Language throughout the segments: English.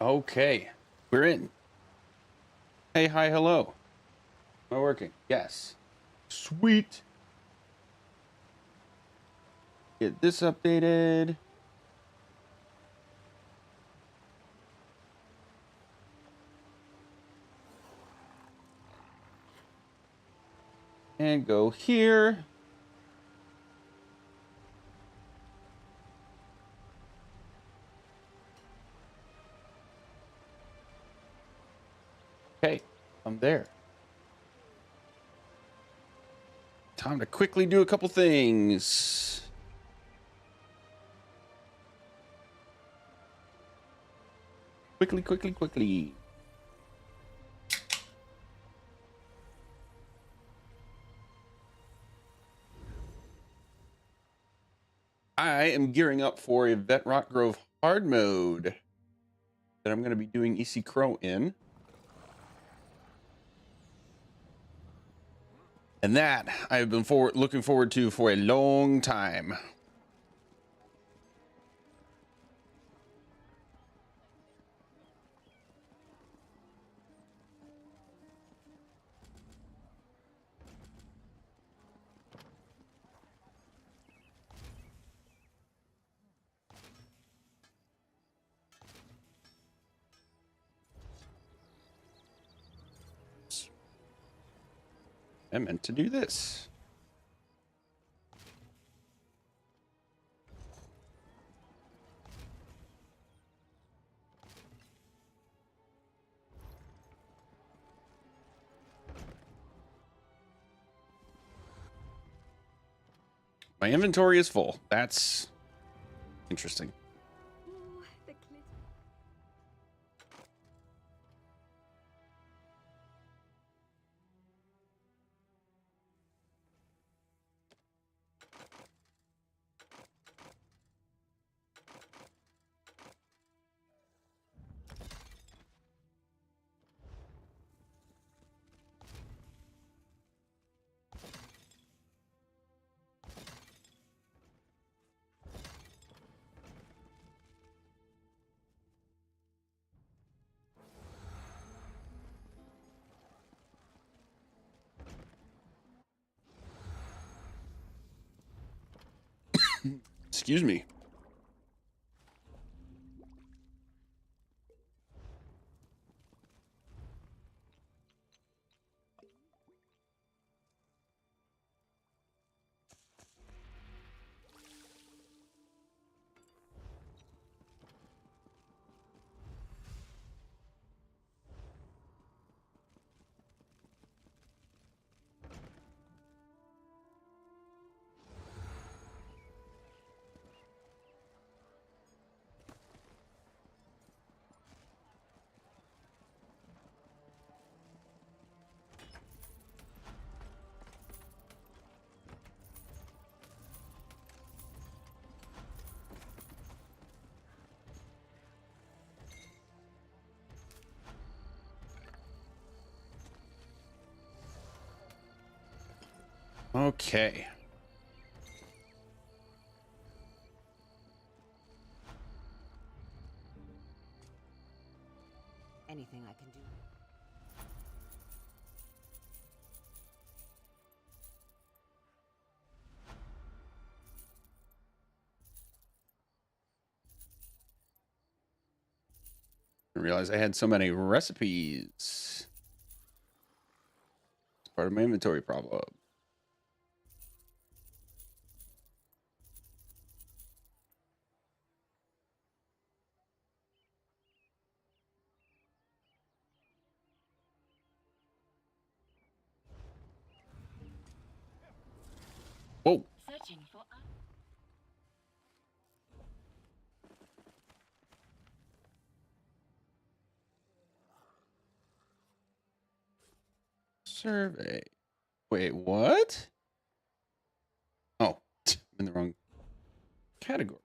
Okay, we're in. Hey, hi, hello. Am I working? Yes. Sweet. Get this updated. And go here. Okay, I'm there. Time to quickly do a couple things. Quickly. I am gearing up for a Veteran Rockgrove Hard Mode that I'm going to be doing EC Crow in. And that I have been looking forward to for a long time. I meant to do this. My inventory is full. That's interesting. Ooh, the Excuse me. Okay. anything I can do. I realized I had so many recipes. It's part of my inventory problem. Whoa. Searching for Survey. Wait, what? Oh, I'm in the wrong category.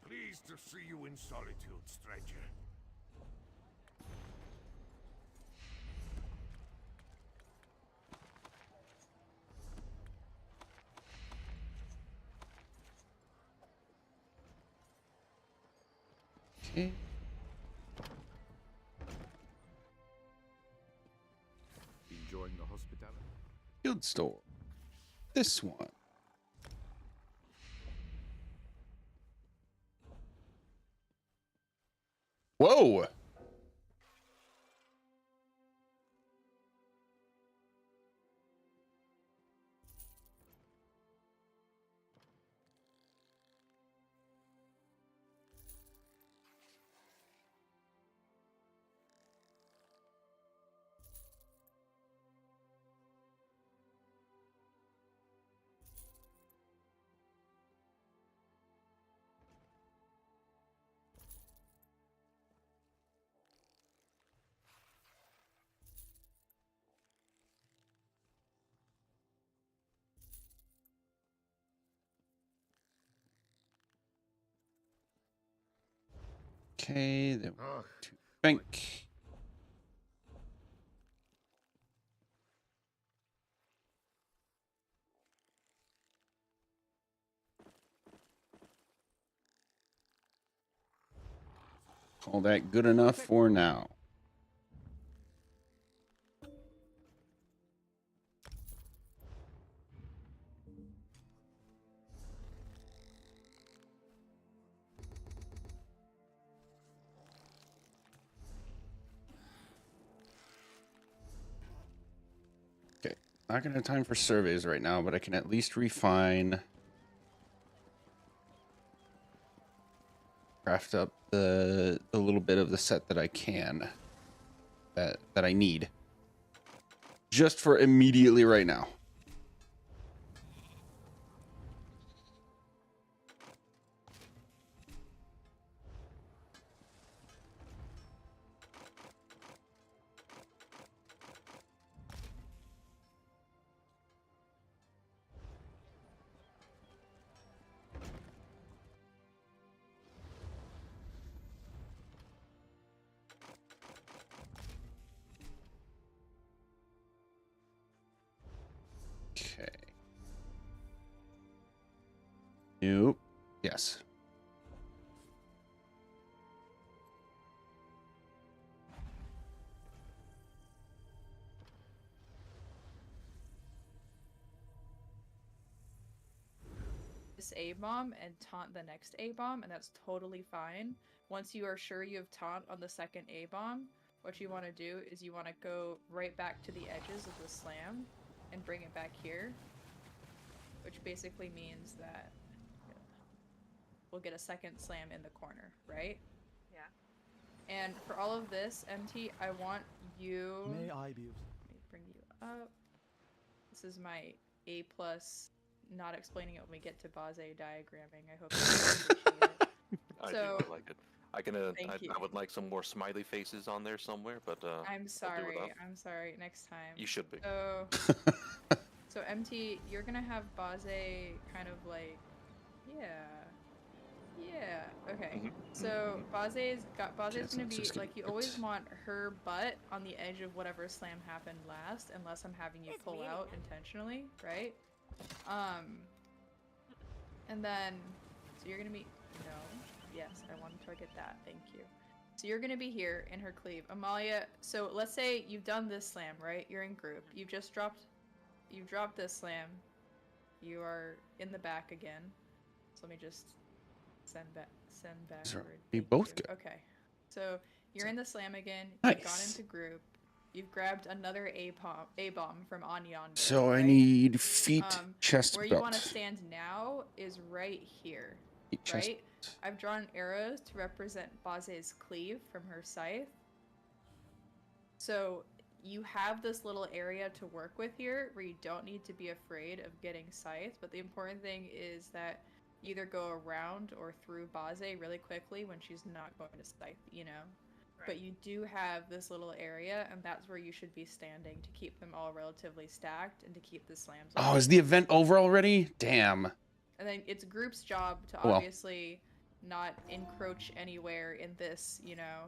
Pleased to see you in solitude, stranger. Okay. Enjoying the hospitality? Guild store. This one. Whoa! Okay, then Ah, to bank. Call that good enough for now. Okay, not gonna have time for surveys right now, but I can at least refine, craft up the little bit of the set that I can, that I need, just for immediately right now. Okay. Nope. Yes. This A-bomb and taunt the next A-bomb, and that's totally fine. Once you are sure you have taunt on the second A-bomb, what you want to do is you want to go right back to the edges of the slam and bring it back here, which basically means that we'll get a second slam in the corner, right? Yeah. And for all of this, MT, I want you... May I be? Let me bring you up. This is my A+, not explaining it when we get to Base diagramming. I hope you appreciate it. I So- do. I like it. I can. Thank you. I would like some more smiley faces on there somewhere, but I'm sorry. without. I'm sorry. Next time. You should be. So MT, you're gonna have Base kind of like, yeah, okay. Mhm, So Base's gonna be just like, you always want her butt on the edge of whatever slam happened last, unless I'm having you pull out intentionally, right? And then, so you're gonna be, no, yes, I wanted to get that, thank you. So you're gonna be here in her cleave. Amalia, so let's say you've done this slam, right? You're in group. You've dropped this slam. You are in the back again. So let me just send backward. We Thank both you. good. Okay. So you're in the slam again. Nice. You've gone into group. You've grabbed another A-bomb from on yonder. So I right? need feet, chest, Where belt. you want to stand now is right here, Feet, chest. right? I've drawn arrows to represent Base's cleave from her scythe. So you have this little area to work with here where you don't need to be afraid of getting scythe, but the important thing is that you either go around or through Base really quickly when she's not going to scythe, you know? But you do have this little area, and that's where you should be standing to keep them all relatively stacked and to keep the slams. Oh, is the event over already? Damn. And then it's group's job to Well. obviously not encroach anywhere in this, you know,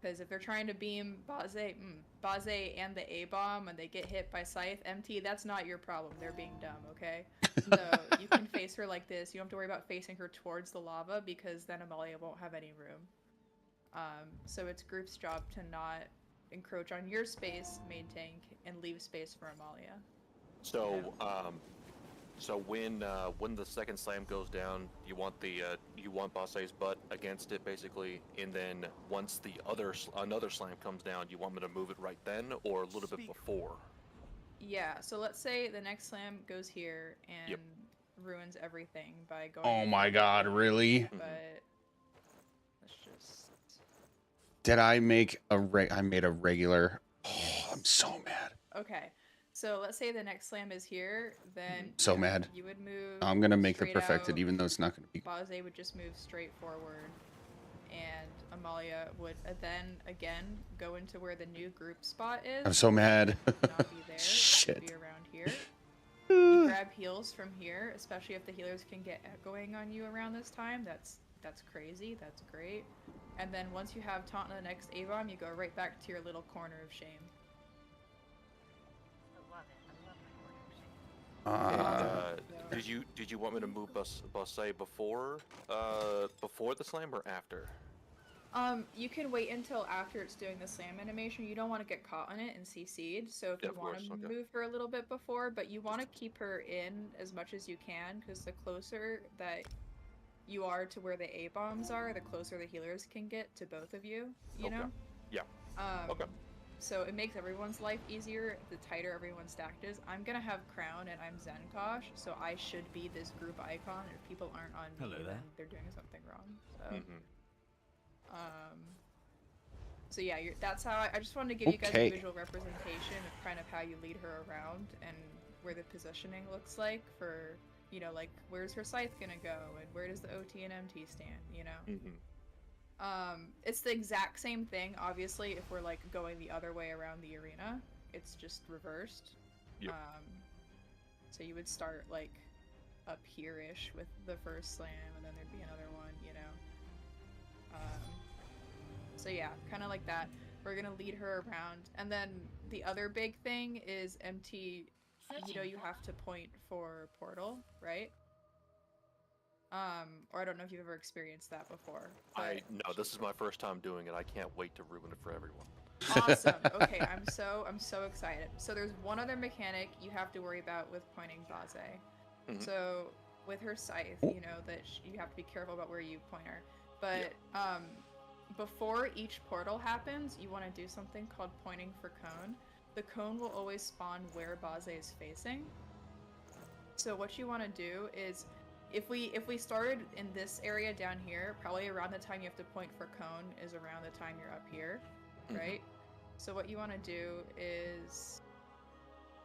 because if they're trying to beam Base and the A-bomb and they get hit by Scythe, MT, that's not your problem. They're being dumb, okay? So you can face her like this. You don't have to worry about facing her towards the lava because then Amalia won't have any room. So it's group's job to not encroach on your space, main tank, and leave space for Amalia. So, so when the second slam goes down, you want Basse's butt against it basically, and then once another slam comes down, you want me to move it right then or a little bit before? Yeah. So let's say the next slam goes here and Yep. ruins everything by going. Oh my god, really? But let's just. Did I make I made a regular. Oh, I'm so mad. Okay. So let's say the next slam is here, then So mad. you would move. I'm gonna make the straight perfected, out. even though it's not gonna be. Baze would just move straight forward, and Amalia would then again go into where the new group spot is. I'm so mad. Not be there. Shit. It would be around here. You grab heals from here, especially if the healers can get echoing on you around this time. That's crazy. That's great. And then once you have taunt on the next A-bomb, you go right back to your little corner of shame. I love it. I love my corner of shame. Did you want me to move Basse before the slam or after? You can wait until after it's doing the slam animation. You don't want to get caught on it and CC'd, so if Yeah, you of want course, to okay. move her a little bit before, but you want to keep her in as much as you can, because the closer that you are to where the A-bombs are, the closer the healers can get to both of you, you know? Yeah. Okay. So it makes everyone's life easier the tighter everyone's stacked is. I'm gonna have Crown and I'm Zenkosh, so I should be this group icon. If people aren't on me, then they're doing something wrong. So, so yeah, that's how I just wanted to give you guys a visual representation of kind of how you lead her around and where the positioning looks like for, you know, like where's her scythe gonna go and where does the OT and MT stand, you know? It's the exact same thing, obviously, if we're like going the other way around the arena. It's just reversed. Yep. So you would start like up here-ish with the first slam, and then there'd be another one, you know? So yeah, kind of like that. We're gonna lead her around, and then the other big thing is MT. You know, you have to point for portal, right? Or I don't know if you've ever experienced that before. No, this is my first time doing it. I can't wait to ruin it for everyone. Awesome. Okay, I'm so excited. So there's one other mechanic you have to worry about with pointing Baze. So with her scythe, you know that you have to be careful about where you point her. But before each portal happens, you want to do something called pointing for cone. The cone will always spawn where Baze is facing. So what you want to do is, if we started in this area down here, probably around the time you have to point for cone is around the time you're up here, right? So what you want to do is,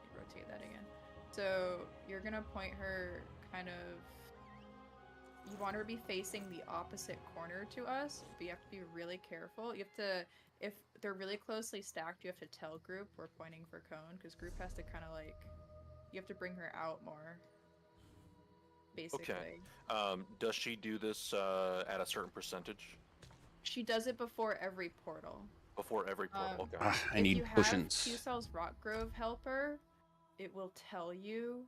let me rotate that again. So you're gonna point her kind of. You want her to be facing the opposite corner to us, but you have to be really careful. You have to, if they're really closely stacked, you have to tell group we're pointing for cone, because group has to kind of like, you have to bring her out more. Basically. Okay. Does she do this at a certain percentage? She does it before every portal. Before every portal. Okay. I need potions. If you have Q-Cell's Rockgrove helper, it will tell you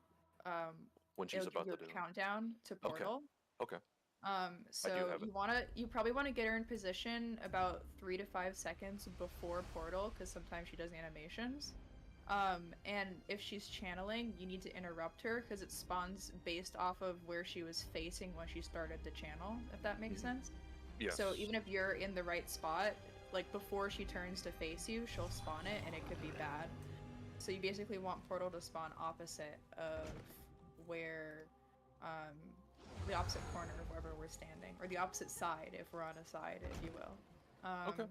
when she's about to do countdown to portal. Okay. So you probably want to get her in position about 3 to 5 seconds before portal, because sometimes she does animations. And if she's channeling, you need to interrupt her, because it spawns based off of where she was facing when she started the channel, if that makes sense. Yes. So even if you're in the right spot, like before she turns to face you, she'll spawn it, and it could be bad. So you basically want portal to spawn opposite of where, the opposite corner of wherever we're standing, or the opposite side if we're on a side, if you will. Okay.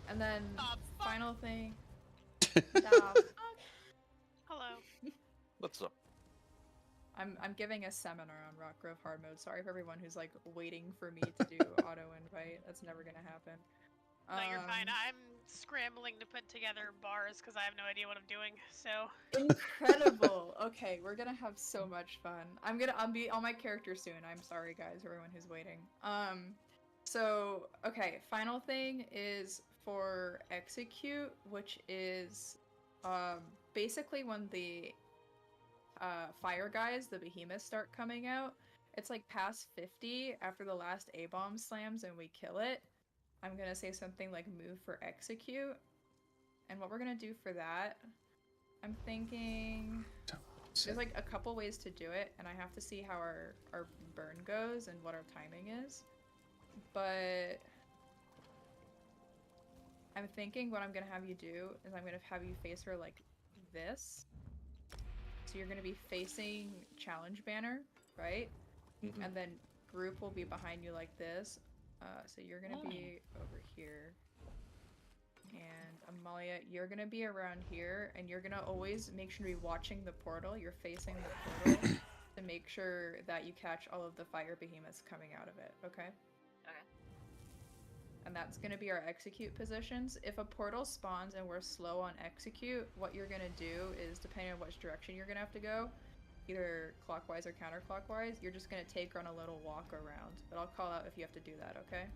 And then final thing. Hello. What's up? I'm giving a seminar on Rockgrove Hard Modes. Sorry for everyone who's like waiting for me to do auto invite. That's never gonna happen. No, you're fine. I'm scrambling to put together bars because I have no idea what I'm doing. So incredible. Okay, we're gonna have so much fun. I'll be on my character soon. I'm sorry guys, everyone who's waiting. So okay, final thing is for execute, which is basically when the fire guys, the behemoths, start coming out. It's like past 50 after the last A-bomb slams and we kill it. I'm gonna say something like move for execute. And what we're gonna do for that, I'm thinking there's like a couple ways to do it, and I have to see how our burn goes and what our timing is. But I'm thinking what I'm gonna have you do is I'm gonna have you face her like this. So you're gonna be facing challenge banner, right? Mhm. And then group will be behind you like this. So you're gonna be over here. And Amalia, you're gonna be around here, and you're gonna always make sure to be watching the portal. You're facing the portal to make sure that you catch all of the fire behemoths coming out of it, okay? Okay. And that's gonna be our execute positions. If a portal spawns and we're slow on execute, what you're gonna do is, depending on which direction you're gonna have to go, either clockwise or counterclockwise, you're just gonna take her on a little walk around. But I'll call out if you have to do that, okay?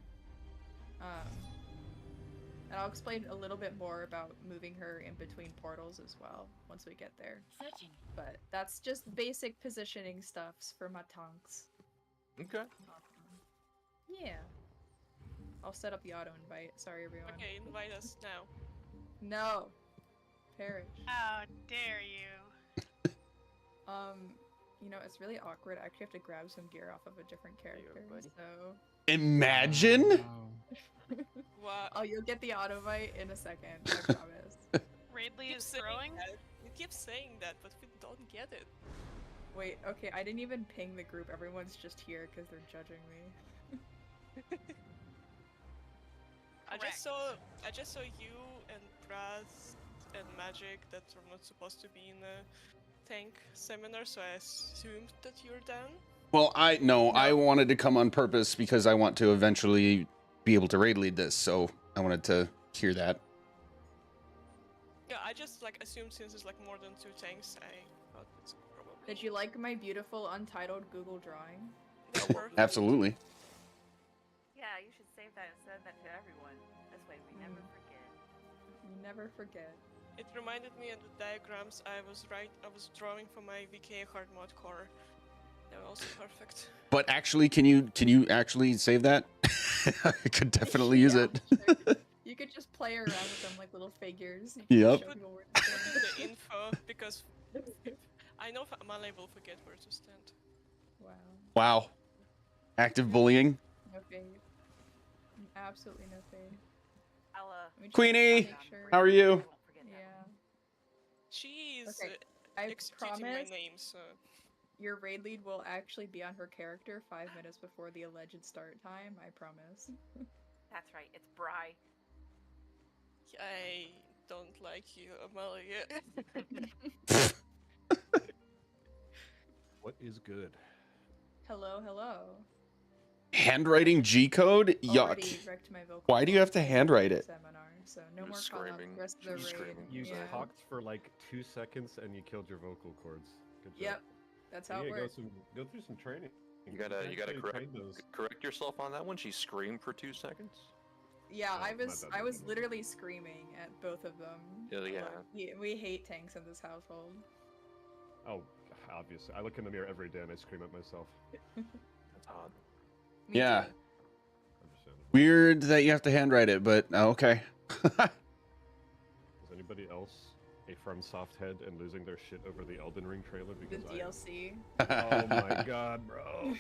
And I'll explain a little bit more about moving her in between portals as well once we get there. Searching. But that's just basic positioning stuffs for my tanks. Okay. Yeah. I'll set up the auto invite. Sorry, everyone. Okay, invite us now. No. Perish. How dare you? You know, it's really awkward. I actually have to grab some gear off of a different character, everybody. so... Imagine. What? Oh, you'll get the auto invite in a second, I promise. Ridley You is saying throwing? that. You keep saying that, but we don't get it. Wait, okay, I didn't even ping the group. Everyone's just here because they're judging me. I Correct. just saw you and Brass and Magic that were not supposed to be in the tank seminar, so I assumed that you're done. Well, I wanted to come on purpose because I want to eventually be able to raid lead this, so I wanted to hear that. Yeah, I just like assumed since it's like more than 2 tanks, I thought it's probably. Did you like my beautiful untitled Google drawing? Yeah, perfect. Absolutely. Yeah, you should save that and send that to everyone. This way we never forget. You never forget. It reminded me of the diagrams I was drawing for my VK hard mod core. They were also perfect. But actually, can you actually save that? I could definitely use Yeah, it. sure. You could just play around with them like little figures. You can Yep. show people where to stand. The info, because I know Malay will forget where to stand. Wow. Wow. Active bullying. No faith. Absolutely no faith. I'll Let me just Queenie, make sure- how are you? I won't forget that Yeah. She's Okay, I executing promise my name, so your raid lead will actually be on her character 5 minutes before the alleged start time. I promise. That's right, it's Bri. I don't like you, Amalia. What is good? Hello, hello. Handwriting G code? Already Yuck. wrecked my vocal Why do you have to cords handwrite it? Seminar, so no You're more call outs screaming. the rest of the You're raid. screaming. You Yeah. talked for like 2 seconds and you killed your vocal cords. Good job. Yep, that's how You it need to works. go through some training. You gotta actually correct train those. correct yourself on that one. She screamed for 2 seconds. Yeah, Oh, I my was bad, I my was bad. literally screaming at both of them. Yeah, yeah. We hate tanks in this household. Oh, obviously. I look in the mirror every day and I scream at myself. That's odd. Me Yeah. too. Understandable. Weird that you have to handwrite it, but okay. Is anybody else a FromSoft head and losing their shit over the Elden Ring trailer? The Because DLC. Oh my god, bro.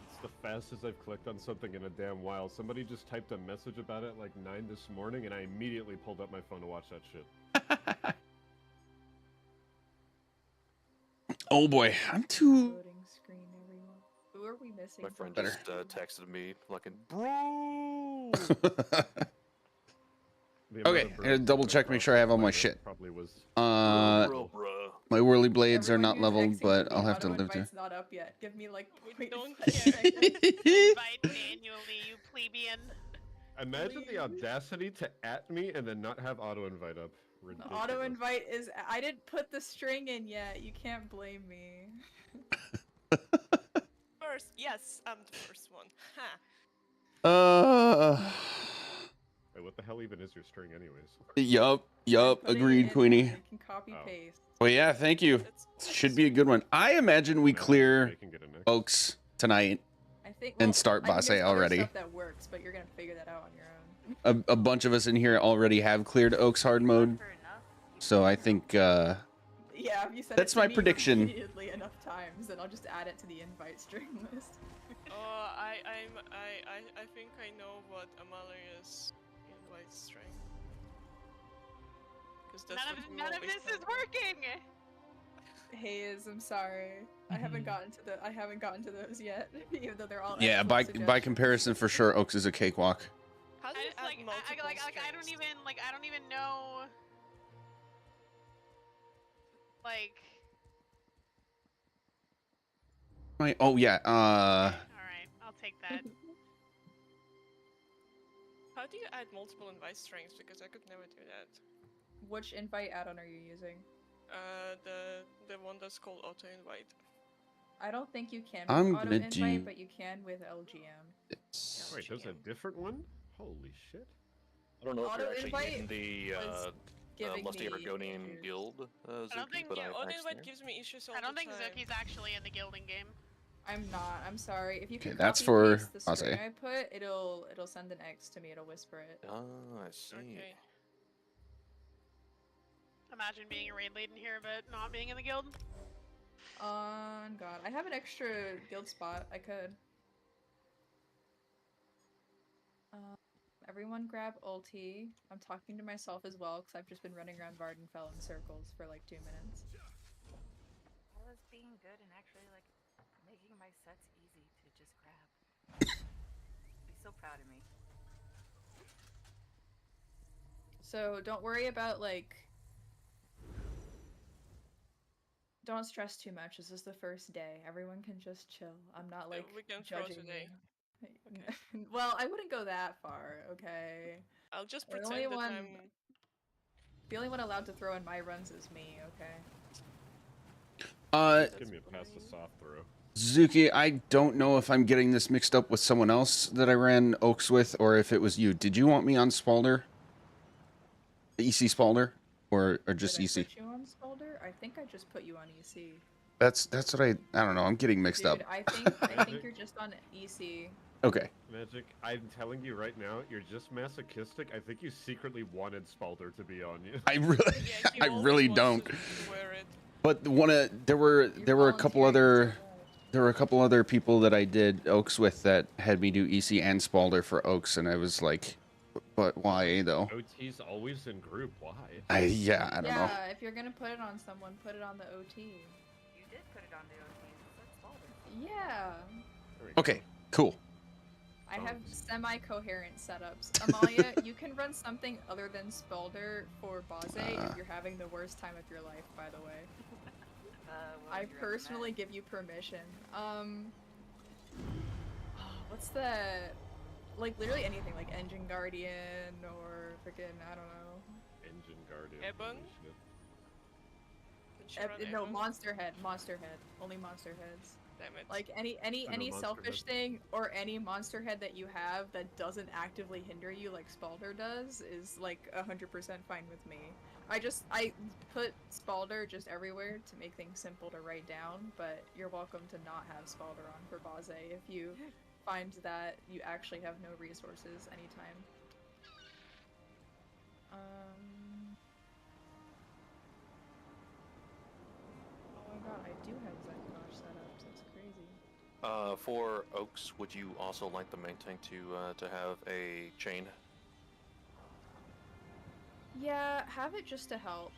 It's the fastest I've clicked on something in a damn while. Somebody just typed a message about it like 9 this morning, and I immediately pulled up my phone to watch that shit. Oh boy, I'm too. Loading screen, everyone. Who are we missing? My from friend this just team? texted me, fucking bro. The amount Okay, of I gotta birds double that check, make sure I have all my crossed shit. Probably was. Bro. My whirly blades are Everyone not who's leveled, exiting but the I'll have to auto live to. invite's not up yet. Give me like We 0.5 don't seconds. Invite manually, you plebeian. Imagine the audacity to at me and then not have auto invite up. The Ridiculous. auto invite is. I didn't put the string in yet. You can't blame me. First, yes, I'm the first one. Ha. Wait, what the hell even is your string, anyways? Yup, Put it agreed, in Queenie. there, You can copy Oh. paste. Well, yeah, thank you. That's Should be a good one. I imagine we Imagine clear making it a next. Oaks tonight. think and start I think Boss there's A other already. stuff that works, but you're gonna figure that out on your own. A bunch of us in here already have cleared Oaks hard mode, For enough, you so I think Yeah, if you send That's it to my me prediction. repeatedly enough times, then I'll just add it to the invite string list. Oh, I think I know what Amalia's invite string. Because that's what we None of always this is have. working. Haze, I'm sorry. I haven't gotten to those yet, even though they're all yeah. excellent By suggestions. comparison, for sure, Oaks is a cakewalk. How do I you just add like multiple I don't strings? even know like. Right. Oh yeah. All right, I'll take that. How do you add multiple invite strings? Because I could never do that. Which invite add-on are you using? The one that's called auto invite. I don't think you can with I'm auto gonna invite, do- but you can with LGM. Wait, there's a different one? Holy shit. I don't know if Auto you're actually invite in the was giving Lusty me Argonian issues. guild, I don't Zuki, think- but Yeah, I auto maxed invite there. gives me issues all I don't the think time. Zoki's actually in the gilding game. I'm not. I'm sorry. If you Okay, can that's copy for paste the Ozzy. string I put, it'll send an X to me. It'll whisper it. Ah, I see. Okay. Imagine being a raid lead in here, but not being in the guild. God, I have an extra guild spot. I could. Everyone grab ulti. I'm talking to myself as well because I've just been running around Vardenfell in circles for like 2 minutes. I was being good and actually like making my sets easy to just grab. Be so proud of me. So don't worry about like. Don't stress too much. This is the first day. Everyone can just chill. I'm not like we can throw judging today. you. Well, I wouldn't go that far, okay? I'll just The only pretend that one- I'm. The only one allowed to throw in my runs is me, okay? Uh, Give me a pass to soft throw. Zuki, I don't know if I'm getting this mixed up with someone else that I ran Oaks with, or if it was you. Did you want me on Spalder? EC Spalder, or just Did I EC? put you on Spalder? I think I just put you on EC. That's what I don't know. I'm getting mixed Dude, up. I think you're just on EC. Okay. Magic, I'm telling you right now, you're just masochistic. I think you secretly wanted Spalder to be on you. I really, Yeah, he I always really wants don't. to wear it. But there were a couple volunteering other. so much. There were a couple other people that I did Oaks with that had me do EC and Spalder for Oaks, and I was like, but why though? OT's always in group. Why? I don't know. Yeah, if you're gonna put it on someone, put it on the OT. You did put it on the OT. That's Spalder. Yeah. There we go. Okay, cool. I have semi-coherent setups. Amalia, you can run something other than Spalder for Baze if you're having the worst time of your life, by the way. What I would you personally recommend? give you permission. What's the... Like, literally anything, like Engine Guardian, or freaking, I don't know. Engine Guardian. Ebon? holy shit. Did she run No, Ebon? Monster Head. Only Monster Heads. Damn it. Like, any Monster selfish Head. thing, or any Monster Head that you have that doesn't actively hinder you like Spalder does, is, like, 100% fine with me. I put Spalder just everywhere to make things simple to write down, but you're welcome to not have Spalder on for Baze if you find that you actually have no resources anytime. Oh my god, I do have Zenkosh setups, that's crazy. For Oaks, would you also like the main tank to have a chain? Yeah, have it just to help.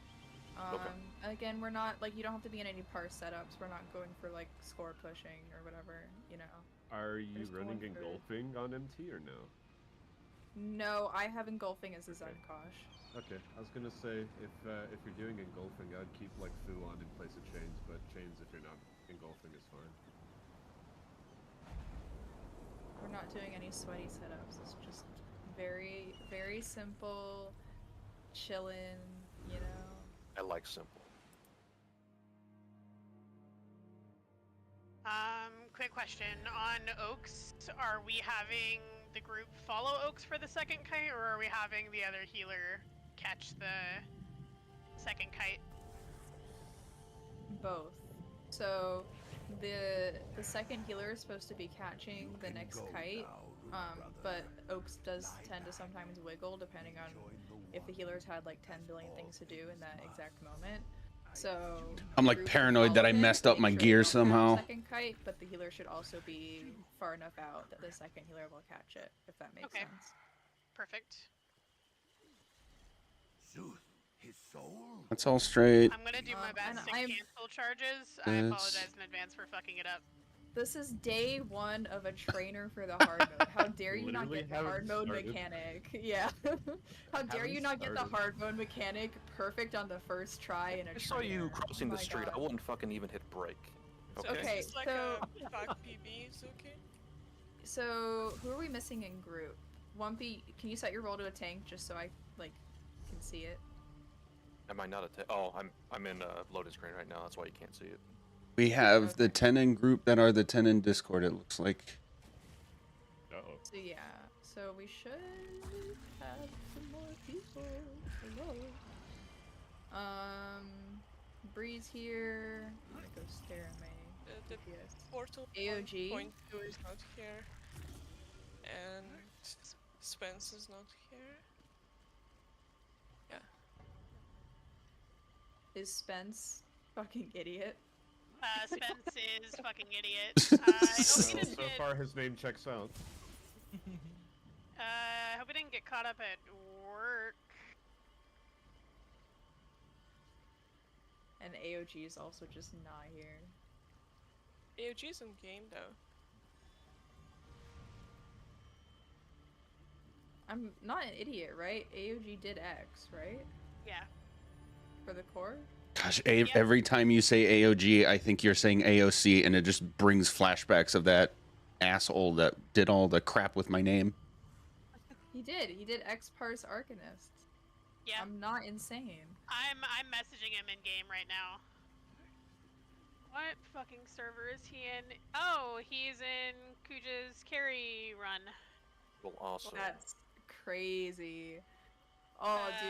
Okay. Again, we're not, like, you don't have to be in any parse setups. We're not going for, like, score pushing or whatever, you know. Are you Just running going for- engulfing on MT or no? No, I have engulfing as a Zenkosh. Okay, I was gonna say if you're doing engulfing, I'd keep like Fu on in place of chains, but chains if you're not engulfing is fine. We're not doing any sweaty setups. It's just very, very simple, chillin', you know. I like simple. Quick question on Oaks. Are we having the group follow Oaks for the second kite, or are we having the other healer catch the second kite? Both. So, The second healer is supposed to be catching the next kite, but Oaks does tend to sometimes wiggle depending on if the healer's had like 10 billion things to do in that exact moment. So I'm the like group should paranoid that follow I him messed to up make my sure they gear don't catch the somehow. second kite, but the healer should also be far enough out that the second healer will catch it, if that makes Okay. sense. Perfect. Sooth his soul. That's all straight. I'm gonna do my And best to I'm- cancel charges. I That's- apologize in advance for fucking it up. This is day 1 of a trainer for the hard mode. How dare you not Literally get the haven't hard mode started. mechanic? Yeah. How dare Haven't you not get the started. hard mode mechanic perfect on the first try in a I saw you trainer? crossing Oh the my street. God. I wouldn't fucking even hit brake. So Okay. Okay, is this like so- a back PB, is okay? So, who are we missing in group? Wumpy, can you set your roll to a tank just so I, like, can see it? Am I not oh, I'm in loaded screen right now. That's why you can't see it. We have the 10 in group that are the 10 in Discord, it looks like. Uh-oh. So, yeah. So, we should have some more people. Hello. Breeze here. I'm gonna go stare at my The GPS. portal AOG. point 2 is not here. And Spence is not here. Is Spence fucking idiot? Spence is fucking idiot. I hope he So didn't get. far, his name checks out. I hope he didn't get caught up at work. And AOG is also just not here. AOG is in game though. I'm not an idiot, right? AOG did X, right? Yeah. For the core? Gosh, every time you say AOG, I think you're saying AOC, and it just brings flashbacks of that asshole that did all the crap with my name. He did. He did X Parse Arcanist. Yeah. I'm not insane. I'm messaging him in game right now. What fucking server is he in? Oh, he's in Kuja's carry run. Well, awesome. That's crazy. Oh, dude,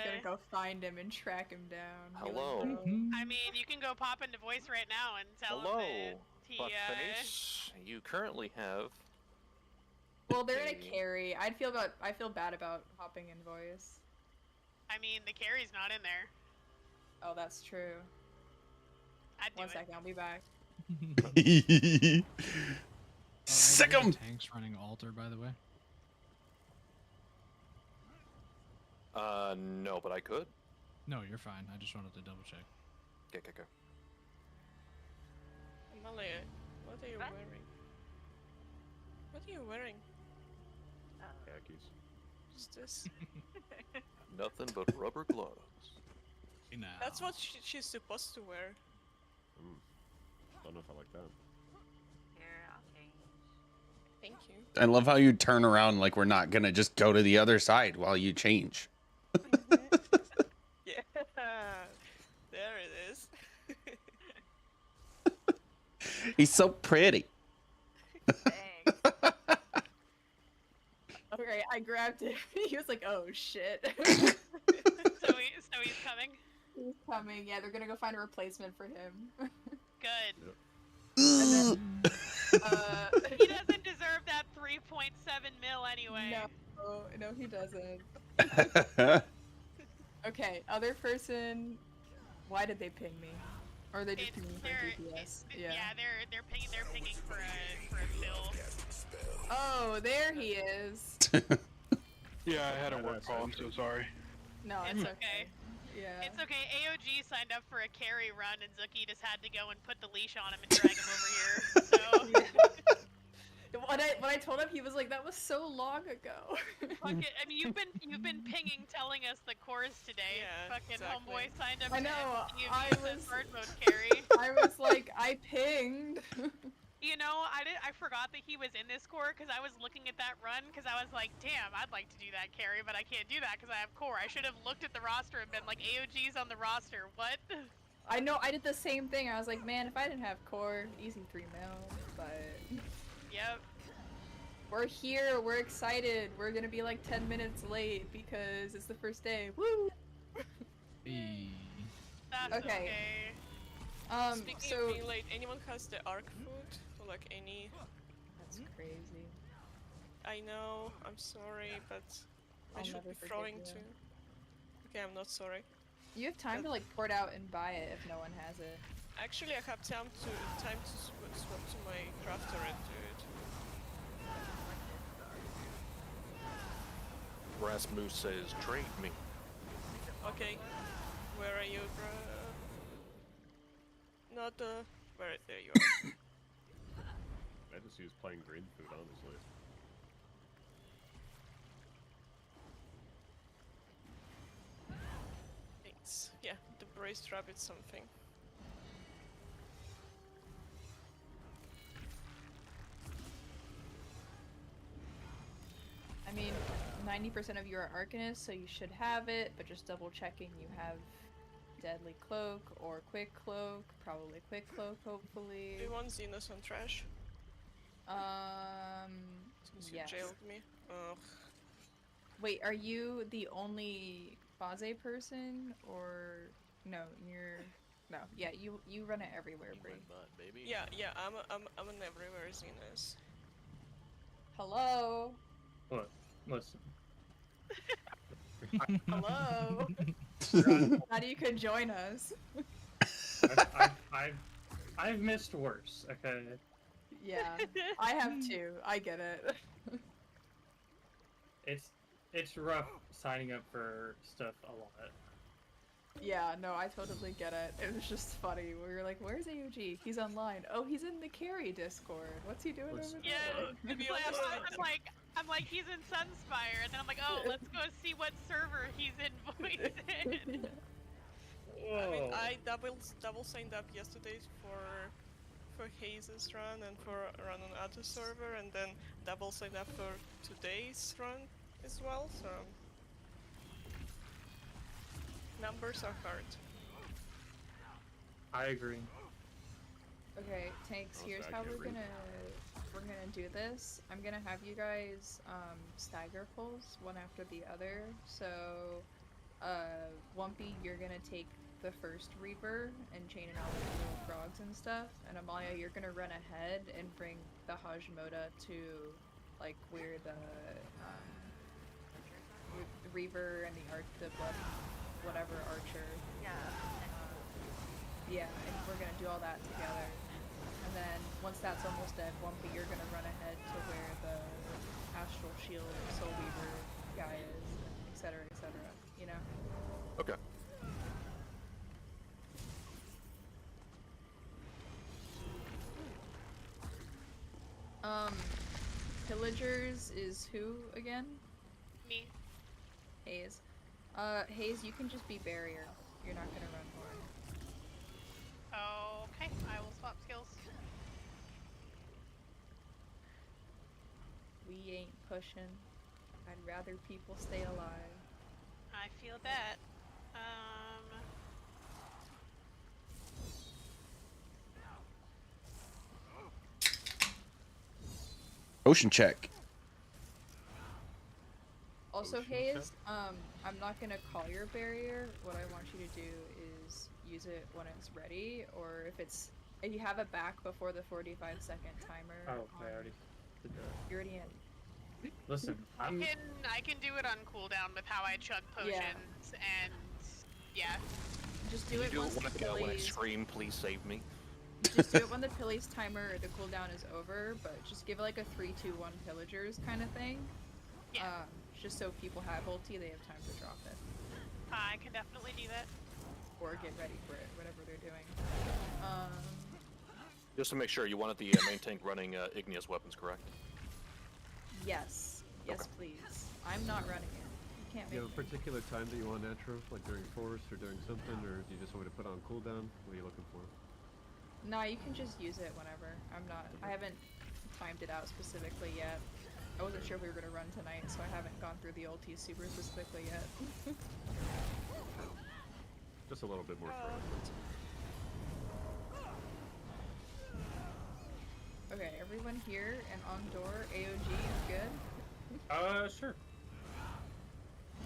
you gotta go find him and track him down. He Hello. looks- I mean, you can go pop into voice right now and tell Hello, him that he. Buttface. You currently have. Well, they're in a a- carry. I feel bad about hopping in voice. I mean, the carry's not in there. Oh, that's true. I'd do One it. second, I'll be back. Sick 'em! Tanks running altar, by the way. No, but I could. No, you're fine. I just wanted to double check. Okay. Amalia, what are you What? wearing? What are you wearing? Khakis. What's this? Nothing but rubber gloves. Hey, now. That's what she's supposed to wear. Don't know if I like that. Here, I'll change. Thank you. I love how you turn around like we're not gonna just go to the other side while you change. Yeah, there it is. He's so pretty. Thanks. Okay, I grabbed it. He was like, "Oh shit." So he's coming. He's coming. Yeah, they're gonna go find a replacement for him. Good. And then, He doesn't deserve that 3.7 mil anyway. no, he doesn't. Okay, other person. Why did they ping me? Or are they just pinging for DPS? Yeah, they're pinging for a bill. Oh, there he is. Yeah, I had a Yeah, work that's call. I'm so sorry. No, It's it's okay. Yeah. It's okay. AOG signed up for a carry run, and Zuki just had to go and put the leash on him and drag him over here. So When I told him, he was like, "That was so long ago." fuck it. I mean, you've been pinging, telling us the cores today. Yeah, Fucking exactly. homeboy signed up. I know, To you I was- hard mode carry. I was like, I pinged. You know, I forgot that he was in this core because I was looking at that run because I was like, damn, I'd like to do that carry, but I can't do that because I have core. I should have looked at the roster and been like, AOG's on the roster. What? I know, I did the same thing. I was like, man, if I didn't have core, easy 3 mil. But Yep. we're here, we're excited. We're gonna be like 10 minutes late because it's the first day. Woo! Hey. That's Okay. okay. Speaking so of being late, anyone has the arc food? Or like any? that's crazy. I know, I'm sorry, but I I'll should never be forgive throwing you. too. Okay, I'm not sorry. You have time to like port out and buy it if no one has it. Actually, I have time to swap to my crafter and do it. Rasmus says, trade me. Okay, where are you, bro? Not where? There you are. I just use plain green food, honestly. Thanks. Yeah, the braised rabbit something. I mean, 90% of you are Arcanists, so you should have it, but just double checking you have Deadly Cloak or Quick Cloak. Probably Quick Cloak, hopefully. Do you want Xenos on trash? Since Yes. you jailed me. Ugh. Wait, are you the only Faze person, or no? You're no. Yeah, you run it everywhere, Bree. Yeah, I'm an everywhere Xenos. Hello. What? Listen. Hello. How do you can join us? I've missed worse. Okay. Yeah, I have too. I get it. It's rough signing up for stuff a lot. Yeah, no, I totally get it. It was just funny. We were like, "Where's AUG? He's online. Oh, he's in the carry Discord. What's he doing over there?" Yeah, I'm like, he's in Sunspire, and then I'm like, oh, let's go see what server he's in voice in. I mean, I double signed up yesterday for Haze's run and for run on other server, and then double signed up for today's run as well. So numbers are hard. I agree. Okay, Tanks, here's how we're gonna do this. I'm gonna have you guys stagger pulls one after the other. So Wumpy, you're gonna take the first Reaper and chain it all with the little frogs and stuff, and Amalia, you're gonna run ahead and bring the Hajimoda to like where the Reaver and the blood whatever archer. Yeah, and we're gonna do all that together. And then once that's almost dead, Wumpy, you're gonna run ahead to where the Astral Shield Soul Weaver guy is, etc., etc. You know? Okay. Pillagers is who again? Me. Haze. Haze, you can just be barrier. You're not gonna run horn. Okay, I will swap skills. We ain't pushing. I'd rather people stay alive. I feel that. Ocean check. Also, Haze, I'm not gonna call your barrier. What I want you to do is use it when it's ready, or if you have it back before the 45-second timer. Oh, I already did that. You're already in. Listen, I can do it on cooldown with how I chug potions, and yeah. Just do it once the when I Pillies. scream, please save me. Just do it when the Pillies timer or the cooldown is over, but just give it like a 3, 2, 1 pillagers kind of thing. Yeah. Just so people have ulti, they have time to drop it. I can definitely do that. Or get ready for it, whatever they're doing. Just to make sure, you wanted the main tank running igneous weapons, correct? Yes. Yes, please. I'm not running it. You can't Do you make have a particular time that you want Natro, like during Force or during something, or do you just want me to put on cooldown? What are you looking for? No, you can just use it whenever. I haven't timed it out specifically yet. I wasn't sure if we were gonna run tonight, so I haven't gone through the ulti super specifically yet. Just a little bit more for reference. Okay, everyone here and on door, AOG, good? Sure.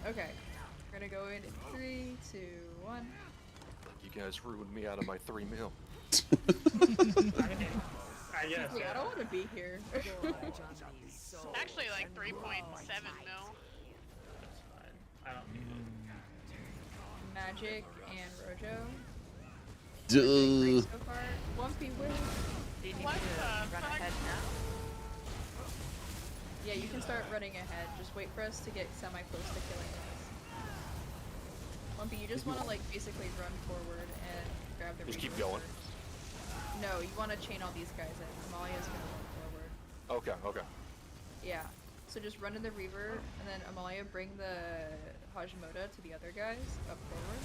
Okay, we're gonna go in 3, 2, 1. You guys ruined me out of my 3 mil. I guess. Yeah, I don't want to be here. Actually, like 3.7 mil. That's fine. I don't need it. Magic and Rojo. Duh. Doing great so far. Lumpy win. Do you need What to the run fuck? ahead now? Yeah, you can start running ahead. Just wait for us to get semi-close to killing us. Lumpy, you just want to like basically run forward and grab the Just keep Reaper going. first. No, you want to chain all these guys in. Amalia's gonna run forward. Okay, okay. Yeah. So just run to the Reaver, and then Amalia, bring the Hajimoto to the other guys up forward.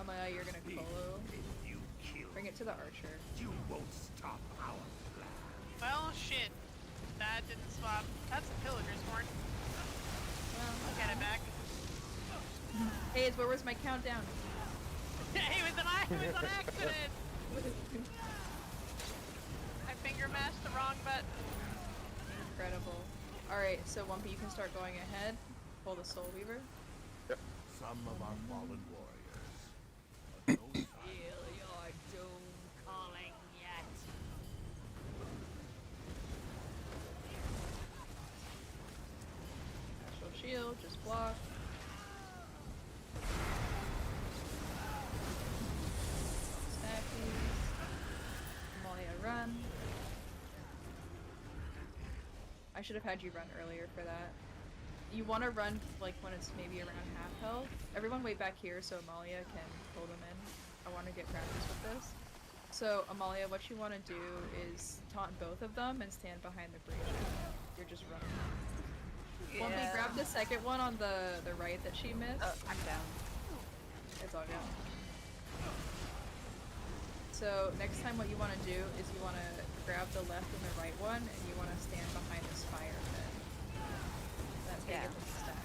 Amalia, you're gonna follow. Bring it to the archer. You won't stop our plan. Well, shit. That didn't swap. That's a pillager's horn. Well, I'll get it back. hey, where was my countdown? It was an accident! I finger mashed the wrong button. Incredible. Alright, so Wumpy, you can start going ahead. Pull the Soul Weaver. Some of our fallen warriors. Feel your doom calling yet. Natural shield, just block. Stackies. Amalia, run. I should have had you run earlier for that. You want to run like when it's maybe around half health. Everyone wait back here so Amalia can pull them in. I want to get practice with this. So Amalia, what you want to do is taunt both of them and stand behind the breach. You're just running. Yeah. Lumpy, grab the second one on the right that she missed. I'm down. It's all good. So next time what you want to do is you want to grab the left and the right one and you want to stand behind this fire pit. That's how you get the stack.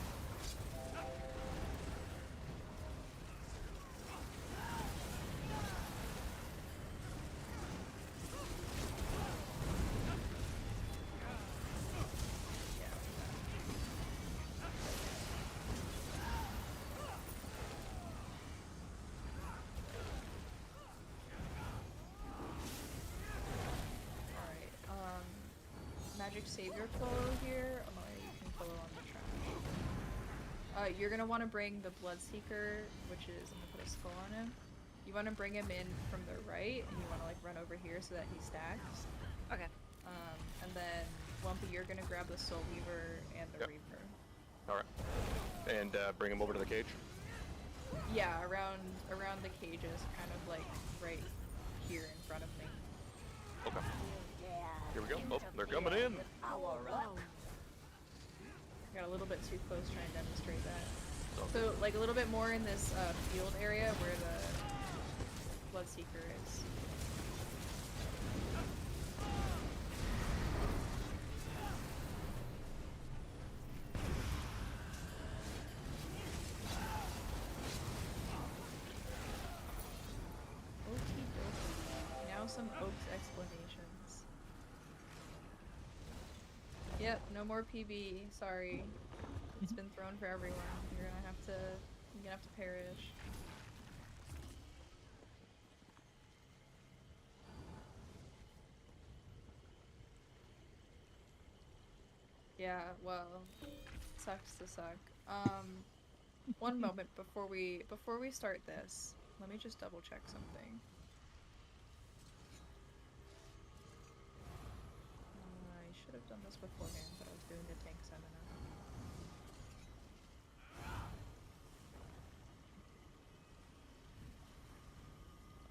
Magic Savior follow here. Amalia, you can follow on the trash. You're gonna want to bring the Bloodseeker, which is, I'm gonna put a skull on him. You want to bring him in from the right, and you want to like run over here so that he stacks. Okay. And then Lumpy, you're gonna grab the Soul Weaver and the Yep. Reaper. Alright. And bring him over to the cage. Yeah, around the cages, kind of like right here in front of me. Okay. Here we go. Oh, they're coming in. Got a little bit too close trying to demonstrate that. So, like, a little bit more in this field area where the Bloodseeker is. Okey-dokey. Now some Oaks explanations. Yep, no more PB. Sorry. It's been thrown for everyone. You're gonna have to perish. Yeah, well, sucks to suck. One moment before we start this, let me just double check something. I should have done this beforehand, but I was doing the tank seminar.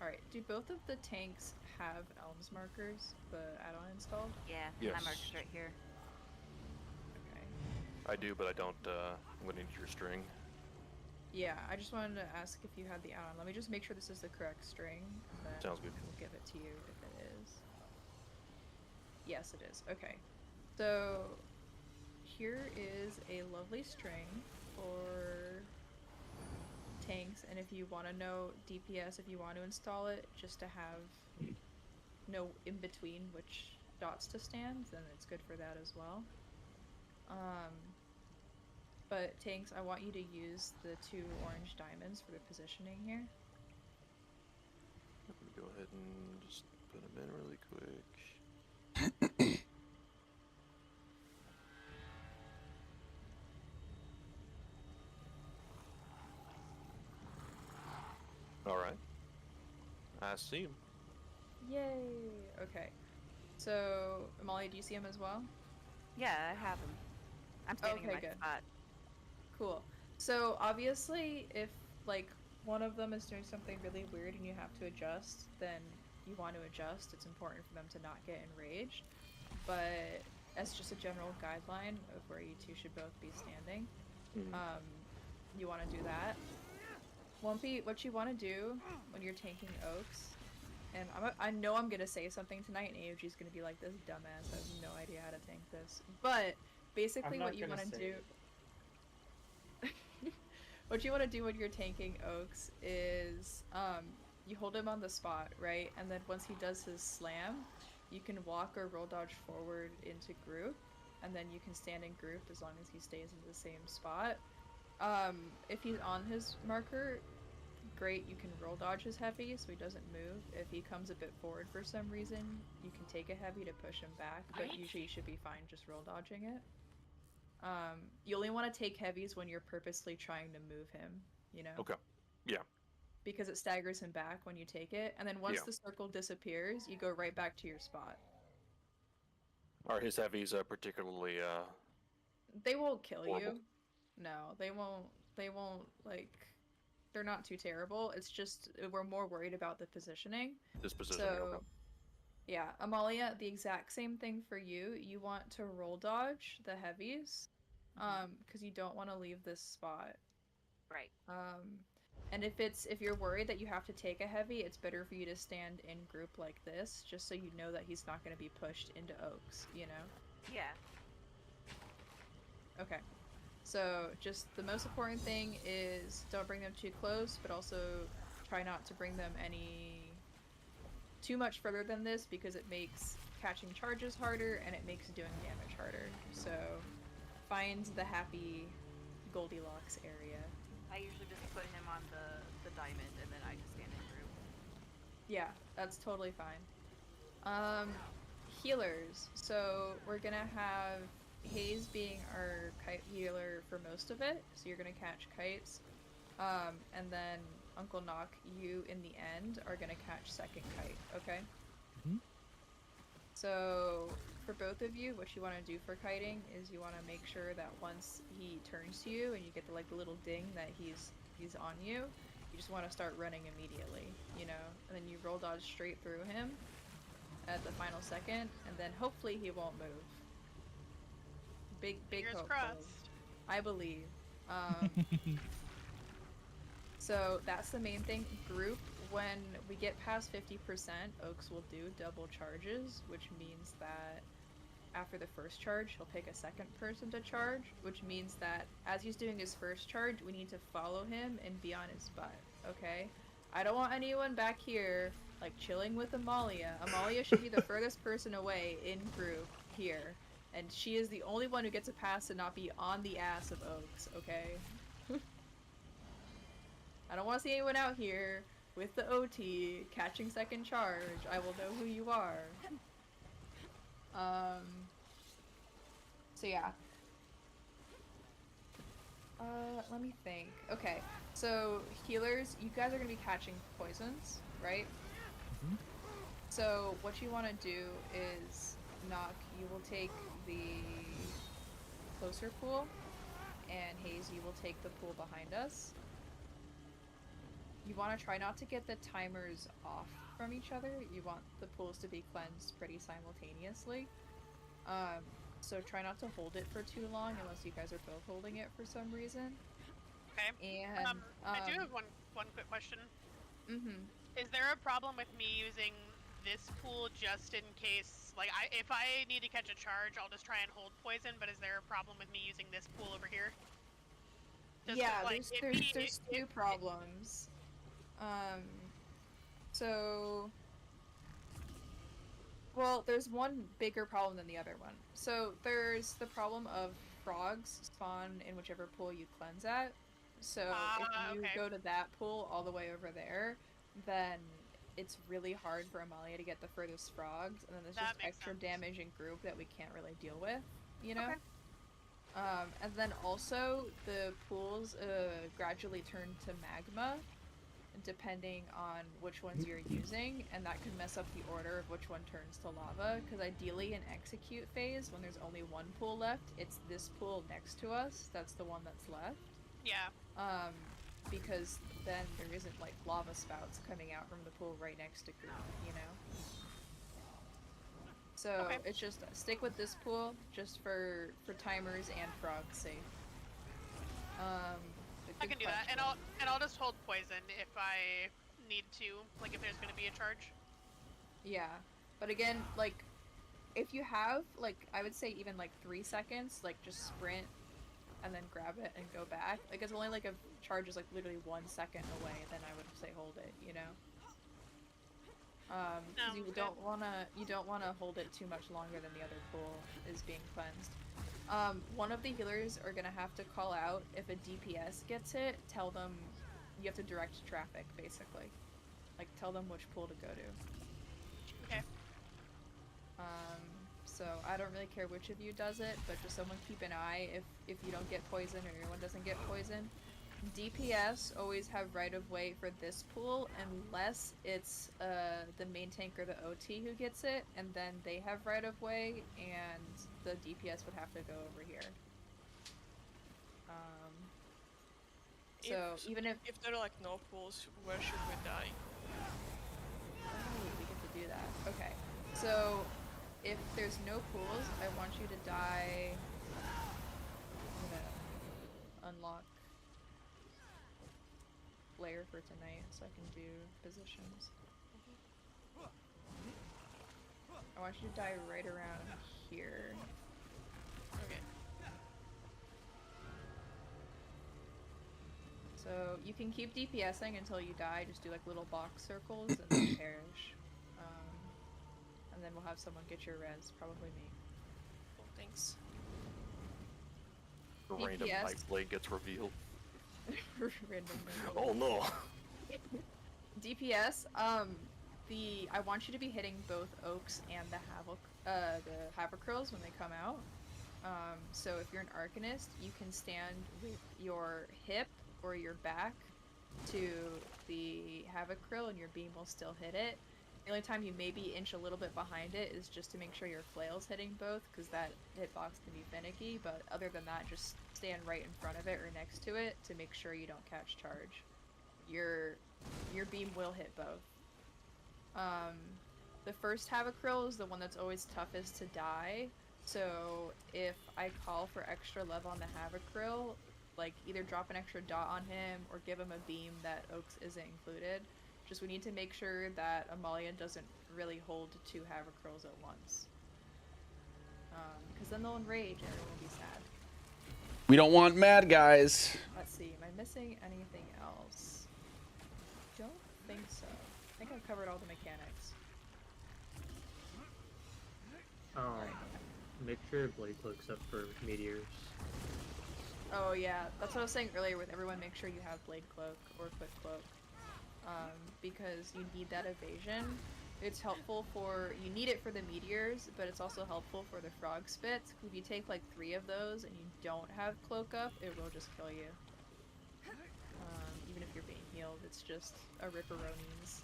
Alright, do both of the tanks have Elms markers, the add-on installed? Yeah, Yes. my marker's right here. Okay. I do, but I don't. I'm gonna need your string. Yeah, I just wanted to ask if you had the add-on. Let me just make sure this is the correct string, and then Sounds good. we'll give it to you if it is. Yes, it is. Okay. So, here is a lovely string for tanks, and if you want to know DPS, if you want to install it, just to have no in-between which dots to stand, then it's good for that as well. But tanks, I want you to use the 2 orange diamonds for the positioning here. Go ahead and just put them in really quick. All right. I see him. Yay! Okay. So, Amalia, do you see him as well? Yeah, I have him. I'm standing in Okay, my good. spot. Cool. So, obviously, if, like, one of them is doing something really weird and you have to adjust, then you want to adjust. It's important for them to not get enraged. But as just a general guideline of where you two should both be standing, you want to do that. Wumpy, what you want to do when you're tanking Oaks, and I know I'm going to say something tonight and AOG's going to be like, this dumbass, I have no idea how to tank this. But basically what you want to do... What you want to do when you're tanking Oaks is, you hold him on the spot, right? And then once he does his slam, you can walk or roll dodge forward into group, and then you can stand in group as long as he stays in the same spot. If he's on his marker, great, you can roll dodge his heavy so he doesn't move. If he comes a bit forward for some reason, you can take a heavy to push him back, but usually you should be fine just roll dodging it. You only want to take heavies when you're purposely trying to move him, you know? Okay. Yeah. Because it staggers him back when you take it, and then once Yeah. the circle disappears, you go right back to your spot. Are his heavies particularly They won't kill horrible? you. No, they won't, like, they're not too terrible. It's just, we're more worried about the positioning. This positioning? So, Okay. yeah, Amalia, the exact same thing for you. You want to roll dodge the heavies, because you don't want to leave this spot. Right. And if you're worried that you have to take a heavy, it's better for you to stand in group like this, just so you know that he's not going to be pushed into Oaks, you know? Yeah. Okay. So, just the most important thing is don't bring them too close, but also try not to bring them too much further than this, because it makes catching charges harder and it makes doing damage harder. So, find the happy Goldilocks area. I usually just put him on the diamond and then I just stand in group. Yeah, that's totally fine. Healers. So we're gonna have Hayes being our kite healer for most of it. So you're gonna catch kites. And then Uncle Knock, you in the end are gonna catch second kite, okay? So for both of you, what you want to do for kiting is you want to make sure that once he turns to you and you get the little ding that he's on you, you just want to start running immediately, you know, and then you roll dodge straight through him at the final second, and then hopefully he won't move. Big Fingers hope. crossed. I believe. So that's the main thing. Group, when we get past 50%, Oaks will do double charges, which means that after the first charge, he'll pick a second person to charge, which means that as he's doing his first charge, we need to follow him and be on his butt, okay? I don't want anyone back here, like, chilling with Amalia. Amalia should be the furthest person away in group here, and she is the only one who gets a pass to not be on the ass of Oaks, okay? I don't want to see anyone out here with the OT catching second charge. I will know who you are. So yeah. Let me think. Okay, so healers, you guys are gonna be catching poisons, right? So what you want to do is Knock, you will take the closer pool, and Hayes, you will take the pool behind us. You want to try not to get the timers off from each other. You want the pools to be cleansed pretty simultaneously. So try not to hold it for too long unless you guys are both holding it for some reason. Okay. And I do have one quick question. Mm-hmm. Is there a problem with me using this pool just in case, like, if I need to catch a charge, I'll just try and hold poison, but is there a problem with me using this pool over here? Just yeah, like, there's two problems. So... Well, there's one bigger problem than the other one. So there's the problem of frogs spawn in whichever pool you cleanse at. So if you go to that pool all the way over there, then it's really hard for Amalia to get the furthest frogs, and then there's That just makes extra sense. damage in group that we can't really deal with, you know? Okay. And then also, the pools gradually turn to magma, depending on which ones you're using, and that can mess up the order of which one turns to lava, because ideally in execute phase, when there's only one pool left, it's this pool next to us, that's the one that's left. Yeah. Because then there isn't, like, lava spouts coming out from the pool right next to group, you know? So, Okay. it's just, stick with this pool, just for timers and frogs' sake. I can do that, and I'll just hold poison if I need to, like if there's gonna be a charge. Yeah, but again, like, if you have, like, I would say even like 3 seconds, like, just sprint and then grab it and go back. Like, it's only like a charge is like literally 1 second away, then I would say hold it, you know? Because you don't wanna hold it too much longer than the other pool is being cleansed. One of the healers are gonna have to call out if a DPS gets hit, tell them you have to direct traffic, basically. Like, tell them which pool to go to. Okay. So I don't really care which of you does it, but just someone keep an eye if you don't get poisoned or anyone doesn't get poisoned. DPS always have right of way for this pool unless it's the main tank or the OT who gets it, and then they have right of way, and the DPS would have to go over here. So even if there are like no pools, where should we die? oh, we get to do that. Okay, so if there's no pools, I want you to die. I'm gonna unlock Lair for tonight so I can do positions. I want you to die right around here. Okay. So you can keep DPSing until you die, just do like little box circles and then perish. And then we'll have someone get your res, probably me. Cool, thanks. The random DPS. knife blade gets revealed. Randomly. Oh no! DPS, I want you to be hitting both Oaks and the Havocrills when they come out. So if you're an Arcanist, you can stand with your hip or your back to the Havocryll and your beam will still hit it. The only time you maybe inch a little bit behind it is just to make sure your flail's hitting both, because that hitbox can be finicky, but other than that, just stand right in front of it or next to it to make sure you don't catch charge. Your beam will hit both. The first Havocryll is the one that's always toughest to die, so if I call for extra love on the Havocryll, like either drop an extra dot on him or give him a beam that Oaks isn't included. Just we need to make sure that Amalia doesn't really hold 2 Havocrylls at once. Because then they'll enrage and everyone will be sad. We don't want mad guys. Let's see, am I missing anything else? Don't think so. I think I've covered all the mechanics. Make sure Blade Cloak's up for meteors. Oh yeah, that's what I was saying earlier with everyone make sure you have Blade Cloak or Quick Cloak. Because you need that evasion. It's helpful you need it for the meteors, but it's also helpful for the frog spits. If you take like 3 of those and you don't have cloak up, it will just kill you. Even if you're being healed, it's just a ripperonis.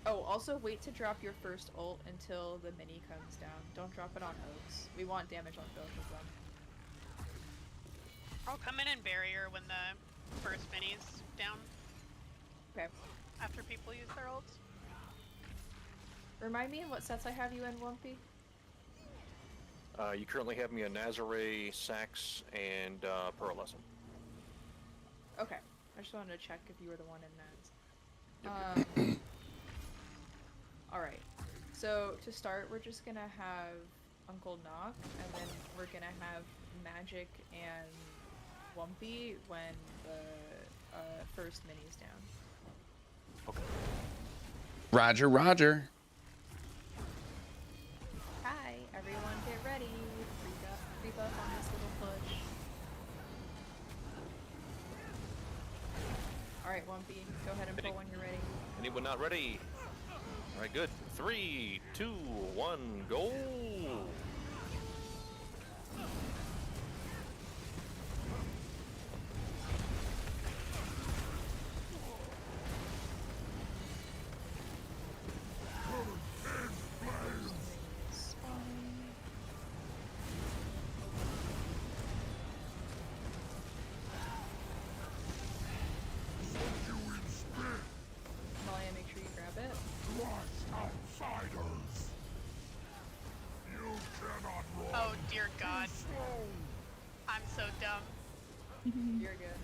Oh, also wait to drop your first ult until the mini comes down. Don't drop it on Oaks. We want damage on both of them. I'll come in and barrier when the first mini's down. Okay. After people use their ults. Remind me in what sets I have you in, Wumpy? You currently have me a Nazare, Sax, and Pearlescent. Okay. I just wanted to check if you were the one in Naz. Alright. So, to start, we're just gonna have Uncle Knock, and then we're gonna have Magic and Wumpy when the first mini's down. Okay. Roger, roger. Hi, everyone, get ready. Free buff on this little push. Alright, 1B, go ahead and pull when you're ready. Anyone not ready? All right, good. 3, 2, 1, go. Malia, make sure you grab it. Oh dear God. I'm so dumb. You're good.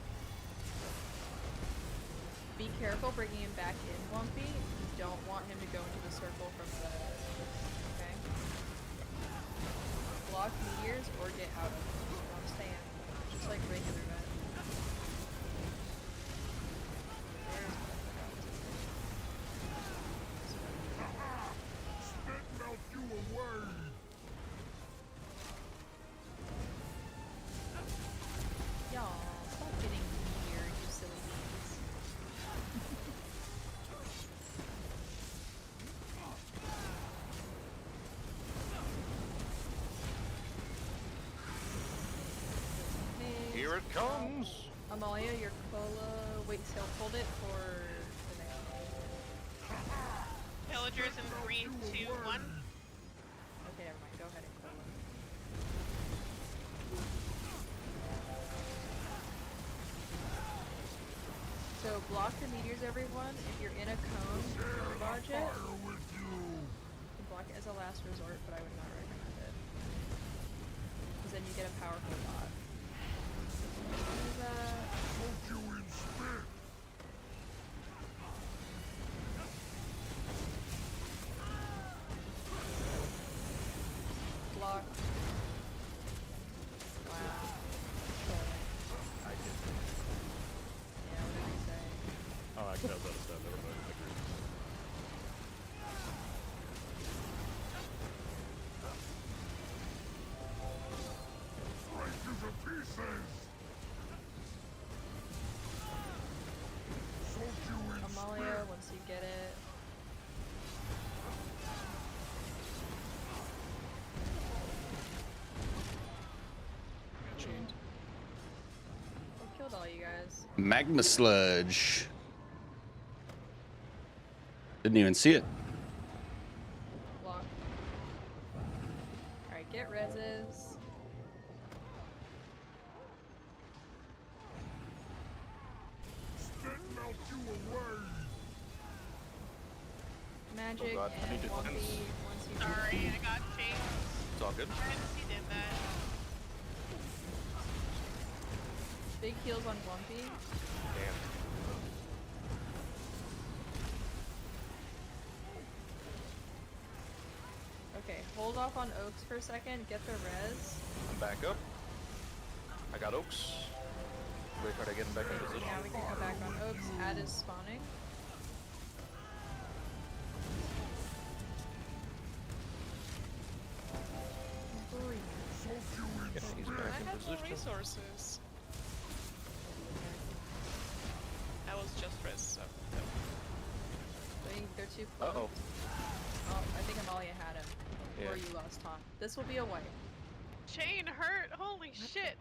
Be careful bringing him back in, Wumpy. You don't want him to go into the circle from the... Okay? Block meteors or get out of them. Don't stand. Just like regular vet. Y'all, stop getting meteor, you silly beans. Here it comes. Amalia, your cola. Wait, so hold it for the next one. Villagers in 3, 2, 1. Okay, never mind. Go ahead and cola. So block the meteors, everyone. If you're in a cone, don't dodge it. You can block it as a last resort, but I would not recommend it. Because then you get a powerful dot. Do that. Block. Wow. I did. Yeah, what did he say? Oh, actually, I was out of step. Never mind. I agree. Amalia, once you get it. Got chained. I killed all you guys. Magma sludge. Didn't even see it. Block. Alright, get reses. Magic God, I need and to 1B cleanse. once you Sorry, I got changed. It's all good. He did that. Big heals on 1B. Damn. Okay, hold off on Oaks for a second, get the res. I'm back up. I got Oaks. Wait, try to get him back in position. Now we can come back on Oaks. Ad is spawning. Yeah, he's I back in have no position. resources. I was just rest, so. They're too close. Uh-oh. Oh, I think Amalia had him. Or Yeah. you lost Tom. This will be a wipe. Chain hurt. Holy shit.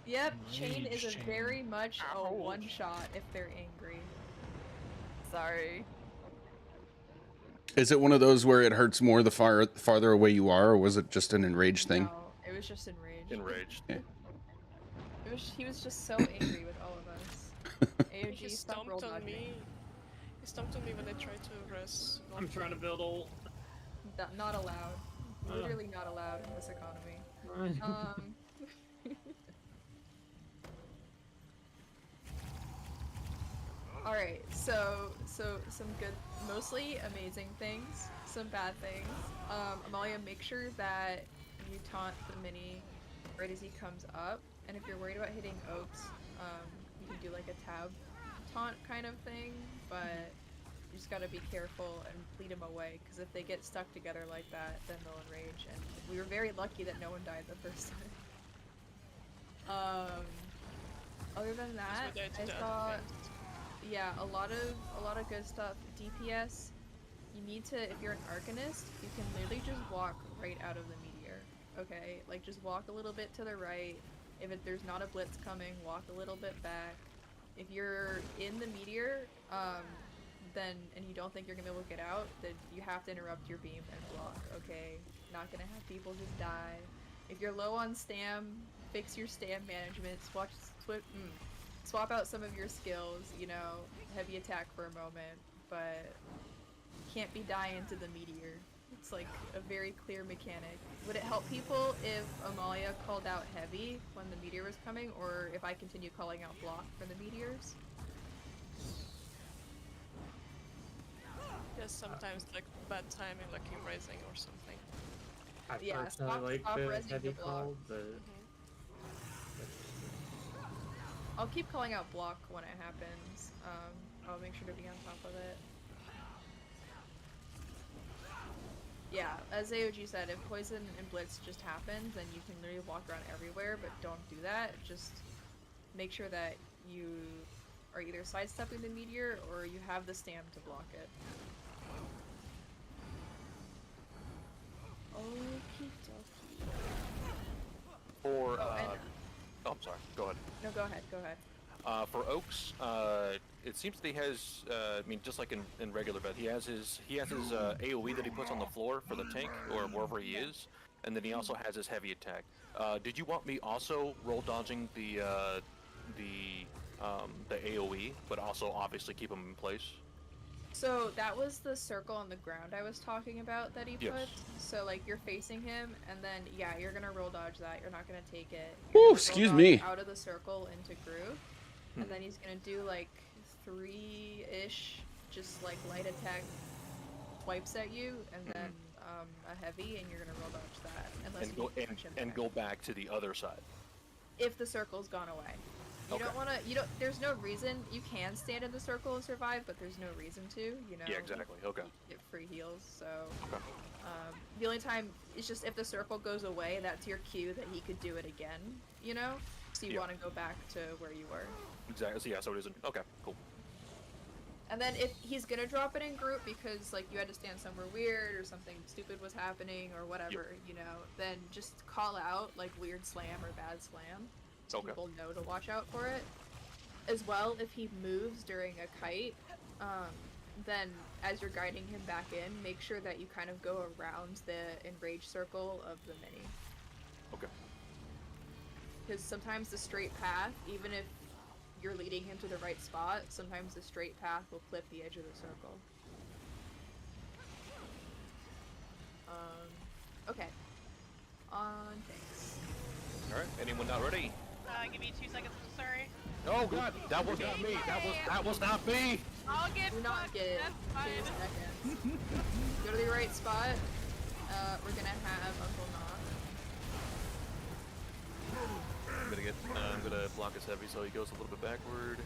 Yep, chain is Chain. very much a Ouch. one-shot if they're angry. Sorry. Is it one of those where it hurts more the farther away you are, or was it just an enraged thing? No, it was just enraged. Enraged. He was just so angry with all of us. AOG, He stop roll stomped on dodging. me. He stomped on me when I tried to rest. I'm trying to build ult. Not allowed. Literally not allowed in this economy. Alright, so some good, mostly amazing things, some bad things. Amalia, make sure that you taunt the mini right as he comes up, and if you're worried about hitting Oaks, you can do like a tab taunt kind of thing, but you just gotta be careful and lead them away, because if they get stuck together like that, then they'll enrage, and we were very lucky that no one died the first time. Other than that, So we died to I the saw other things. yeah, a lot of good stuff. DPS, you need to, if you're an Arcanist, you can literally just walk right out of the meteor. Okay, like just walk a little bit to the right. If there's not a blitz coming, walk a little bit back. If you're in the meteor, then and you don't think you're gonna be able to get out, then you have to interrupt your beam and block. Okay, not gonna have people just die. If you're low on stam, fix your stam management. Swap out some of your skills. You know, heavy attack for a moment, but can't be dying to the meteor. It's like a very clear mechanic. Would it help people if Amalia called out heavy when the meteor was coming, or if I continue calling out block for the meteors? Yeah, sometimes like bad timing, like in Rising or something. I Yeah, personally stop like the resing heavy the block. call, but I'll keep calling out block when it happens. I'll make sure to be on top of it. Yeah, as AOG said, if poison and blitz just happens, then you can literally walk around everywhere, but don't do that. Just make sure that you are either sidestepping the meteor or you have the stam to block it. Okie dokie. For Oh, and, oh, I'm sorry. Go ahead. no, go ahead, go ahead. For Oaks, it seems that he has, I mean, just like in regular Vet, he has his AoE that he puts on the floor for the tank or wherever he is, and then he also has his heavy attack. Did you want me also roll dodging the AoE, but also obviously keep him in place? So that was the circle on the ground I was talking about that he Yes. put. So like you're facing him, and then yeah, you're gonna roll dodge that. You're not gonna take it. Ooh, You're gonna roll excuse dodge me. Out of the circle into groove, and then he's gonna do like 3-ish, just like light attack wipes at you, and then a heavy, and you're gonna roll dodge that. Unless And you go can punch him and there. go back to the other side. If the circle's gone away. You Okay. don't want to. You don't. There's no reason. You can stand in the circle and survive, but there's no reason to. You know. Yeah, exactly. Okay. You get free heals, so. Okay. The only time it's just if the circle goes away, that's your cue that he could do it again. You know. So you Yeah. want to go back to where you were. Exactly. So yeah. So it isn't. Okay. Cool. And then if he's gonna drop it in group because like you had to stand somewhere weird or something stupid was happening or whatever, you know, then just call out like weird slam or bad slam. So Okay. people know to watch out for it. As well, if he moves during a kite, then as you're guiding him back in, make sure that you kind of go around the enraged circle of the mini. Okay. Because sometimes the straight path, even if you're leading him to the right spot, sometimes the straight path will clip the edge of the circle. Okay. On tanks. All right. Anyone not ready? Give me 2 seconds, I'm sorry. Oh God, that was not me. That was not me. I'll get Do not fucked, get that's 2 fine. seconds. Go to the right spot. We're gonna have Uncle Knock. I'm gonna block his heavy so he goes a little bit backward.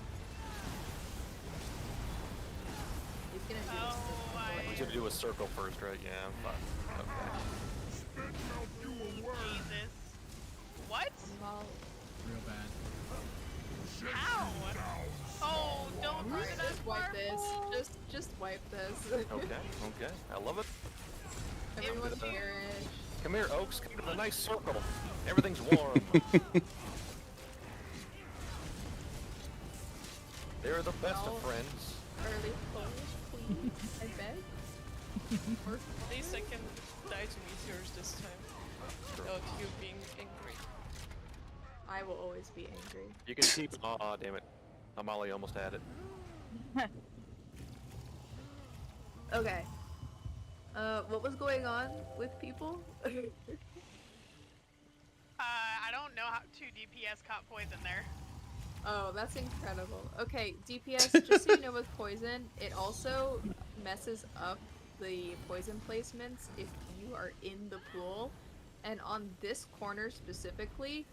He's gonna do He's gonna do a circle first, right? Yeah. Fuck. Okay. Jesus. What? Real bad. Ow! Oh, don't run to that Just wipe far this. pool. Just wipe this. Okay. I love it. Everyone Yeah. bearish. Come here, Oaks. Come to the nice circle. Everything's warm. They're the best of friends. Early Polish, please. I beg. At least I can die to meteors this time. Without you being angry. I will always be angry. You can keep. Aw, damn it. Amalia almost had it. Okay. What was going on with people? I don't know how 2 DPS caught poison there. Oh, that's incredible. Okay, DPS, just so you know with poison, it also messes up the poison placements if you are in the pool. And on this corner specifically,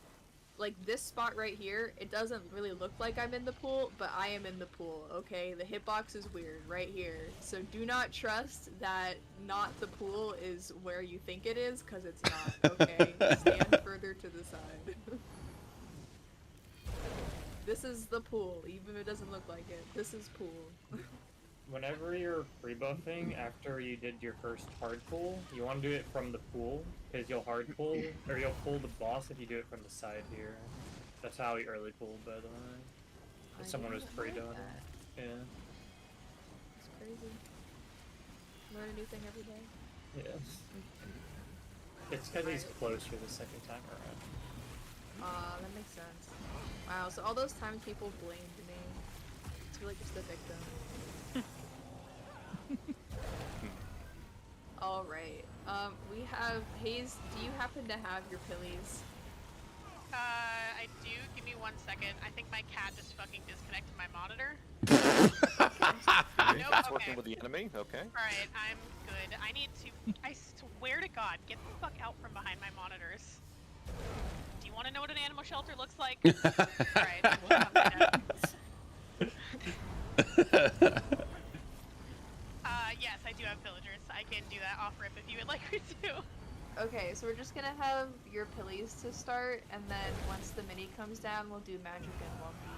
like this spot right here, it doesn't really look like I'm in the pool, but I am in the pool, okay? The hitbox is weird right here. So do not trust that not the pool is where you think it is, because it's not, okay? Stand further to the side. This is the pool, even if it doesn't look like it. This is pool. Whenever you're pre-buffing after you did your first hard pull, you want to do it from the pool, because you'll hard pull, or you'll pull the boss if you do it from the side here. That's how we early pulled, by the way. If someone was pre-done it. Yeah. It's crazy. Learn a new thing every day. Yes. It's because he's closer the second time around. That makes sense. Wow, so all those times people blamed me. It's really just the victim. Alright. We have Hayes, do you happen to have your pillies? I do. Give me 1 second. I think my cat just fucking disconnected my monitor. Nope, That's okay. working with the enemy. Okay. Alright, I'm good. I need to. I swear to God, get the fuck out from behind my monitors. Do you want to know what an animal shelter looks like? Alright, we'll come to that. Yes, I do have villagers. I can do that off rip if you would like me to. Okay, so we're just gonna have your pillies to start, and then once the mini comes down, we'll do magic and lumpy.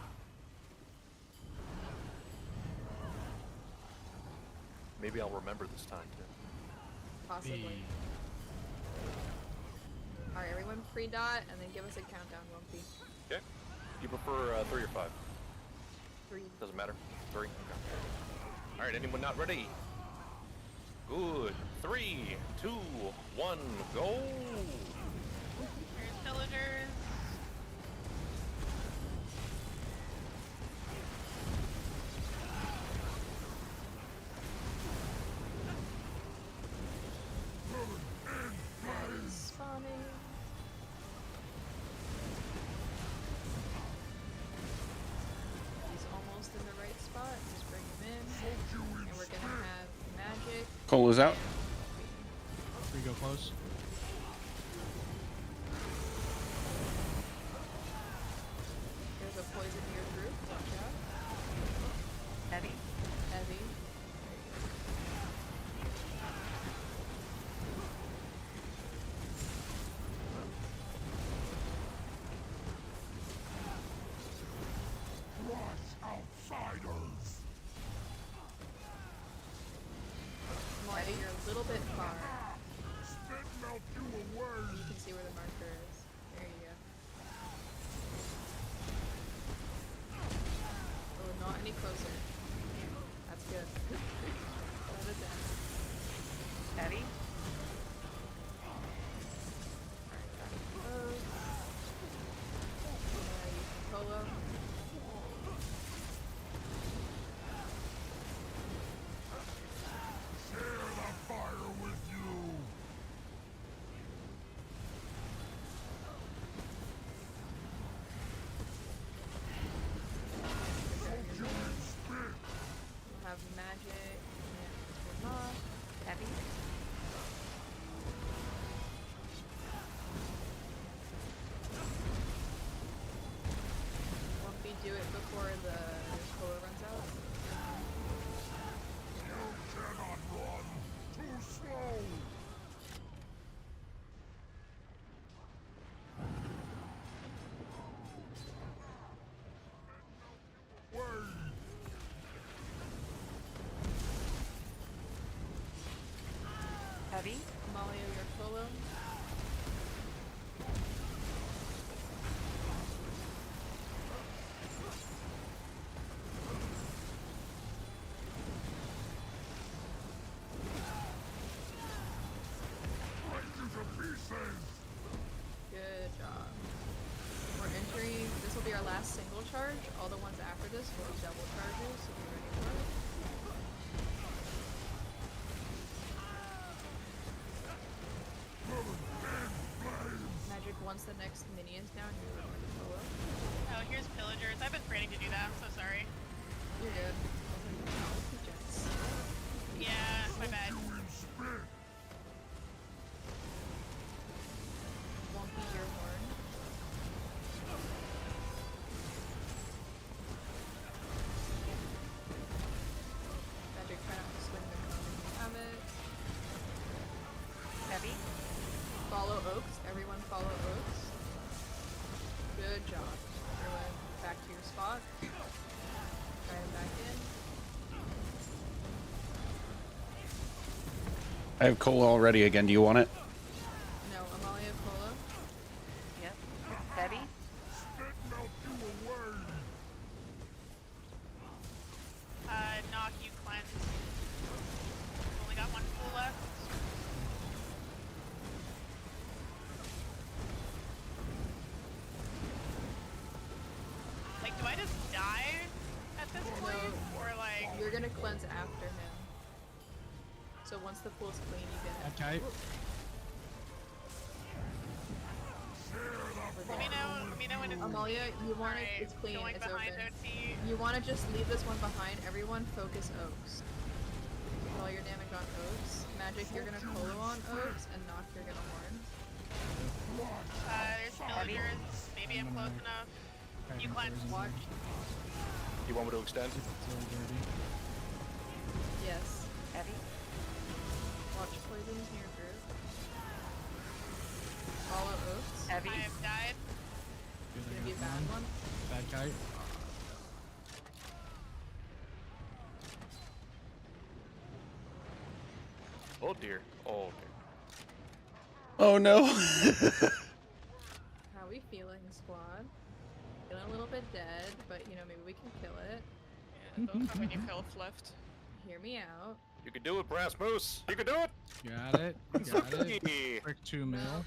Maybe I'll remember this time too. Possibly. Alright, everyone pre-dot, and then give us a countdown, lumpy. Okay. Do you prefer 3 or 5? 3. Doesn't matter. 3. Okay. All right. Anyone not ready? Good. 3, 2, 1, go. Here's villagers. That is spawning. He's almost in the right spot. Just bring him in. And we're gonna have magic. Cola's out. We go close. There's a poison in your group. Watch out. Heavy. Heavy. Outsiders! Eddie, you're a little bit far. Spit melt you away! You can see where the marker is. There you go. Oh, not any closer. That's good. Hold it down. Heavy. Close. You can Polo. Share the fire with you! We'll have magic and moth. Heavy. Won't we do it before the cola runs out? You cannot run! Too slow! Wait! Heavy. Malio, your Polo. Break you to pieces! Good job. We're entering, this will be our last single charge. All the ones after this will be double charges, so be ready for it. Magic, once the next mini is down, you're going to Polo. Oh, here's pillagers. I've been forgetting to do that. I'm so sorry. You're good. Jets. Yeah, my bad. You in spit! Won't be your horn. Magic, try not to swing the cone if you have it. Heavy. Follow Oaks. Everyone follow Oaks. Good job. Everyone back to your spot. I have cola already again. Do you want it? No, Amalia Cola. Yep. Debbie? Knock, you cleanse. Only got one pool left. Like, do I just die at this point? Or like... You're gonna cleanse after him. So once the pool's clean, you get it. Okay. Let me know when it's Amalia, you want it, Alright, it's clean, going it's behind open. OT. You want to just leave this one behind. Everyone focus Oaks. All your damage on Oaks. Magic, you're gonna Colo on Oaks, and Knock, you're gonna Horn. There's villagers. Maybe I'm close enough. You cleanse. Watch. You want me to extend? Yes. Debbie? Watch poisons in your group. Follow Oaks. Debbie? I have died. It's gonna be a bad one. Bad kite. Oh dear. Oh dear. Oh no. How we feeling, squad? Feeling a little bit dead, but you know, maybe we can kill it. Yeah, don't have any health left. Hear me out. You can do it, Brass Moose. You can do it. Got it. Got it. Hey. Quick 2 mil.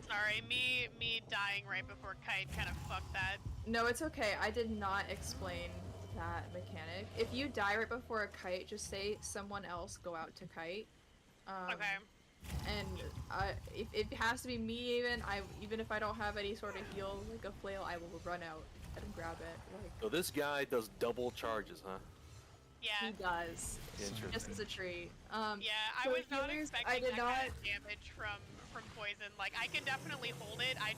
Sorry, me dying right before kite kind of fucked that. No, it's okay. I did not explain that mechanic. If you die right before a kite, just say someone else go out to kite. Okay. And if it has to be me, even if I don't have any sort of heal, like a flail, I will run out and grab it. Like So this guy does double charges, huh? Yeah. he does, Interesting. just as a treat. Yeah, I so was not healers, expecting I did that not. kind of damage from poison. Like, I can definitely hold it. I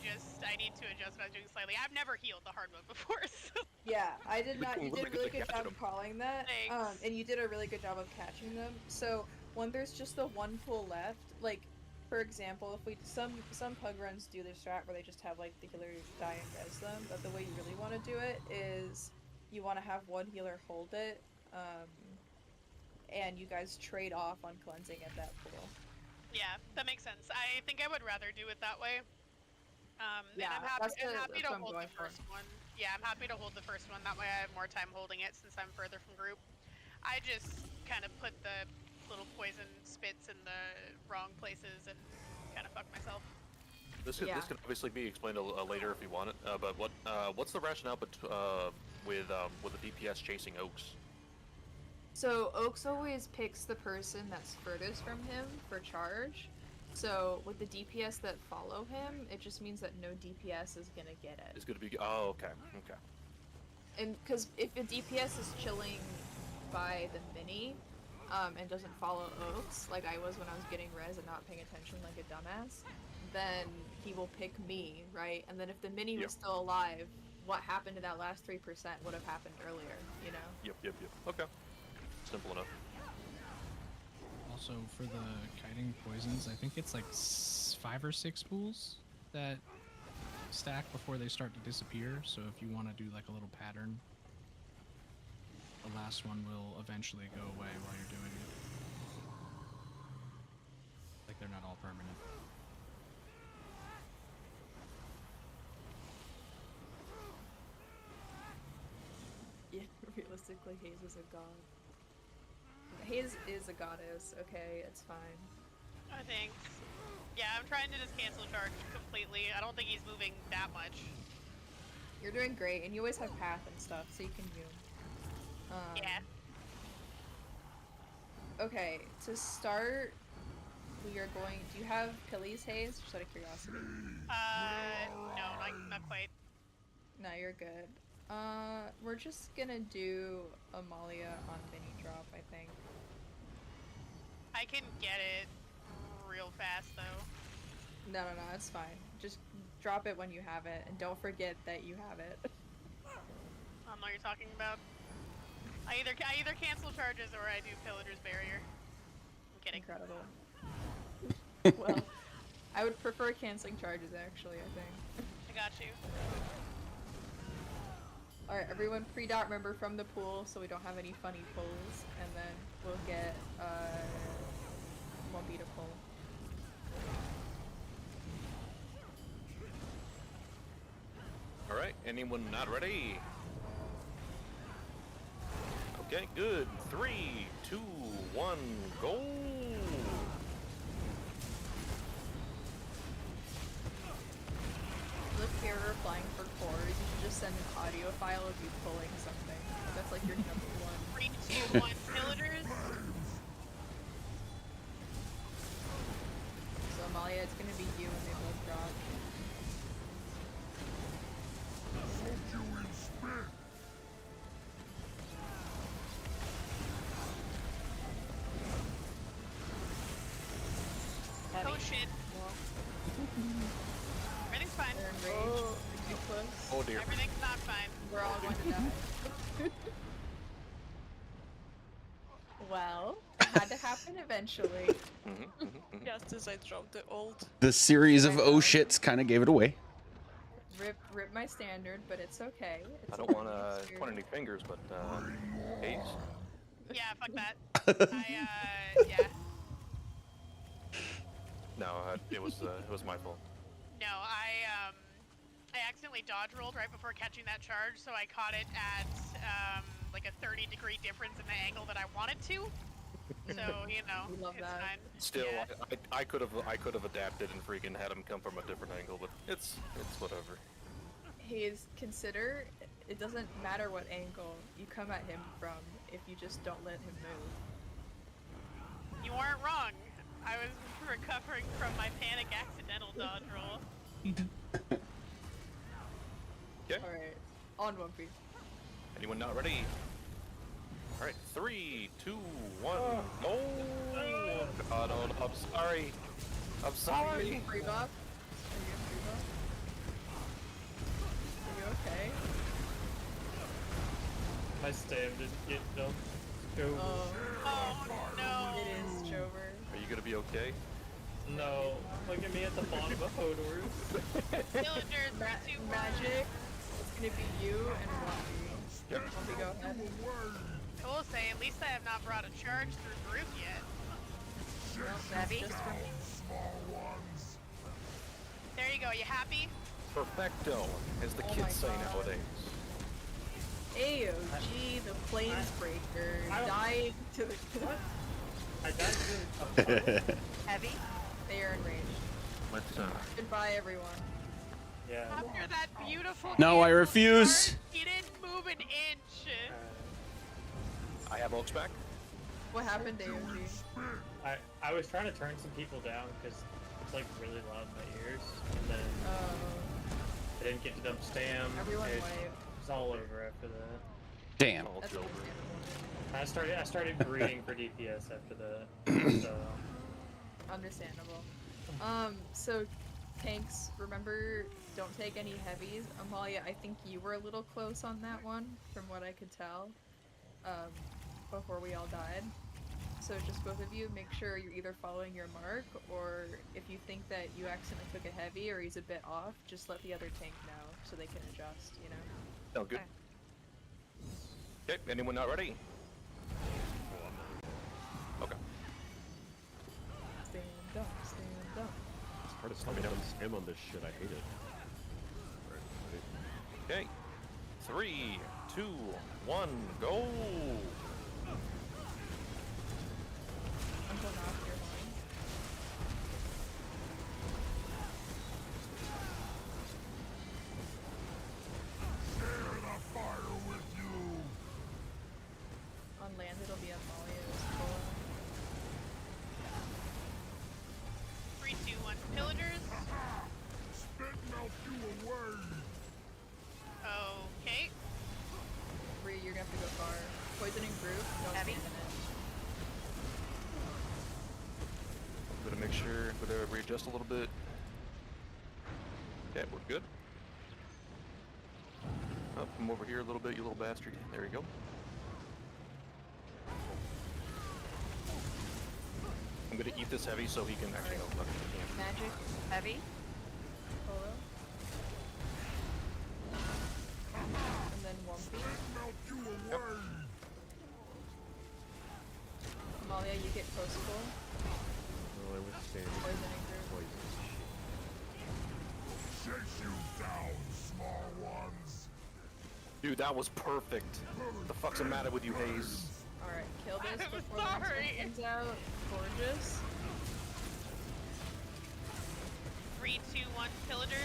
need to adjust what I was doing slightly. I've never healed the hard mode before, so. Yeah, I did You're not. You doing did a really really good good at job catching of calling that. Thanks. And you did a really good job of catching them. So when there's just the one pool left, like for example, if we some pug runs do their strat where they just have like the healer die and res them, but the way you really want to do it is you want to have one healer hold it, and you guys trade off on cleansing at that pool. Yeah, that makes sense. I think I would rather do it that way. Yeah, and I'm that's happy to what I'm hold going the for. first one. Yeah, I'm happy to hold the first one. That way I have more time holding it since I'm further from group. I just kind of put the little poison spits in the wrong places and kind of fucked myself. This Yeah. can obviously be explained later if you want it. But what's the rationale with the DPS chasing Oaks? So Oaks always picks the person that's furthest from him for charge. So with the DPS that follow him, it just means that no DPS is gonna get it. It's gonna be. Oh, okay, okay. And because if a DPS is chilling by the mini, and doesn't follow Oaks, like I was when I was getting res and not paying attention like a dumbass, then he will pick me, right? And then if the mini was still alive, what happened to that last 3% would have happened earlier, you know? Yep. Okay. Simple enough. Also, for the kiting poisons, I think it's like 5 or 6 pools that stack before they start to disappear. So if you want to do like a little pattern, the last one will eventually go away while you're doing it. Like they're not all permanent. Yeah, realistically, Haze is a god. Haze is a goddess, okay? It's fine. Thanks. Yeah, I'm trying to just cancel charge completely. I don't think he's moving that much. You're doing great, and you always have path and stuff, so you can do. Yeah. Okay, to start, we are going. Do you have Pilly's Haze? Just out of curiosity. No, not quite. No, you're good. We're just gonna do Amalia on mini drop, I think. I can get it real fast though. No, it's fine. Just drop it when you have it, and don't forget that you have it. I don't know what you're talking about. I either cancel charges or I do Pillager's Barrier. I'm kidding. Incredible. Well, I would prefer canceling charges, actually, I think. I got you. Alright, everyone pre-dot remember from the pool, so we don't have any funny pulls, and then we'll get, anyone not ready? Okay, good. 3, 2, 1, go! If you're applying for core, you should just send an audio file of you pulling something. That's like your number one. 3, 2, 1, pillagers. So Amalia, it's gonna be you and they both drop. Oh shit. Everything's fine. They're enraged. They're too close. Oh dear. Everything's not fine. We're all going to die. Well, it had to happen eventually. Just as I dropped the old. The series of oh shits kind of gave it away. Rip my standard, but it's okay. It's I don't a want learning to experience. point any fingers, but Haze. Yeah, fuck that. Yeah. No, it was my fault. No, I accidentally dodge rolled right before catching that charge, so I caught it at like a 30-degree difference in the angle that I wanted to. So you know, We love it's that. fine. Still, Yeah. I could have adapted and freaking had him come from a different angle, but it's whatever. Hayes, consider it doesn't matter what angle you come at him from if you just don't let him move. You weren't wrong. I was recovering from my panic accidental dodge roll. Okay. Alright, on One Piece. Anyone not ready? All right, 3, 2, 1. Oh, God, oh, I'm sorry. I'm sorry. Free buff? Are you free buff? Are you okay? My stab didn't get dumped. Go. Oh no. It is Jover. Are you gonna be okay? No, look at me at the bottom of Hodor's. Pillagers, 3, 2, 1. Magic. It's gonna be you and Wumpy. Yep. Wumpy, go ahead. I will say, at least I have not brought a charge through group yet. Well, that's just for me. There you go. You happy? Perfecto, as the Oh kids my say God. nowadays. AOG, the Planesbreaker, I don't- died to the. I died to a Heavy? They are enraged. Let's Goodbye, everyone. Yeah. After that beautiful. No, I cancel refuse. charge, He didn't move an inch. I have Oaks back. What happened, AOG? I was trying to turn some people down because it's like really loud in my ears, and then I didn't get to dump Stam. Everyone It wave. was all over after that. Damn. Oh, That's Jover. understandable. I started breeding for DPS after that. So Understandable. So tanks, remember, don't take any heavies. Amalia, I think you were a little close on that one, from what I could tell, before we all died. So just both of you, make sure you're either following your mark, or if you think that you accidentally took a heavy or he's a bit off, just let the other tank know so they can adjust, you know? Sound good. Okay, anyone not ready? Okay. Stand up, stand up. It's hard to slow down spam on this shit. I hate it. Okay. 3, 2, 1, go! I'm going off your line. On land, it'll be Amalia's pull. 3, 2, 1. Pillagers. Okay. Bree, you're gonna have to go far. Poisoning group, don't Heavy. stand in it. I'm gonna make sure, I'm gonna readjust a little bit. Okay, we're good. Up, come over here a little bit, you little bastard. There you go. I'm gonna eat this heavy so he can actually know what he can. Magic? Heavy? Polo. And then Wumpy. Amalia, you get coastal. No, I was standing. Poisoning group. Poison. Chase you down, small ones. Dude, that was perfect. The fuck's the matter with you, Hayes? Alright, kill this I'm before the next one sorry. comes out. Gorgeous. 3, 2, 1, pillagers.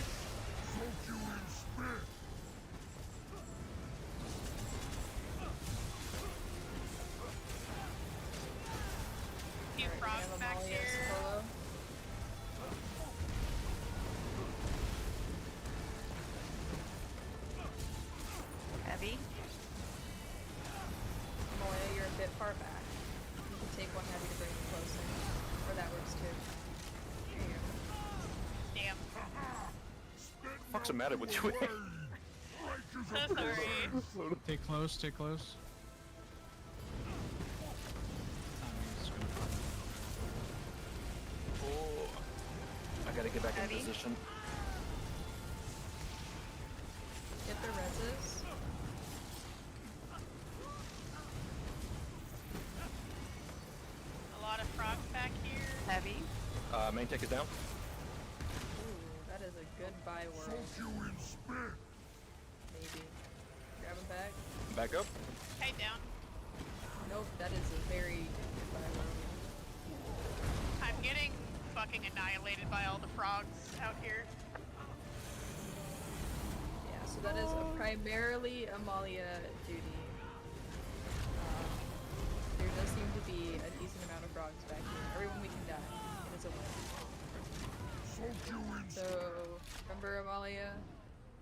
Few Alright, we frogs have back Amalia here. solo. Heavy. Amalia, you're a bit far back. You can take one heavy to bring you closer. Or that works too. There you go. Damn. Fuck's the matter with you? So sorry. Stay close, stay close. Timing is gonna Oh, I gotta get back Heavy. in position. Get the reses. A lot of frogs back here. Heavy. Main tech is down. Ooh, that is a good buy world. Maybe. Grab him back. Back up. Okay, down. Nope, that is a very good buy world. I'm getting fucking annihilated by all the frogs out here. Yeah, so that is a primarily Amalia duty. There does seem to be a decent amount of frogs back here. Everyone we can die. It is a win. So, remember Amalia,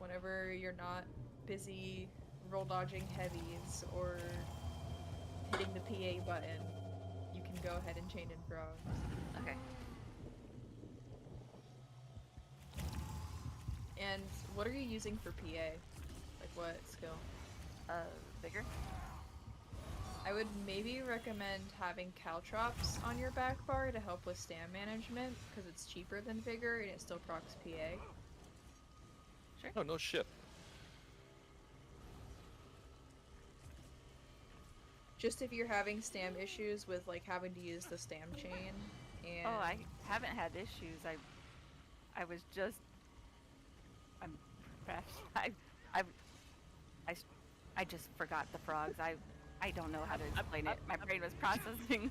whenever you're not busy roll dodging heavies or hitting the PA button, you can go ahead and chain in frogs. Okay. And what are you using for PA? Like what skill? Bigger. I would maybe recommend having caltrops on your back bar to help with stam management, because it's cheaper than Vigor and it still procs PA. Oh, no shit. Just if you're having stam issues with like having to use the stam chain and Oh, I haven't had issues. I was just. I'm fresh. I just forgot the frogs. I don't know how to explain it. My brain was processing.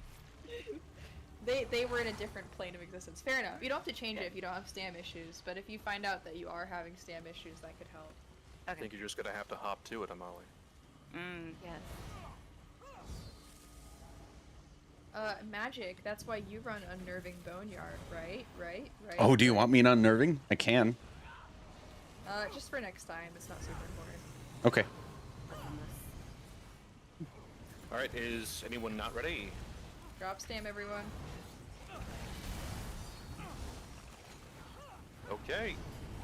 they were in a different plane of existence. Fair enough. You don't have to change it if you don't have stam issues, but if you find out that you are having stam issues, that could help. I think you're just gonna have to hop to it, Amali. Yes. Magic, that's why you run Unnerving Boneyard, right? Right? Oh, do you want me in unnerving? I can. Just for next time. It's not super important. Okay. Alright, is anyone not ready? Drop stam, everyone. Okay.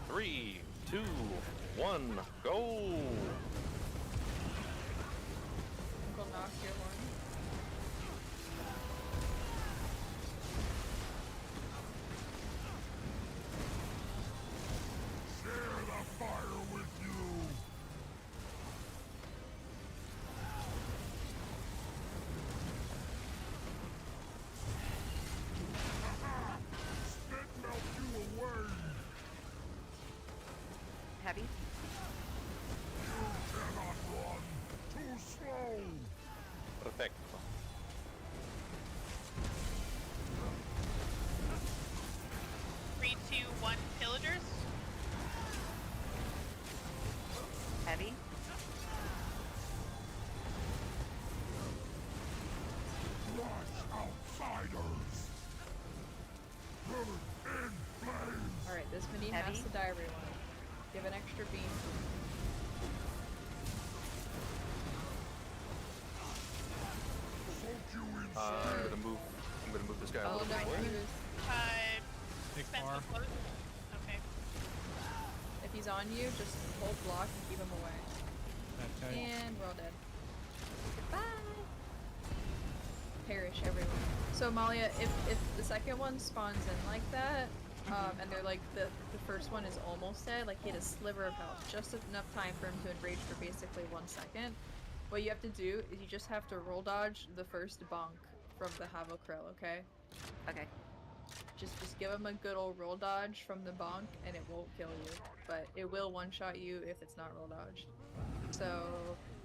3, 2, 1, go! Uncle knock your horn. Share the fire with you. Spit melt you away. Heavy. You cannot run. Too slow. Perfecto. Three, two, one, pillagers. Heavy. Rush outsiders. Put in flames. Alright, this mini has Heavy. to die, everyone. Give an extra beam. I'm gonna move this guy a Oh little no, bit he away. was, Big Spence bar. was close. Okay. if he's on you, just hold block and keep him away. Okay. And we're all dead. Goodbye! Perish, everyone. So Amalia, if the second one spawns in like that, and they're like the first one is almost dead, like he had a sliver of health, just enough time for him to enrage for basically 1 second. What you have to do is you just have to roll dodge the first bonk from the Havokrill, okay? Okay. Just give him a good old roll dodge from the bonk and it won't kill you. But it will one-shot you if it's not roll dodged. So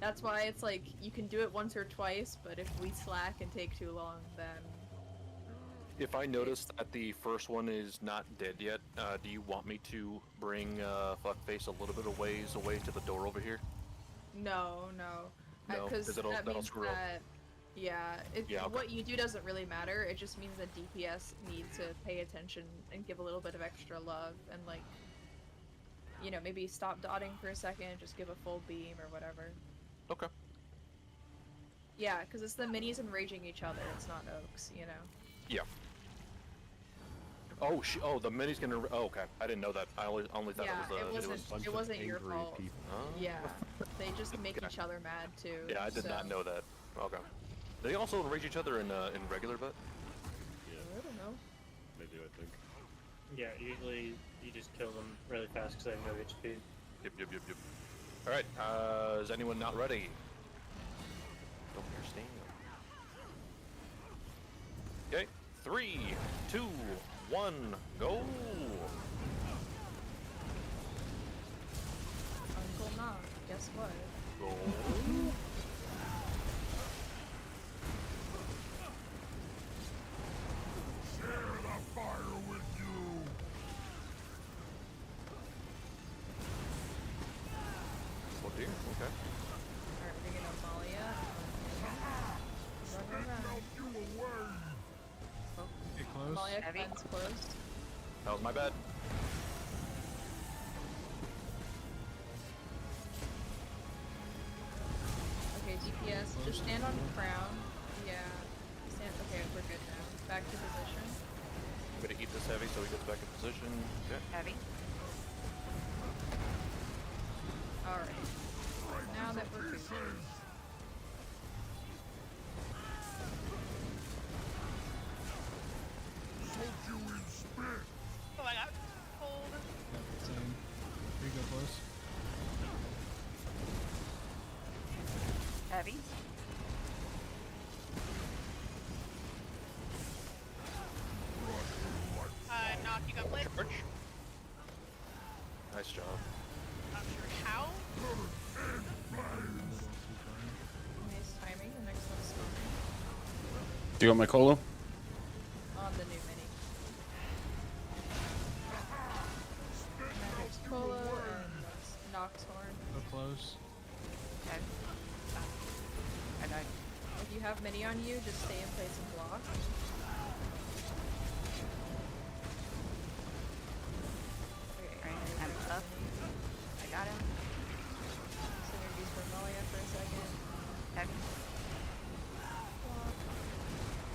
that's why it's like you can do it once or twice, but if we slack and take too long, then If I notice that the first one is not dead yet, do you want me to bring Fuckface a little bit of ways away to the door over here? no. No, Because 'cause that that'll means screw up. that, yeah, Yeah, okay. what you do doesn't really matter. It just means that DPS need to pay attention and give a little bit of extra love and, like, you know, maybe stop dotting for a second, just give a full beam or whatever. Okay. Yeah, because it's the minis enraging each other. It's not Oaks, you know. Yeah. Oh, oh, the mini's gonna. Oh, okay. I didn't know that. I only thought Yeah, it was. it wasn't your fault. people. Yeah, they just make Okay. each other mad too. Yeah, I did not so- know that. Okay. They also enrage each other in regular vet. I don't know. They do, I think. Yeah, usually you just kill them really fast because they have no HP. Yep. All right. Is anyone not ready? Don't understand. Okay. 3, 2, 1, go. Uncle Knock, guess what? Go. Share the fire with you. Oh dear. Okay. Alright, we're gonna Amalia. Run. Melt you away. Get close. Amalia Heavy. cleanse closed. That was my bad. Okay, DPS, just stand on crown. Yeah. Stand. Okay, we're good now. Back to position. I'm gonna eat this heavy so he gets back in position. Okay. Heavy. Alright. Now that we're good. Soak you in spit. Oh, I got cold. Yep, same. Here you go, close. Heavy. Knock, you got blitz. Charge. Nice job. Not sure how. Nice timing. The next one's coming. Do you want my colo? On the new mini. Magic's Cola and Nox Horn. Go close. Okay. I died. If you have mini on you, just stay in place and block. Okay, Alright, I'm up. I got him. Synergies for Malia for a second. Heavy. Block.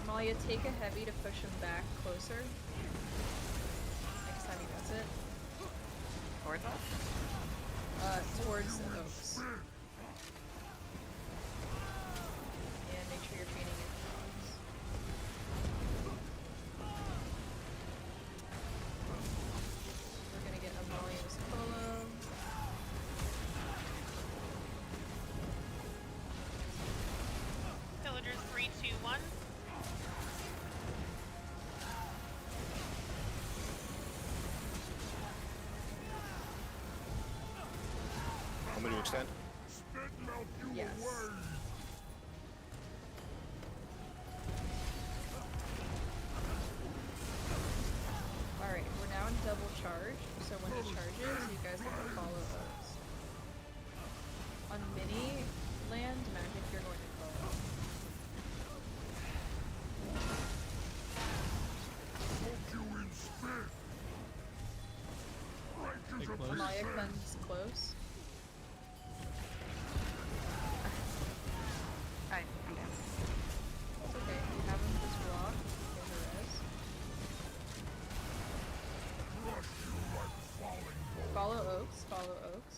Malia, take a heavy to push him back closer. Next time he does it. Towards us. Towards the Oaks. And make sure you're feeding it to Oaks. We're gonna get Amalia's Polo. Pillagers 3, 2, 1. Want me to extend? Spit melt you Yes. away. Alright, we're now in double charge, so when he charges, you guys have to follow Oaks. On mini land, magic, you're going to follow. Soak you in spit. Right Stay as a close. Amalia cleanse close. I'm down. It's okay, you have him just block. Here's a res. crush you like falling bolt. Follow Oaks, follow Oaks.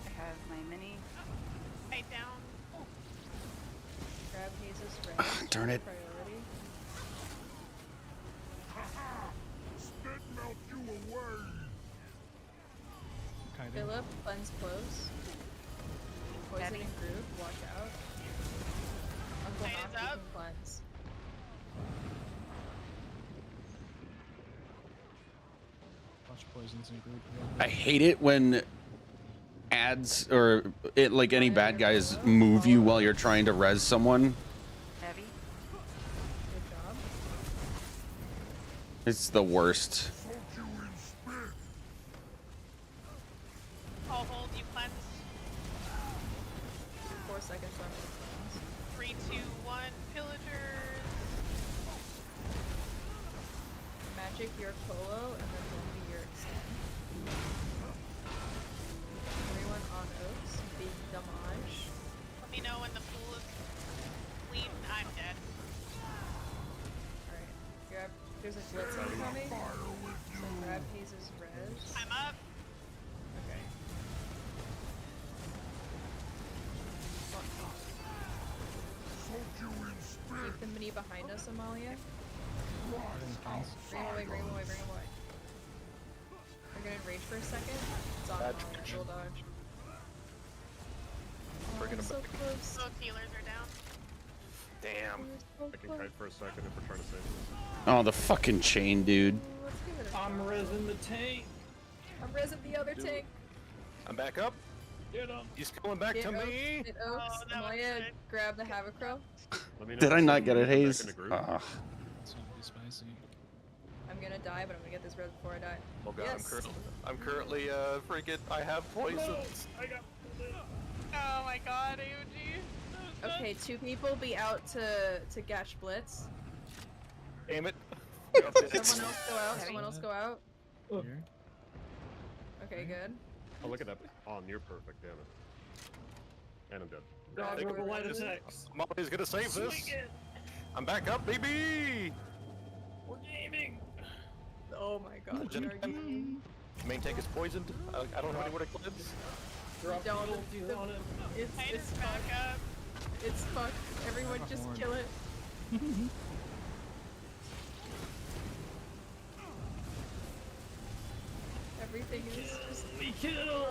I have my mini. Right down. Grab Haze's res. Ah, darn it. Priority. Spit melt you away. Kiting. Philip, cleanse close. Poisoning Heavy. group, watch out. Uncle Tight Knock, is you up. can cleanse. Watch poisons in group. I hate it when ads or it like any bad guys move you while you're trying to res someone. Heavy. Good job. It's the worst. I'll hold you cleanse. 4 seconds left. 3, 2, 1, pillagers. Magic your Polo, and then Zombie your Extend. Everyone on Oaks, big damage. Let me know when the pool is clean. I'm dead. Alright, grab. There's a blitz incoming. So grab Haze's res. I'm up. Okay. Keep the mini behind us, Amalia. Bring him away, bring him away, bring him away. We're gonna rage for a second. It's on full dodge. Bring him so back. close. Both healers are down. Damn. So I can close. kite for a second if we're trying to save this. Oh, the fucking chain, dude. Let's give it a I'm shot. resin the tank. I'm resin the other tank. I'm back up. Get him. He's coming back Get to Oaks, me. get Oaks. Oh, that was Amalia, sick. grab the Havoc Crow. Let me know Did I if not you get it, back Haze? in the group. Ah. It's gonna be spicy. I'm gonna die, but I'm gonna get this res before I die. Oh god, Yes. I'm currently freaking. I have poisons. I got Oh my god, AOG. That was Okay, 2 people be out to Gash Blitz. Damn it. Someone else go out. Someone else go out. Here. Okay, good. Oh, look at that. Oh, near perfect. Damn it. And I'm dead. God, Grab verbal light res. attacks. Molly's gonna save this. Swing it. I'm back up, baby. We're gaming. Oh my god, we are getting... Main tank is poisoned. I don't have anywhere to cleanse. Drop Don't- penalties on him. It's Titan's fucked. back up. It's fucked. Everyone just Horn. kill it. Everything is just We kill.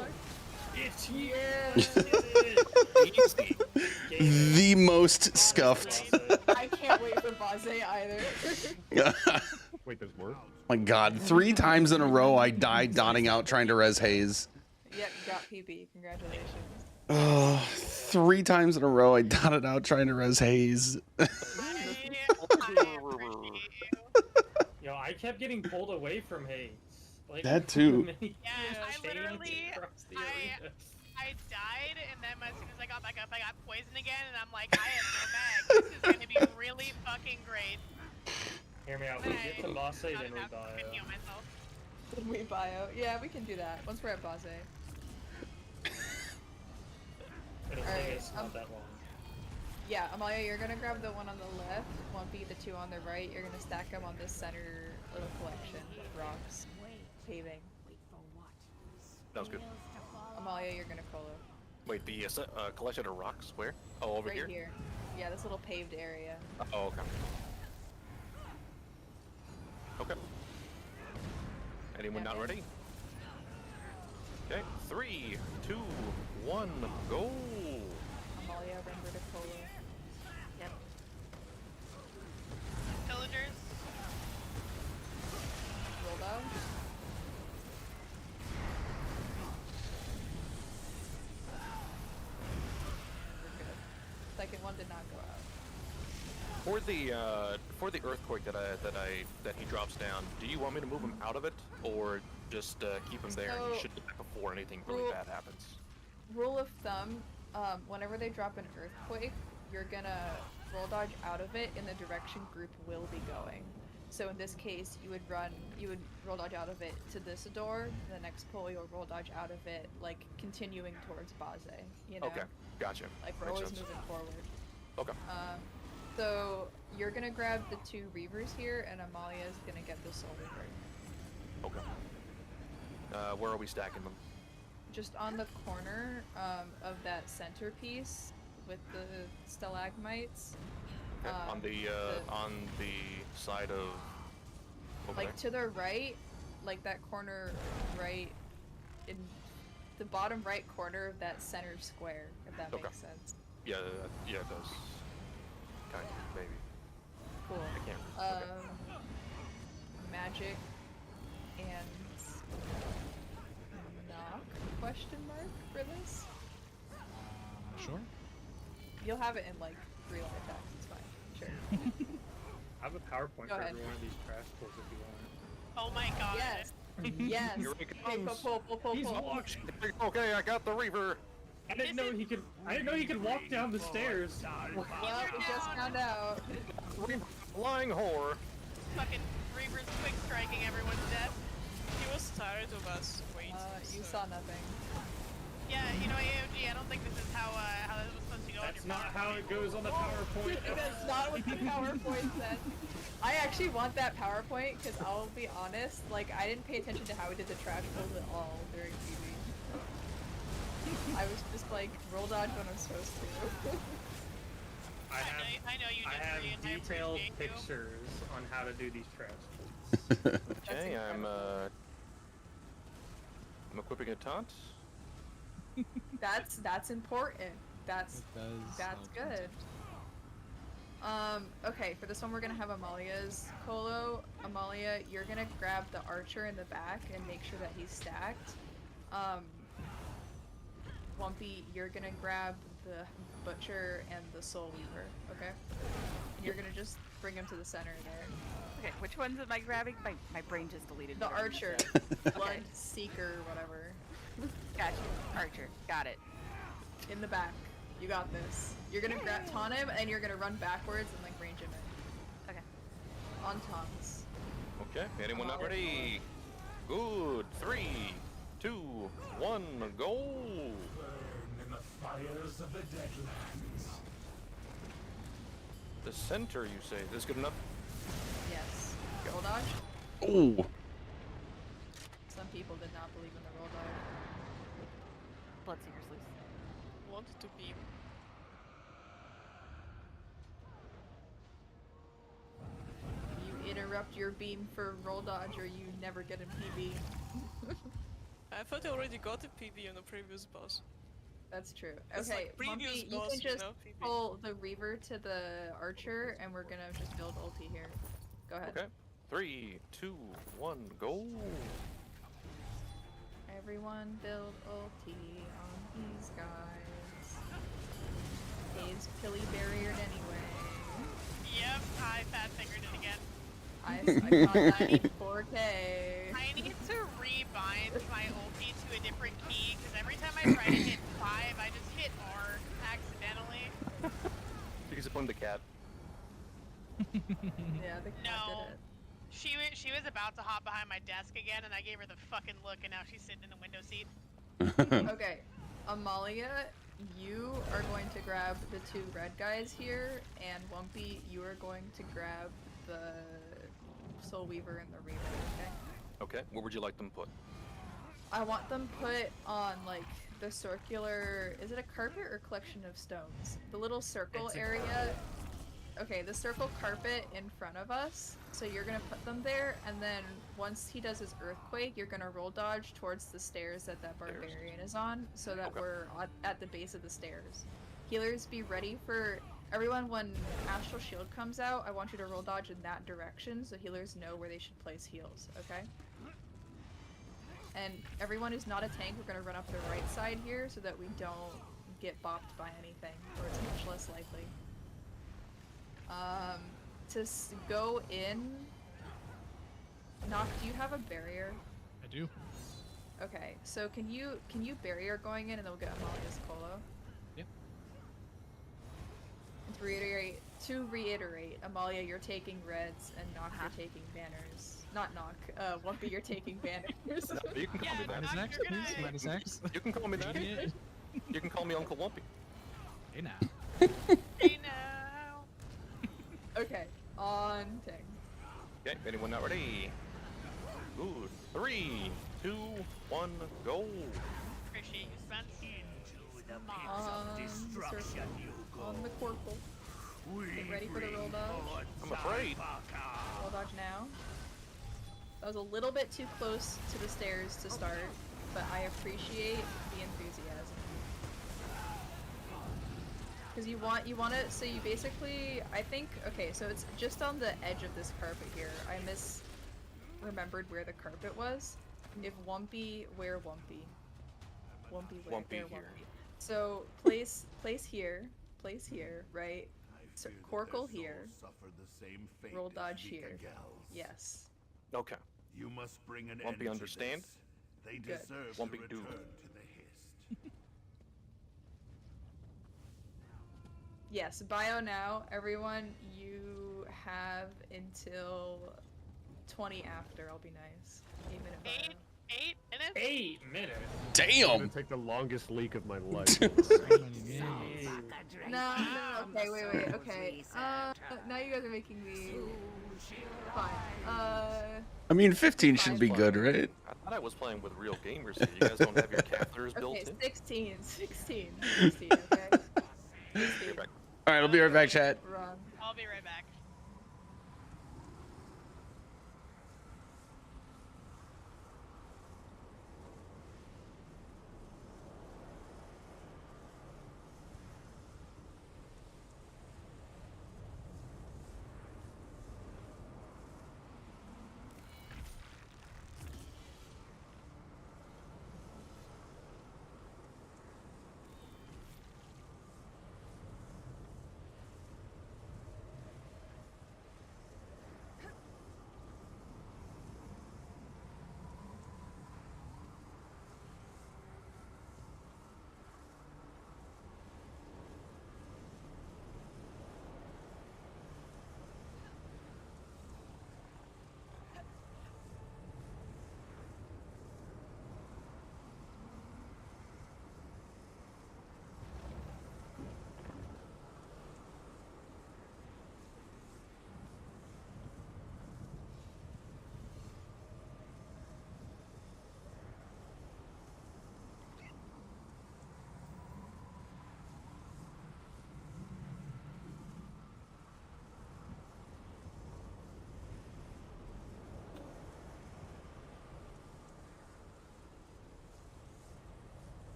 It's here. yeah. Easy. The most scuffed. I can't wait for Baze either. Wait, there's more? My god, 3 times in a row I died donning out trying to res Haze. Yep, you got PB. Congratulations. Oh, 3 times in a row I dotted out trying to res Haze. I appreciate you. Yo, I kept getting pulled away from Hayes. Like, That too. Yeah, I literally, I died, and then as soon as I got back up, I got poisoned again, and I'm like, I have no mag. This is gonna be really fucking great. Hear me out. We get to boss save and we buy. Heal myself. We bio. Yeah, we can do that once we're at Baze. It'll Alright, take us not that long. Yeah, Amalia, you're gonna grab the one on the left, 1B, the 2 on the right. You're gonna stack them on this center little collection of rocks, paving. Sounds good. Amalia, you're gonna colo. Wait, the collection of rocks. Where? Oh, over Right here. here. Yeah, this little paved area. Oh, okay. Okay. Anyone Yeah, not man. ready? Okay, 3, 2, 1, go! Amalia, remember to colo. Yep. Pillagers. Roll down. We're good. Second one did not go out. For the earthquake that he drops down, do you want me to move him out of it, or just keep him there and you So- should die before anything really Rule- bad happens? Rule of thumb, whenever they drop an earthquake, you're gonna roll dodge out of it in the direction group will be going. So in this case, you would roll dodge out of it to this door, the next pull you'll roll dodge out of it, like continuing towards Baze, you know? Okay, gotcha. Like we're Makes always sense. moving forward. Okay. So you're gonna grab the 2 Reavers here, and Amalia's gonna get the Soul Reaver. Okay. Where are we stacking them? Just on the corner of that centerpiece with the stalagmites. Okay. On the side of over Like to the right, like that corner right, in the bottom right corner of that center square, if that Okay. makes sense. there. Yeah, it does. Kind of, maybe. Cool. I can't. Okay. Magic and knock question mark for this. You'll have it in like real life text. It's fine. Sure. I have a PowerPoint Go for ahead. every one of these trash pulls if you want. Oh my god. Yes. Yes. Here he Okay, comes. pull. He's walking. Okay, I got the Reaver. I didn't know he could. I didn't know he could walk down the stairs. Well, we just found out. Flying whore. Fucking Reaver's quick striking everyone's death. He was tired of us waiting. You so- saw nothing. Yeah, you know, AOG, I don't think this is how this was supposed to go. That's not how it goes on the PowerPoint. That's not what the PowerPoint said. I actually want that PowerPoint because I'll be honest, like I didn't pay attention to how we did the trash pulls at all during TV. I was just like roll dodge when I'm supposed to. I know you I did, have Korean, I detailed appreciate you. pictures on how to do these trash pulls. Okay, I'm equipping a taunt. That's important. That's good. Okay, for this one we're gonna have Amalia's Colo. Amalia, you're gonna grab the archer in the back and make sure that he's stacked. Wumpy, you're gonna grab the butcher and the soul weaver, okay? You're gonna just bring him to the center there. Okay, which ones am I grabbing? My brain just deleted. The whatever you archer. said. Blood seeker, whatever. Gotcha. Archer. Got it. In the back. You got this. You're gonna taunt him and you're gonna run backwards and like range him in. Okay. On taunts. Okay, anyone not ready? Good. 3, 2, 1, go. Burn in the fires of the Deadlands. The center, you say? Is this good enough? Yes. Roll dodge? Oh. Some people did not believe in the roll dodge. Bloodseeker's loose. Wanted to be. You interrupt your beam for roll dodge or you never get in PB. I thought I already got a PB on the previous boss. That's true. It's Okay, like previous Mumpy, you boss, can just you know, PB. pull the Reaver to the Archer and we're gonna just build ulti here. Go ahead. Okay. 3, 2, 1, go. Everyone build ulti on these guys. Dave's pilly barriered anyway. Yep, I fat fingered it again. I caught that in 4K. I need to rebind my ulti to a different key, because every time I try to hit 5, I just hit R accidentally. Because upon the cat. Yeah, the cat No. did it. She was about to hop behind my desk again, and I gave her the fucking look, and now she's sitting in the window seat. Okay, Amalia, you are going to grab the 2 red guys here, and Wumpy, you are going to grab the Soul Weaver and the Reaver, okay? Okay, where would you like them put? I want them put on, like, the circular... Is it a carpet or collection of stones? The little circle It's a area... carpet. Okay, the circle carpet in front of us. So you're gonna put them there, and then once he does his earthquake, you're gonna roll dodge towards the stairs that barbarian is on, so that we're at the base of the stairs. Healers, be ready for everyone when Astral Shield comes out. I want you to roll dodge in that direction, so healers know where they should place heals. Okay. And everyone who's not a tank, we're gonna run up the right side here, so that we don't get bopped by anything, or it's much less likely. Go in. Nock, do you have a barrier? I do. Okay, so can you barrier going in and then we'll get Amalia's Colo? Yep. To reiterate, Amalia, you're taking reds and Nock, you're taking banners. Not Nock, Wumpy, you're taking banners. No, you can call me that. Minus Nock, X, you're gonna- please. Minus X. You can call me that. Idiot. You can call me Uncle Lumpy. Hey now. Hey now. Okay, on tank. Okay, anyone not ready? Good. 3, 2, 1, go. Appreciate you, Spence. On the corporal. Get ready for the roll dodge. I'm afraid. Roll dodge now. That was a little bit too close to the stairs to start, but I appreciate the enthusiasm. Because you want it, so you basically, I think, okay, so it's just on the edge of this carpet here. I misremembered where the carpet was. If Wumpy, where Wumpy? Wumpy, where? Wumpy There, here. Wumpy. So place here, place here, right? I So fear that Corkle their here. souls suffer the same fate Roll as dodge Vika here. Gals. Yes. Okay. You must bring an Lumpy end understand? to this. They Good. deserve Lumpy to do. return to the Hist. Yes, bio now. Everyone, you have until 20 after. I'll be nice. 8 minute bio. 8 minutes? 8 minutes. I'm Damn. gonna take the longest leak of my life. No, okay, wait, okay. Now you guys are making me... Fine. I mean, 15 should be good, right? I thought I was playing with real gamers here. You guys don't have your catheters built Okay, in? 16, okay? 16. Back. All right, I'll be right back, chat. Run. I'll be right back.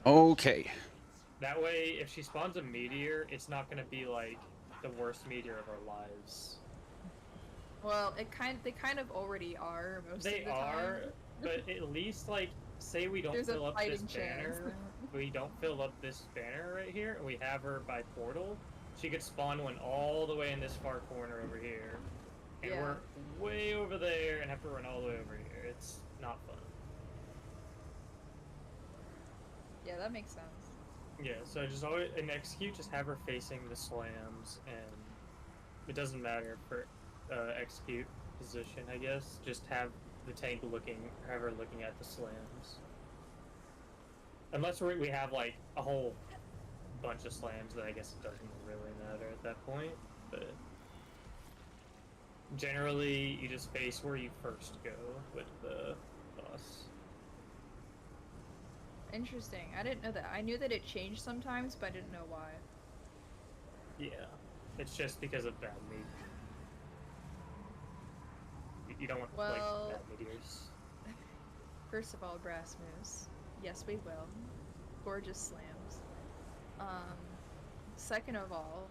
Okay. That way, if she spawns a meteor, it's not gonna be like the worst meteor of our lives. Well, they kind of already are most They of the are, time. but at least like say we don't There's a fill up this fighting chance. banner, we don't fill up this banner right here, and we have her by portal. She could spawn one all the way in this far corner over here, and Yeah. we're way over there and have to run all the way over here. It's not fun. Yeah, that makes sense. Yeah, so just always in execute, just have her facing the slams, and it doesn't matter for execute position, I guess. Just have the tank have her looking at the slams. Unless we have like a whole bunch of slams, then I guess it doesn't really matter at that point. But generally, you just face where you first go with the boss. Interesting. I didn't know that. I knew that it changed sometimes, but I didn't know why. Yeah, it's just because of bad meat. You don't want Well- like bad meteors. First of all, Brass Moose. Yes, we will. Gorgeous slams. Second of all,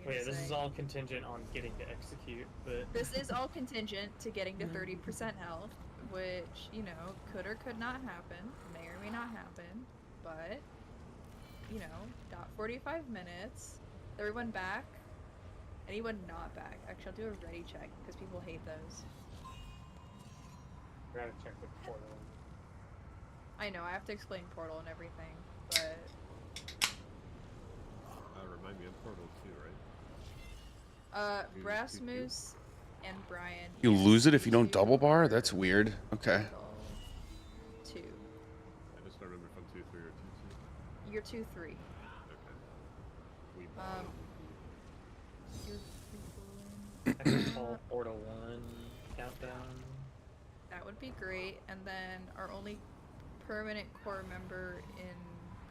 Wait, this is all contingent on getting to execute, but This is all contingent to getting to 30% health, which, you know, could or could not happen, may or may not happen, but, you know, got 45 minutes. Everyone back? Anyone not back? Actually, I'll do a ready check, because people hate those. I gotta check the portal. I know, I have to explain Portal and everything, but... Remind me, I'm Portal 2, right? Two, Brass 2, 2? Moose and Brian. You yes, lose it if you don't 2 double bar? are That's weird. Okay. Portal 2. I just don't remember if I'm 2, 3 or 2, 2. You're 2-3. Okay. We You're I can call Portal 1 countdown. That would be great. And then our only permanent core member in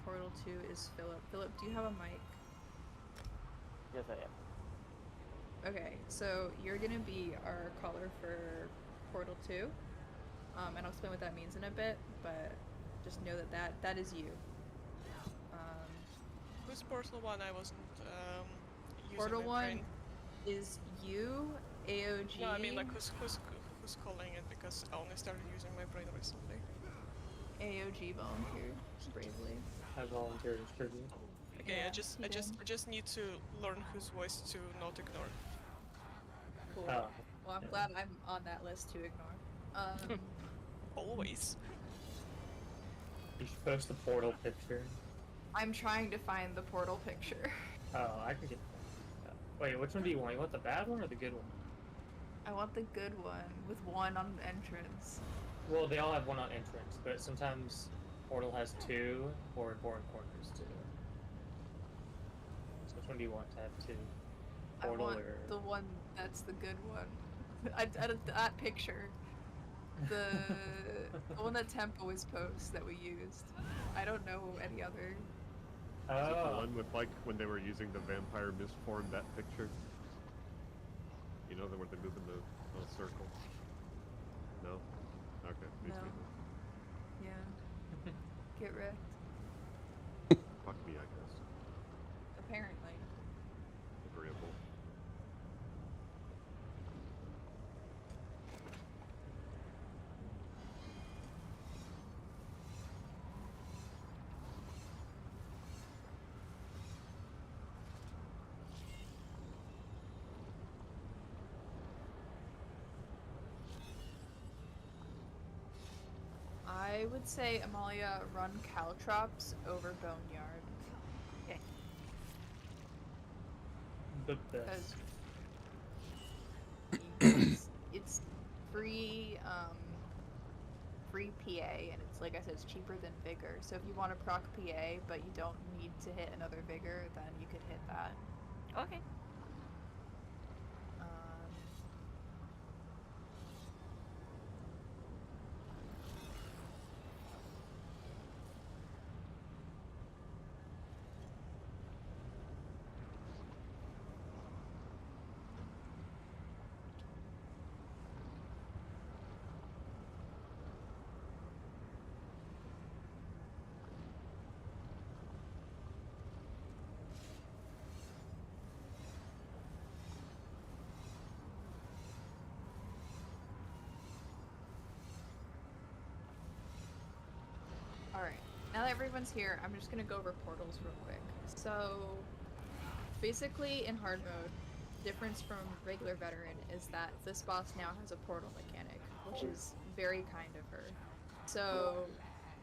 Portal 2 is Philip. Philip, do you have a mic? Yes, I am. Okay, so you're gonna be our caller for Portal 2. And I'll explain what that means in a bit, but just know that that is you. Who's Portal 1? I wasn't using Portal my 1 brain. is you, AOG. No, I mean like who's calling it, because I only started using my brain recently. AOG volunteered bravely. I volunteered as tribute. Okay, Yeah, I just need to learn whose voice to not ignore. Cool. Oh. Well, I'm glad I'm on that list to ignore. Always. You should post the portal picture. I'm trying to find the portal picture. Oh, I can get that. Wait, which one do you want? You want the bad one or the good one? I want the good one with one on entrance. Well, they all have one on entrance, but sometimes Portal has 2 or important corners too. So which one do you want to have 2? Portal I want or the one that's the good one. That picture. The one that Temp always posts that we used. I don't know any other. Is it the Oh. one with, like, when they were using the vampire misform, that picture? You know, where they're moving the little circle? No? Okay, me No. too. Yeah. Get wrecked. Fuck me, I guess. Apparently. Agreeable. I would say, Amalia, run Caltrops over Boneyard. Okay. the best. It's free, free PA, and it's, like I said, it's cheaper than Vigor. So if you want to proc PA, but you don't need to hit another Vigor, then you could hit that. Okay. Alright, now that everyone's here, I'm just gonna go over portals real quick. So, basically in hard mode, difference from regular veteran is that this boss now has a portal mechanic, which is very kind of her. So,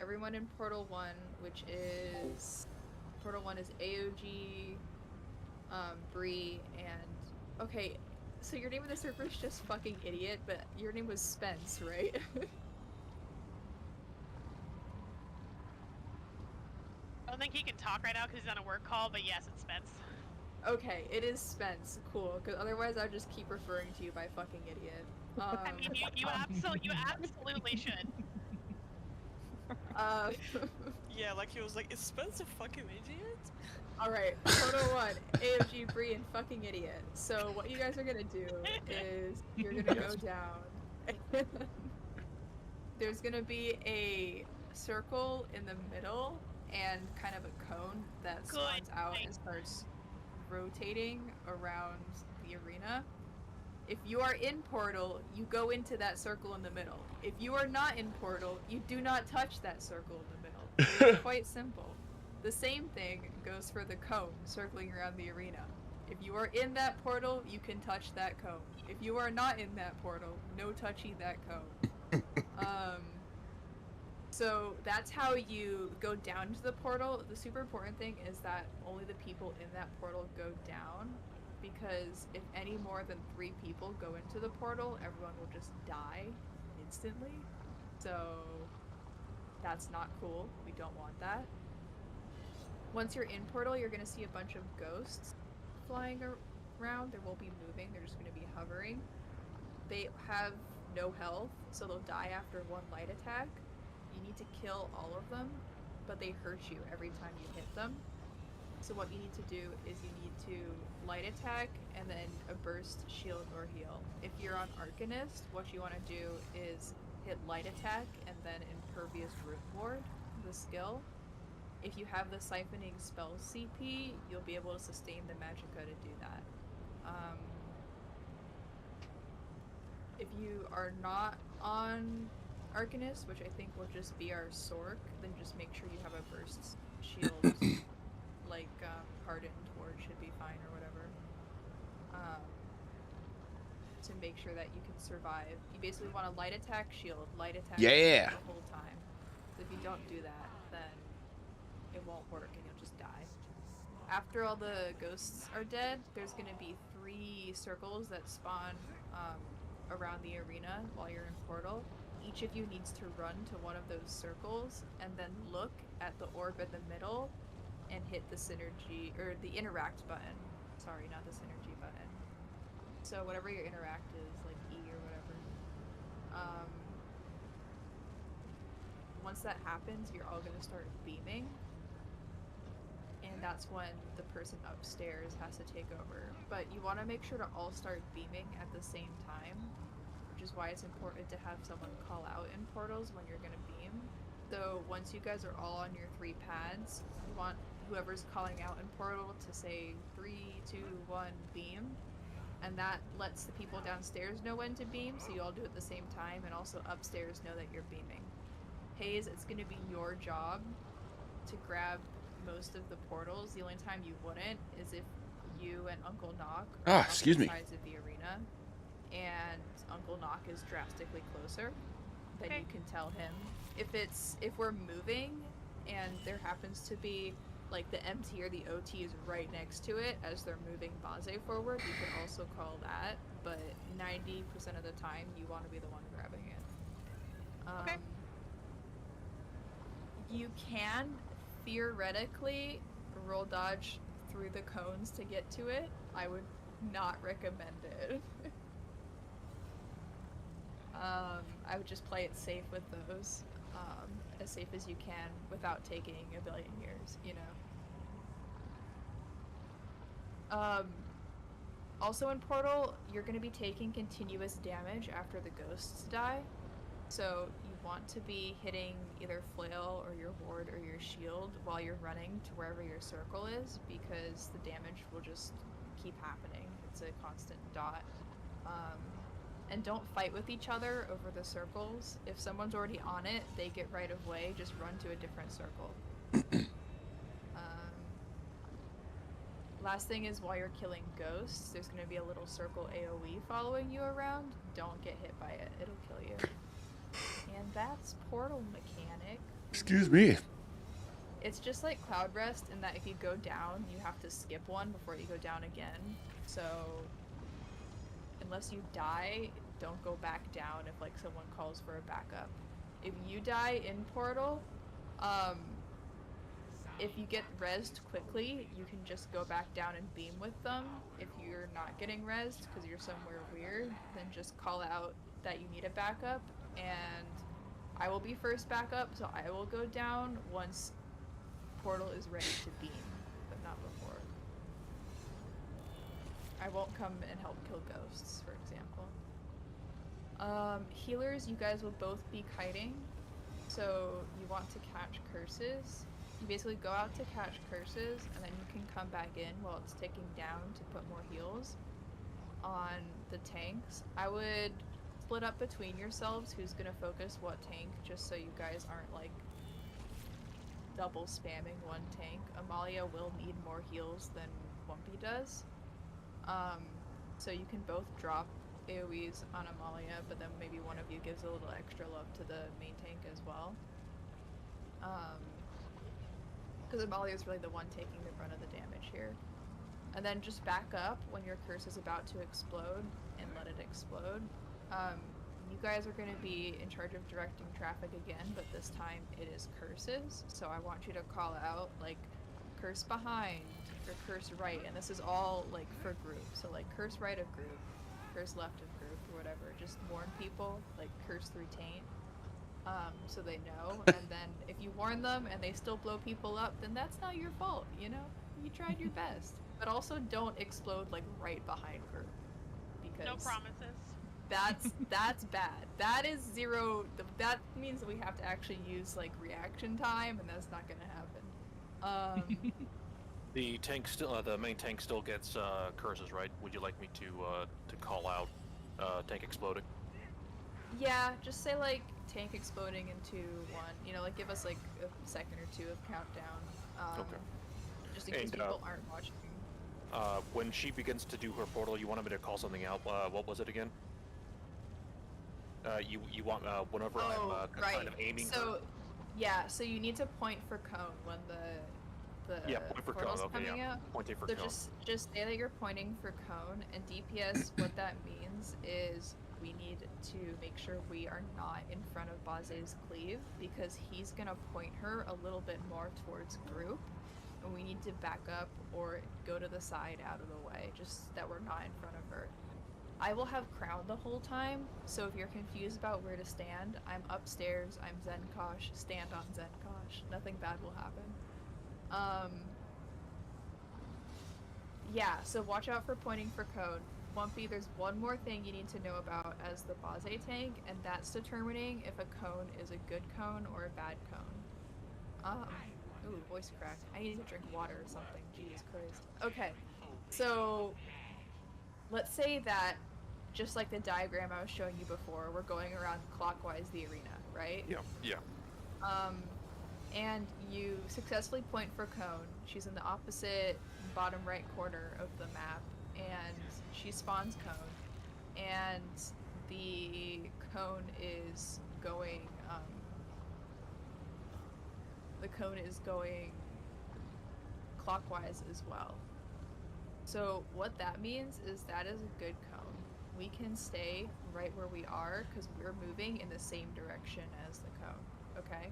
everyone in Portal 1, which is... Portal 1 is AOG, Bree, and... Okay, so your name in the server is just fucking idiot, but your name was Spence, right? I don't think he can talk right now because he's on a work call, but yes, it's Spence. Okay, it is Spence. Cool, because otherwise I'd just keep referring to you by fucking idiot. I mean, you absolutely should. Yeah, like he was like, is Spence a fucking idiot? Alright, Portal 1, AOG, Bree, and fucking idiot. So what you guys are gonna do is you're gonna go down. There's gonna be a circle in the middle and kind of a cone that spawns out and starts rotating around the arena. If you are in Portal, you go into that circle in the middle. If you are not in Portal, you do not touch that circle in the middle. It's quite simple. The same thing goes for the cone circling around the arena. If you are in that portal, you can touch that cone. If you are not in that portal, no touching that cone. So that's how you go down into the portal. The super important thing is that only the people in that portal go down, because if any more than 3 people go into the portal, everyone will just die instantly. So that's not cool. We don't want that. Once you're in portal, you're going to see a bunch of ghosts flying around. They won't be moving. They're just going to be hovering. They have no health, so they'll die after 1 light attack. You need to kill all of them, but they hurt you every time you hit them. So what you need to do is you need to light attack and then a burst, shield, or heal. If you're on Arcanist, what you want to do is hit light attack and then impervious root ward, the skill. If you have the siphoning spell CP, you'll be able to sustain the magicka to do that. If you are not on Arcanist, which I think will just be our Sork, then just make sure you have a burst shield, like Hardened Ward should be fine or whatever, to make sure that you can survive. You basically want a light attack shield, light attack Yeah. shield the whole time. So if you don't do that, then it won't work and you'll just die. After all the ghosts are dead, there's going to be 3 circles that spawn around the arena while you're in portal. Each of you needs to run to one of those circles and then look at the orb in the middle and hit the synergy, or the interact button. Sorry, not the synergy button. So whatever your interact is, like E or whatever. Once that happens, you're all going to start beaming. And that's when the person upstairs has to take over. But you want to make sure to all start beaming at the same time, which is why it's important to have someone call out in portals when you're going to beam. So once you guys are all on your 3 pads, you want whoever's calling out in portal to say 3, 2, 1, beam. And that lets the people downstairs know when to beam, so you all do it at the same time, and also upstairs know that you're beaming. Hayes, it's going to be your job to grab most of the portals. The only time you wouldn't is if you and Uncle Knock are on excuse me. sides of the arena, and Uncle Knock is drastically closer, then you can tell him. If we're moving and there happens to be like the MT or the OT is right next to it as they're moving Baze forward, you can also call that, but 90% of the time you want to be the one grabbing it. You can theoretically roll dodge through the cones to get to it. I would not recommend it. I would just play it safe with those, as safe as you can without taking a billion years, you know. Also in Portal, you're going to be taking continuous damage after the ghosts die, so you want to be hitting either flail or your ward or your shield while you're running to wherever your circle is, because the damage will just keep happening. It's a constant dot. And don't fight with each other over the circles. If someone's already on it, they get right of way, just run to a different circle. Last thing is, while you're killing ghosts, there's going to be a little circle AoE following you around. Don't get hit by it, it'll kill you. And that's Portal mechanic. Excuse me. It's just like Cloud Rest in that if you go down, you have to skip one before you go down again. So unless you die, don't go back down if like someone calls for a backup. If you die in Portal, if you get rezzed quickly, you can just go back down and beam with them. If you're not getting rezzed because you're somewhere weird, then just call out that you need a backup, and I will be first backup, so I will go down once Portal is ready to beam, but not before. I won't come and help kill ghosts, for example. Healers, you guys will both be kiting, so you want to catch curses. You basically go out to catch curses, and then you can come back in while it's ticking down to put more heals on the tanks. I would split up between yourselves who's gonna focus what tank, just so you guys aren't like double spamming one tank. Amalia will need more heals than Wumpy does. So you can both drop AoEs on Amalia, but then maybe one of you gives a little extra love to the main tank as well. Because Amalia is really the one taking the brunt of the damage here. And then just back up when your curse is about to explode and let it explode. You guys are going to be in charge of directing traffic again, but this time it is curses. So I want you to call out, like, curse behind or curse right, and this is all, like, for group. So, like, curse right of group, curse left of group, or whatever. Just warn people, like, curse through taint, so they know. And then if you warn them and they still blow people up, then that's not your fault, you know? You tried your best. But also don't explode, like, right behind group. Because No promises. that's bad. That is zero. That means that we have to actually use, like, reaction time, and that's not gonna happen. The tank still, the main tank still gets curses, right? Would you like me to call out tank exploding? Yeah, just say, like, tank exploding in 2, 1. You know, like, give us, like, a second or two of countdown. Okay. Just in case people aren't watching. When she begins to do her portal, you wanted me to call something out. What was it again? You want whenever I'm kind of aiming. So, yeah. So you need to point for cone when the point for portal's cone. Okay, coming yeah. out. Pointing for so cone. just say that you're pointing for cone, and DPS. What that means is we need to make sure we are not in front of Baze's cleave, because he's gonna point her a little bit more towards group, and we need to back up or go to the side out of the way, just that we're not in front of her. I will have Crown the whole time, so if you're confused about where to stand, I'm upstairs, I'm Zenkosh, stand on Zenkosh. Nothing bad will happen. Yeah, so watch out for pointing for code. Wumpy, there's one more thing you need to know about as the Baze tank, and that's determining if a cone is a good cone or a bad cone. Ooh, voice crack. I need to drink water or something. Jesus Christ. Okay, so let's say that, just like the diagram I was showing you before, we're going around clockwise the arena, right? Yeah. And you successfully point for cone. She's in the opposite bottom right corner of the map, and she spawns cone, and the cone is going, clockwise as well. So what that means is that is a good cone. We can stay right where we are because we're moving in the same direction as the cone, okay?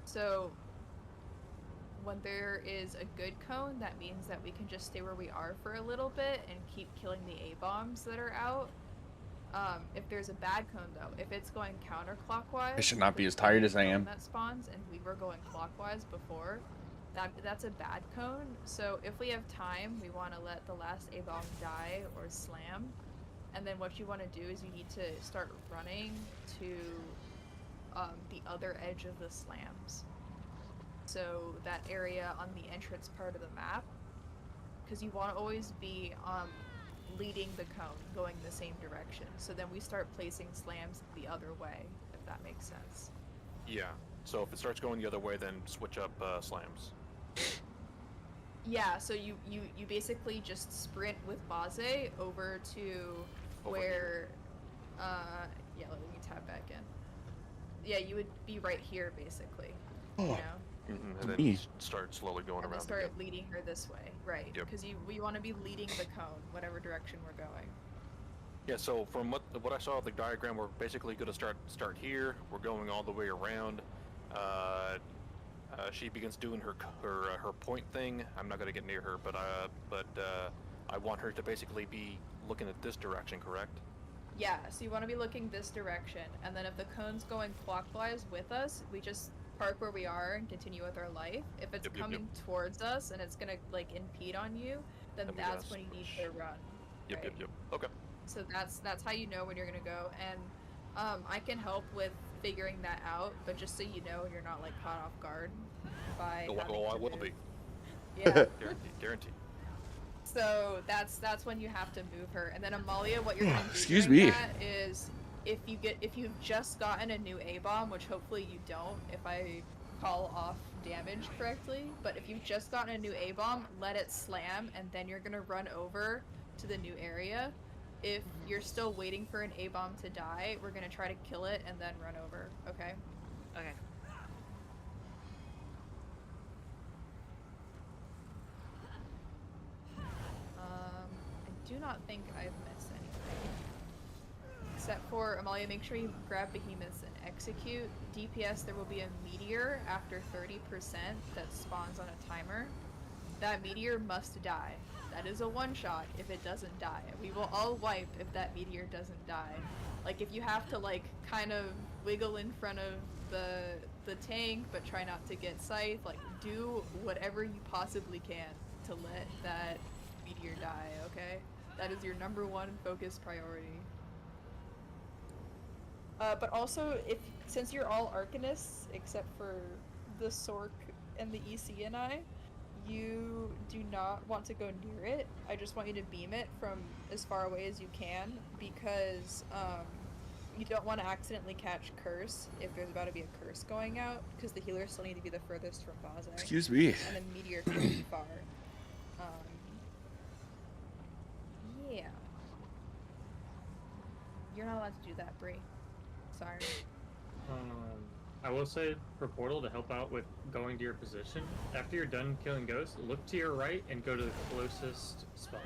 So when there is a good cone, that means that we can just stay where we are for a little bit and keep killing the A-bombs that are out. If there's a bad cone though, if it's going counterclockwise, I should not be as tired as I am. that spawns and we were going clockwise before, that's a bad cone. So if we have time, we want to let the last A-bomb die or slam, and then what you want to do is you need to start running to the other edge of the slams. So that area on the entrance part of the map, because you want to always be leading the cone, going the same direction. So then we start placing slams the other way, if that makes sense. Yeah. So if it starts going the other way, then switch up slams. Yeah, so you basically just sprint with Baze over to where, yeah, let me tap back in. Yeah, you would be right here, basically, you know? And then start slowly going and around. start again. leading her this way, right? Yep. Because we want to be leading the cone, whatever direction we're going. Yeah. So from what I saw of the diagram, we're basically going to start here. We're going all the way around. She begins doing her point thing. I'm not going to get near her, but I want her to basically be looking at this direction, correct? Yeah. So you want to be looking this direction, and then if the cone's going clockwise with us, we just park where we are and continue with our life. If it's coming towards us and it's gonna like impede on you, then that's when you need to run. Yep. Okay. So that's how you know when you're gonna go, and I can help with figuring that out, but just so you know, you're not like caught off guard by. Oh, I will be. Yeah. Guaranteed. So that's when you have to move her, and then Amalia, what you're gonna do Excuse during me. that is if you've just gotten a new A-bomb, which hopefully you don't, if I call off damage correctly, but if you've just gotten a new A-bomb, let it slam, and then you're gonna run over to the new area. If you're still waiting for an A-bomb to die, we're gonna try to kill it and then run over, okay? Okay. do not think I've missed anything. Except for, Amalia, make sure you grab behemoths and execute. DPS, there will be a meteor after 30% that spawns on a timer. That meteor must die. That is a one-shot if it doesn't die. We will all wipe if that meteor doesn't die. Like, if you have to, like, kind of wiggle in front of the tank, but try not to get scythe, like, do whatever you possibly can to let that meteor die, okay? That is your #1 focus priority. But also, since you're all Arcanists, except for the Sork and the EC and I, you do not want to go near it. I just want you to beam it from as far away as you can, because you don't want to accidentally catch Curse if there's about to be a Curse going out, because the healers still need to be the furthest from Vaze. Excuse me. And then Meteor can be far. Yeah. You're not allowed to do that, Bree. Sorry. I will say for Portal to help out with going to your position, after you're done killing ghosts, look to your right and go to the closest spot.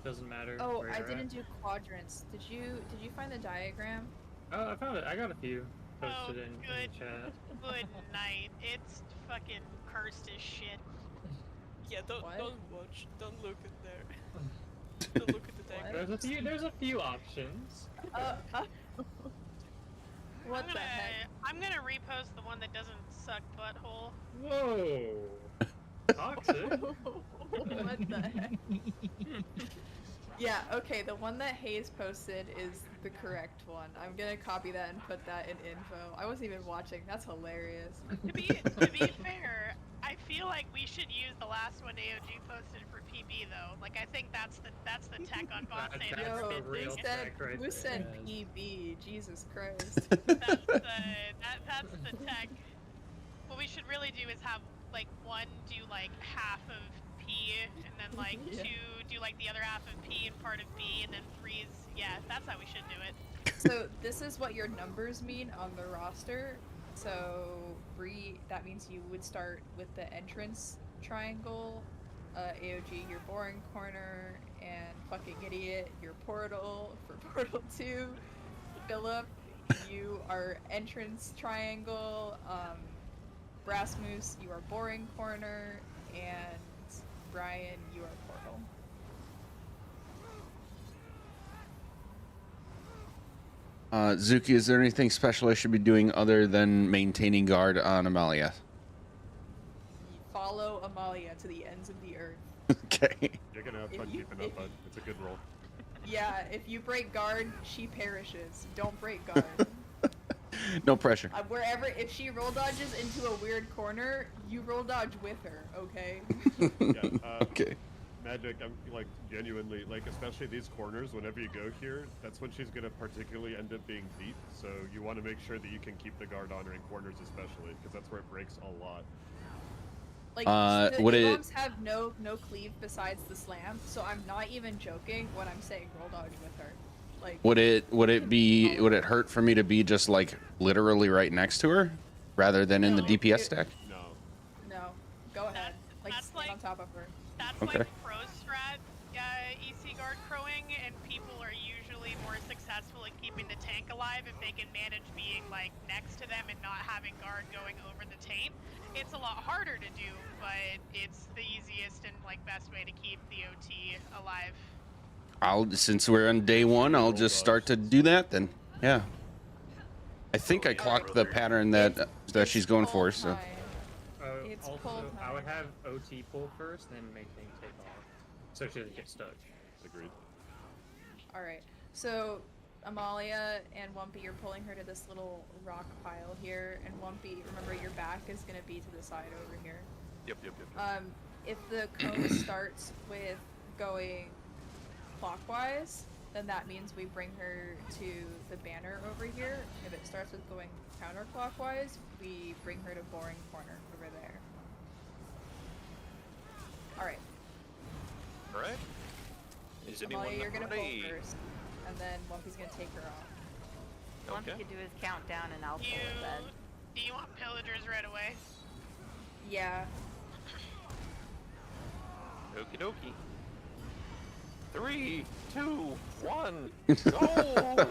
Doesn't matter. Oh, where I you're didn't at. do quadrants. Did you find the diagram? Oh, I found it. I got a few posted in good. the chat. Good night. It's fucking cursed as shit. Yeah, don't What? watch. Don't look at there. Don't look at the diagram. There's a few options. What the heck? I'm gonna repost the one that doesn't suck butthole. Whoa. Toxic. What the heck? Yeah, okay, the one that Hayes posted is the correct one. I'm gonna copy that and put that in info. I wasn't even watching. That's hilarious. To be fair, I feel like we should use the last one AOG posted for PB though. Like I think that's the tech on Boss That's Save. a Yo, real tech right who there. said PB? Jesus Christ. That's the tech. What we should really do is have like one do like half of P, and then like Yeah. 2 do like the other half of P and part of B, and then 3's yeah. That's how we should do it. So this is what your numbers mean on the roster. So Bree, that means you would start with the entrance triangle, AOG your boring corner, and fucking idiot your portal for portal 2. Philip, you are entrance triangle. Brass Moose, you are boring corner, and Brian, you are portal. Zuki, is there anything special I should be doing other than maintaining guard on Amalia? Follow Amalia to the ends of the earth. Okay. You're gonna have fun keeping up, bud. It's a good roll. Yeah, if you break guard, she perishes. Don't break guard. No pressure. If she roll dodges into a weird corner, you roll dodge with her, okay? Yeah, Okay. Magic, I'm like genuinely, like especially these corners, whenever you go here, that's when she's gonna particularly end up being deep, so you want to make sure that you can keep the guard on her in corners especially, because that's where it breaks a lot. Like, the would bombs have no cleave besides the slam, so I'm not even joking when I'm saying roll dodge with her. Like, would it hurt for me to be just like literally right next to her rather than in the No, DPS it- stack? No, go ahead. Like, that's stand on top of her. That's Okay. like pro strat EC guard crowing, and people are usually more successful at keeping the tank alive if they can manage being like next to them and not having guard going over the taint. It's a lot harder to do, but it's the easiest and like best way to keep the OT alive. Since we're on day 1, I'll just start to do that then. Yeah. I think I clocked the pattern that she's going for, so. It's Also, pull I would time. have OT pull first, then make things take off, so she doesn't get stuck. Agreed. Alright, so Amalia and Wumpy, you're pulling her to this little rock pile here, and Wumpy, remember your back is going to be to the side over here. Yep. If the cone starts with going clockwise, then that means we bring her to the banner over here. If it starts with going counterclockwise, we bring her to boring corner over there. Alright, Alright. Is anyone Amalia, you're gonna pull ready? first, and then Wumpy's gonna take her off. Once Okay. you do his countdown and I'll pull it then. Do you want pillagers right away? Yeah. Okie dokie. 3, 2, 1, go!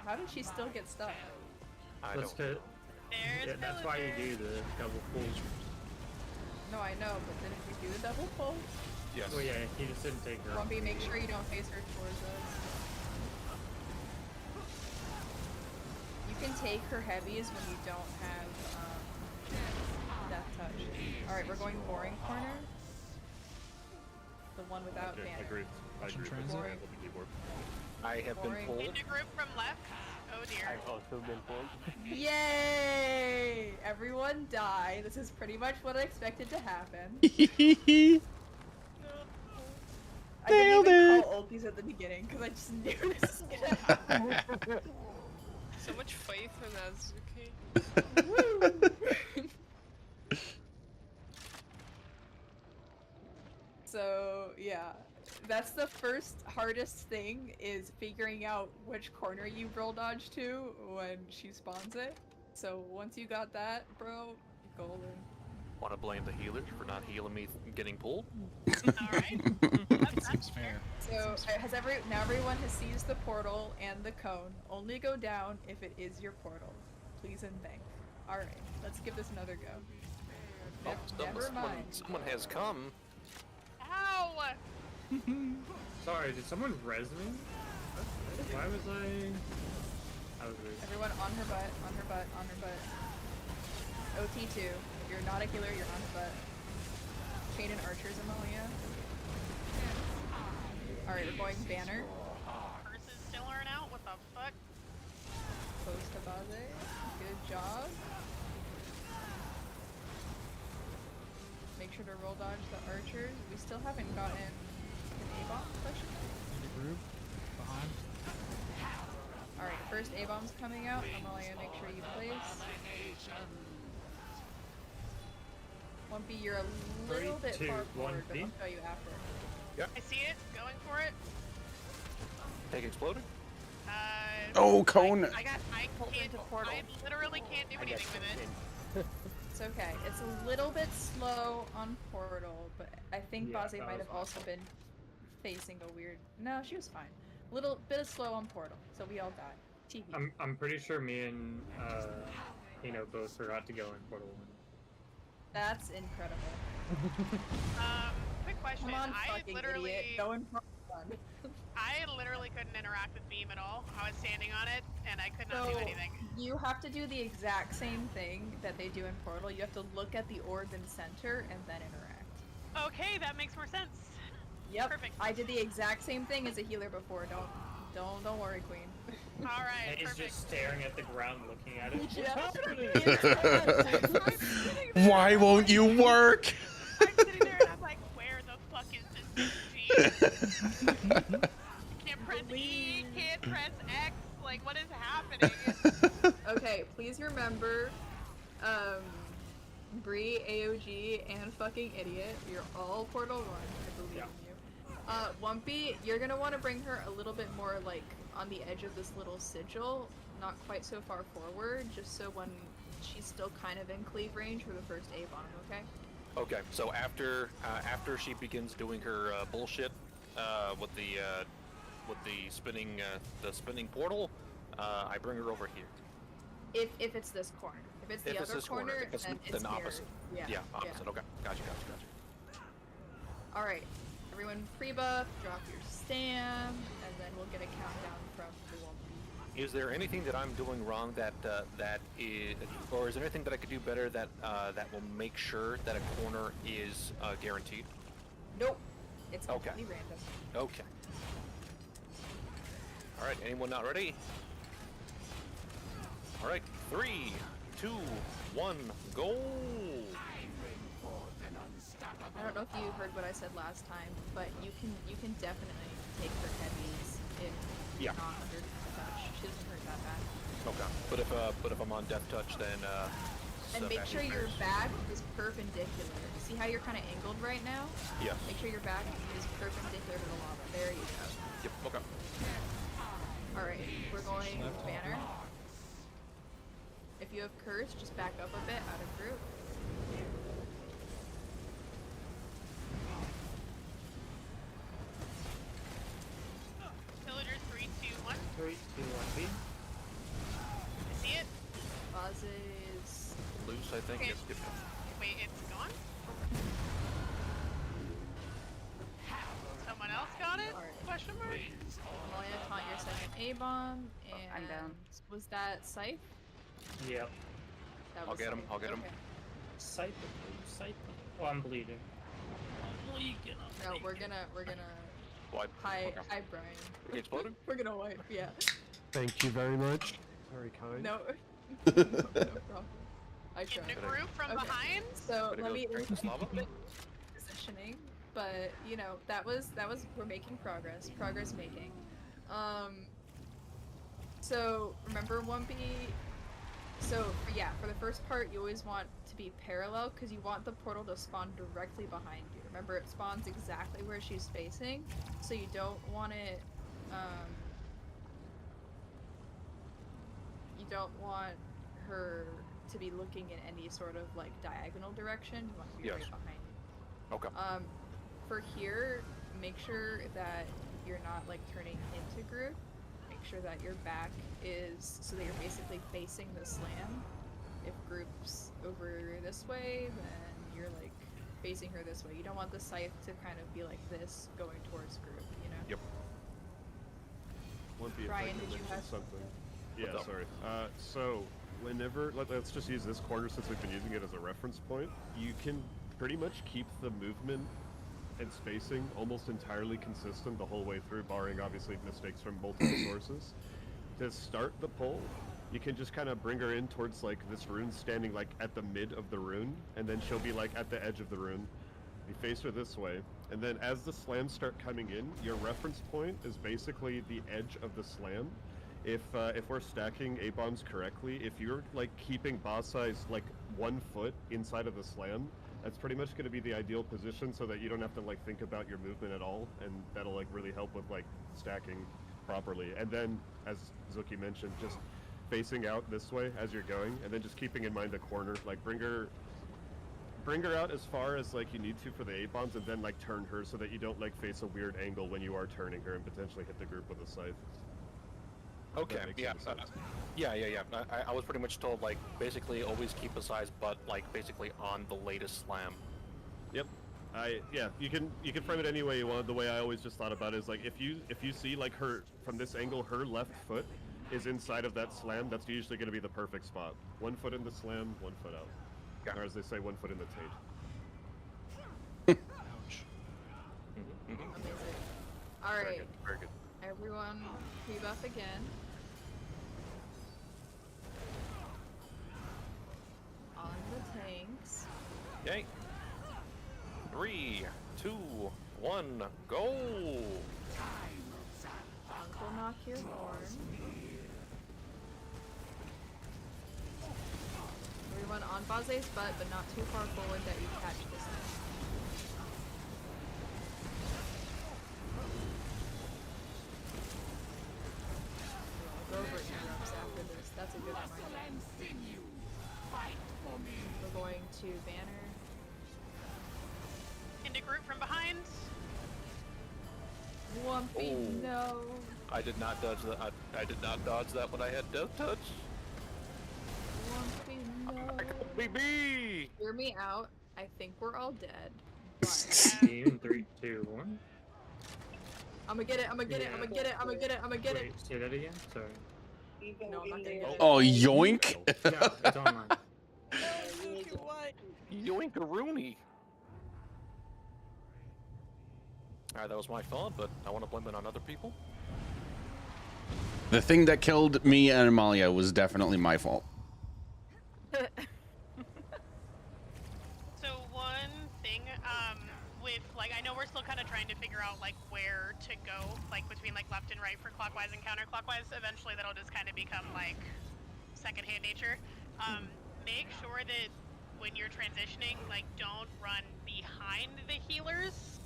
How did she still get stuck? I Let's don't. hit. There's That's why you do the double pull. No, I know, but then if you do the double pull, Yes. Well, yeah, he just didn't take her. Lumpy, make sure you don't face her towards us. You can take her heavies when you don't have death touch. Alright, we're going boring corner. The one without Okay, banner. agreed. I agree. Transit. Boring. The keyboard. I have been Boring. pulled. In the group from left. Oh dear. I've also been pulled. Yay! Everyone die. This is pretty much what I expected to happen. I Nailed didn't even it. call ulties at the beginning because I just knew this was gonna happen. So much faith in us, okay? So yeah, that's the first hardest thing is figuring out which corner you roll dodge to when she spawns it. So once you got that, bro, golden. Want to blame the healers for not healing me getting pulled? Alright. Seems fair. So now everyone has seized the portal and the cone. Only go down if it is your portal. Please and thank. Alright, let's give this another go. Oh, Never mind. someone has come. Ow! Sorry, did someone res me? Why was I was weird. Everyone on her butt, on her butt, on her butt. OT2. If you're not a healer, you're on her butt. Chain and archers, Amalia. Alright, we're going banner. Curse is still aren't out. What the fuck? Close to Baze. Good job. Make sure to roll dodge the archers. We still haven't gotten an A-bomb question. In the group. Behind. Alright, first A-bomb's coming out. Amalia, make sure you place. 1B, you're a little 3, bit 2, far 1, forward, but B. I'll show you after. I see it. Going for it. Take exploded. Oh, cone. I literally can't do anything with it. It's okay. It's a little bit slow on portal, but I think Yeah, Baze that might was have my also fault. been facing a weird. No, she was fine. Little bit of slow on portal, so we all died. TV. I'm pretty sure me and both forgot to go in portal 1. That's incredible. Quick question. Come on, I fucking literally, idiot. Go in front of one. I literally couldn't interact with Beam at all. I was standing on it, and I could not do So, anything. you have to do the exact same thing that they do in portal. You have to look at the orb in center and then interact. Okay, that makes more sense. Yep. Perfect. I did the exact same thing as a healer before. Don't worry, Queen. All right, And he's perfect. just staring at the ground looking at it. Yeah. Why won't you work? I'm sitting there and I'm like, where the fuck is this energy? Can't press E, can't press X. Like, what is happening? Okay, please remember, Bree, AOG, and fucking idiot. You're all Portal 1. I believe in you. Wumpy, you're gonna want to bring her a little bit more like on the edge of this little sigil, not quite so far forward, just so when she's still kind of in cleave range for the first A-bomb. Okay. Okay, so after she begins doing her bullshit with the spinning portal, I bring her over here. If it's this corner. If it's the If it's other this corner, corner, it's then then it's mirrored. opposite. Yeah. Opposite. Okay, gotcha. All right, everyone pre-buff, drop your stam, and then we'll get a countdown from the Wumpy. Is there anything that I'm doing wrong that is, or is there anything that I could do better that will make sure that a corner is guaranteed? Nope. It's Okay. completely random. Okay. All right. Anyone not ready? All right. 3, 2, 1, go! I don't know if you heard what I said last time, but you can definitely take her heavies if you're Yeah. not under touch. She doesn't hurt that bad. Okay. But if I'm on death touch, then And make sure your repairs. back is perpendicular. See how you're kind of angled right now? Yeah. Make sure your back is perpendicular to the lava. There you go. Yep. Okay. All right, we're going banner. If you have curse, just back up a bit out of group. Okay. Yes, yes, yes. Wait, it's gone? Someone else got it? Question mark? Amalia, taunt your second A-bomb, and I'm down. was that Scythe? Yep. That I'll was get him. Scythe. I'll get him. Okay. Sight. Oh, I'm bleeding. No, we're gonna Wipe. hi Okay. hi Brian. He exploded? We're gonna wipe, yeah. Thank you very much. Very kind. No, no problem. I In tried. the group from Okay. behind? So Better let go me drink this lava. positioning, but you know that was we're making progress. Progress making. So remember 1B. So for the first part, you always want to be parallel because you want the portal to spawn directly behind you. Remember, it spawns exactly where she's facing, so you don't want it. You don't want her to be looking in any sort of like diagonal direction. You want to be right behind you. Okay. For here, make sure that you're not like turning into group. Make sure that your back is so that you're basically facing the slam. If group's over this way, then you're like facing her this way. You don't want the scythe to kind of be like this going towards group, you know? Yep. Won't be Brian, if I can did you mention have something? What's Yeah, up? sorry. So whenever let's just use this corner since we've been using it as a reference point. You can pretty much keep the movement and spacing almost entirely consistent the whole way through, barring obviously mistakes from multiple sources. To start the pull, you can just kind of bring her in towards like this rune standing like at the mid of the rune, and then she'll be like at the edge of the rune. You face her this way, and then as the slams start coming in, your reference point is basically the edge of the slam. If we're stacking A-bombs correctly, if you're like keeping boss size like 1 foot inside of the slam, that's pretty much going to be the ideal position so that you don't have to like think about your movement at all, and that'll like really help with like stacking properly. And then, as Zuki mentioned, just facing out this way as you're going, and then just keeping in mind the corner. Like bring her out as far as like you need to for the A-bombs, and then like turn her so that you don't like face a weird angle when you are turning her and potentially hit the group with a scythe. Okay. That makes Yeah. any sense. Yeah. I was pretty much told like basically always keep a size butt like basically on the latest slam. Yep. You can frame it any way you want. The way I always just thought about it is like if you see like her from this angle, her left foot is inside of that slam, that's usually going to be the perfect spot. 1 foot in the slam, 1 foot out. Yeah. Or as they say, 1 foot in the taint. Ouch. Amazing. Very Alright, good. Very good. everyone rebuff again. On the tanks. Yay. 3, 2, 1, go! Uncle knock your horn. Everyone on Baze's butt, but not too far forward that you catch this thing. I'll go over interrupts after this. That's a good reminder. We're going to banner. Into group from behind. Wumpy, Oh. no. I did not dodge that. I did not dodge that when I had death touch. Wumpy, no. BB! Hear me out. I think we're all dead. But See you in 3, 2, 1. I'ma get it, I'ma get it, I'ma get it, I'ma get it, I'ma get it. Wait, say that again? Sorry. No, I'm not gonna get it. Oh, yoink! No, it's online. Zuki, why? Yoinkaroonie! Alright, that was my fault, but I want to blame it on other people. The thing that killed me and Amalia was definitely my fault. So one thing, with like I know we're still kind of trying to figure out like where to go, like between like left and right for clockwise and counterclockwise. Eventually, that'll just kind of become like secondhand nature. Make sure that when you're transitioning, like don't run behind the healers,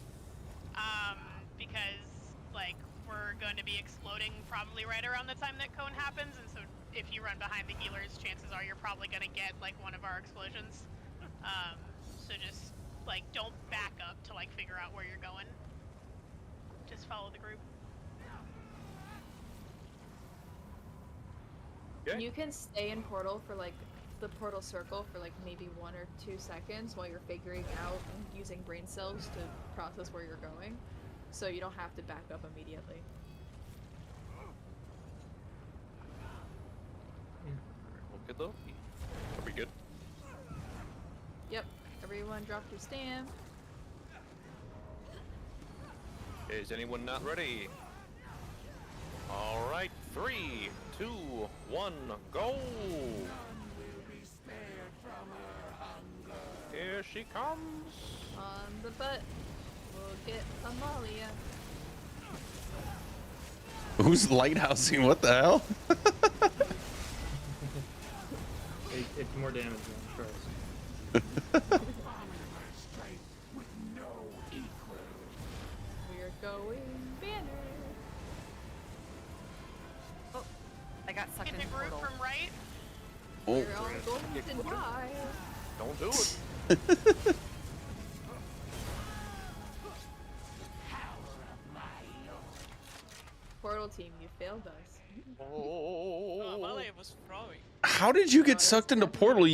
because like we're going to be exploding probably right around the time that cone happens, and so if you run behind the healers, chances are you're probably going to get like one of our explosions. So just like don't back up to like figure out where you're going. Just follow the group. You can stay in portal for like the portal circle for like maybe 1 or 2 seconds while you're figuring out and using brain cells to process where you're going, so you don't have to back up immediately. Good though. Are we good? Yep, everyone drop your stamp. Is anyone not ready? All right, 3, 2, 1, go! Here she comes. On the butt, we'll get Amalia. Who's lighthousing? What the hell? It's more damage than trust. We're going banner. Oh, I got sucked Hit in the group portal. from right. Oh. We're all going to die. Don't do it. Portal team, you failed us. Oh, Amalia was throwing. How did you get sucked into portal?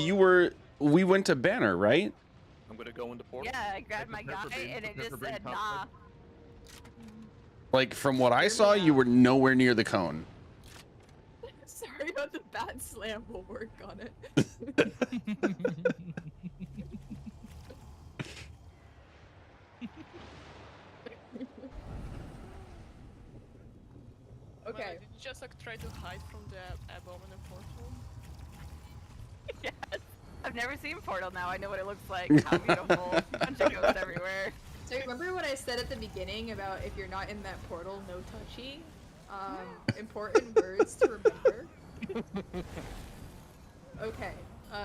We went to banner, right? I'm gonna go into portal. Yeah, I grabbed my guy and it just said nah. Like from what I saw, you were nowhere near the cone. Sorry about the bad slam, we'll work on it. Okay. Did you just like try to hide from the abominable portal? Yes. I've never seen Portal now. I know what it looks like. How beautiful. Bunch of ghosts everywhere. So remember what I said at the beginning about if you're not in that portal, no touchy? Important words to remember. Okay,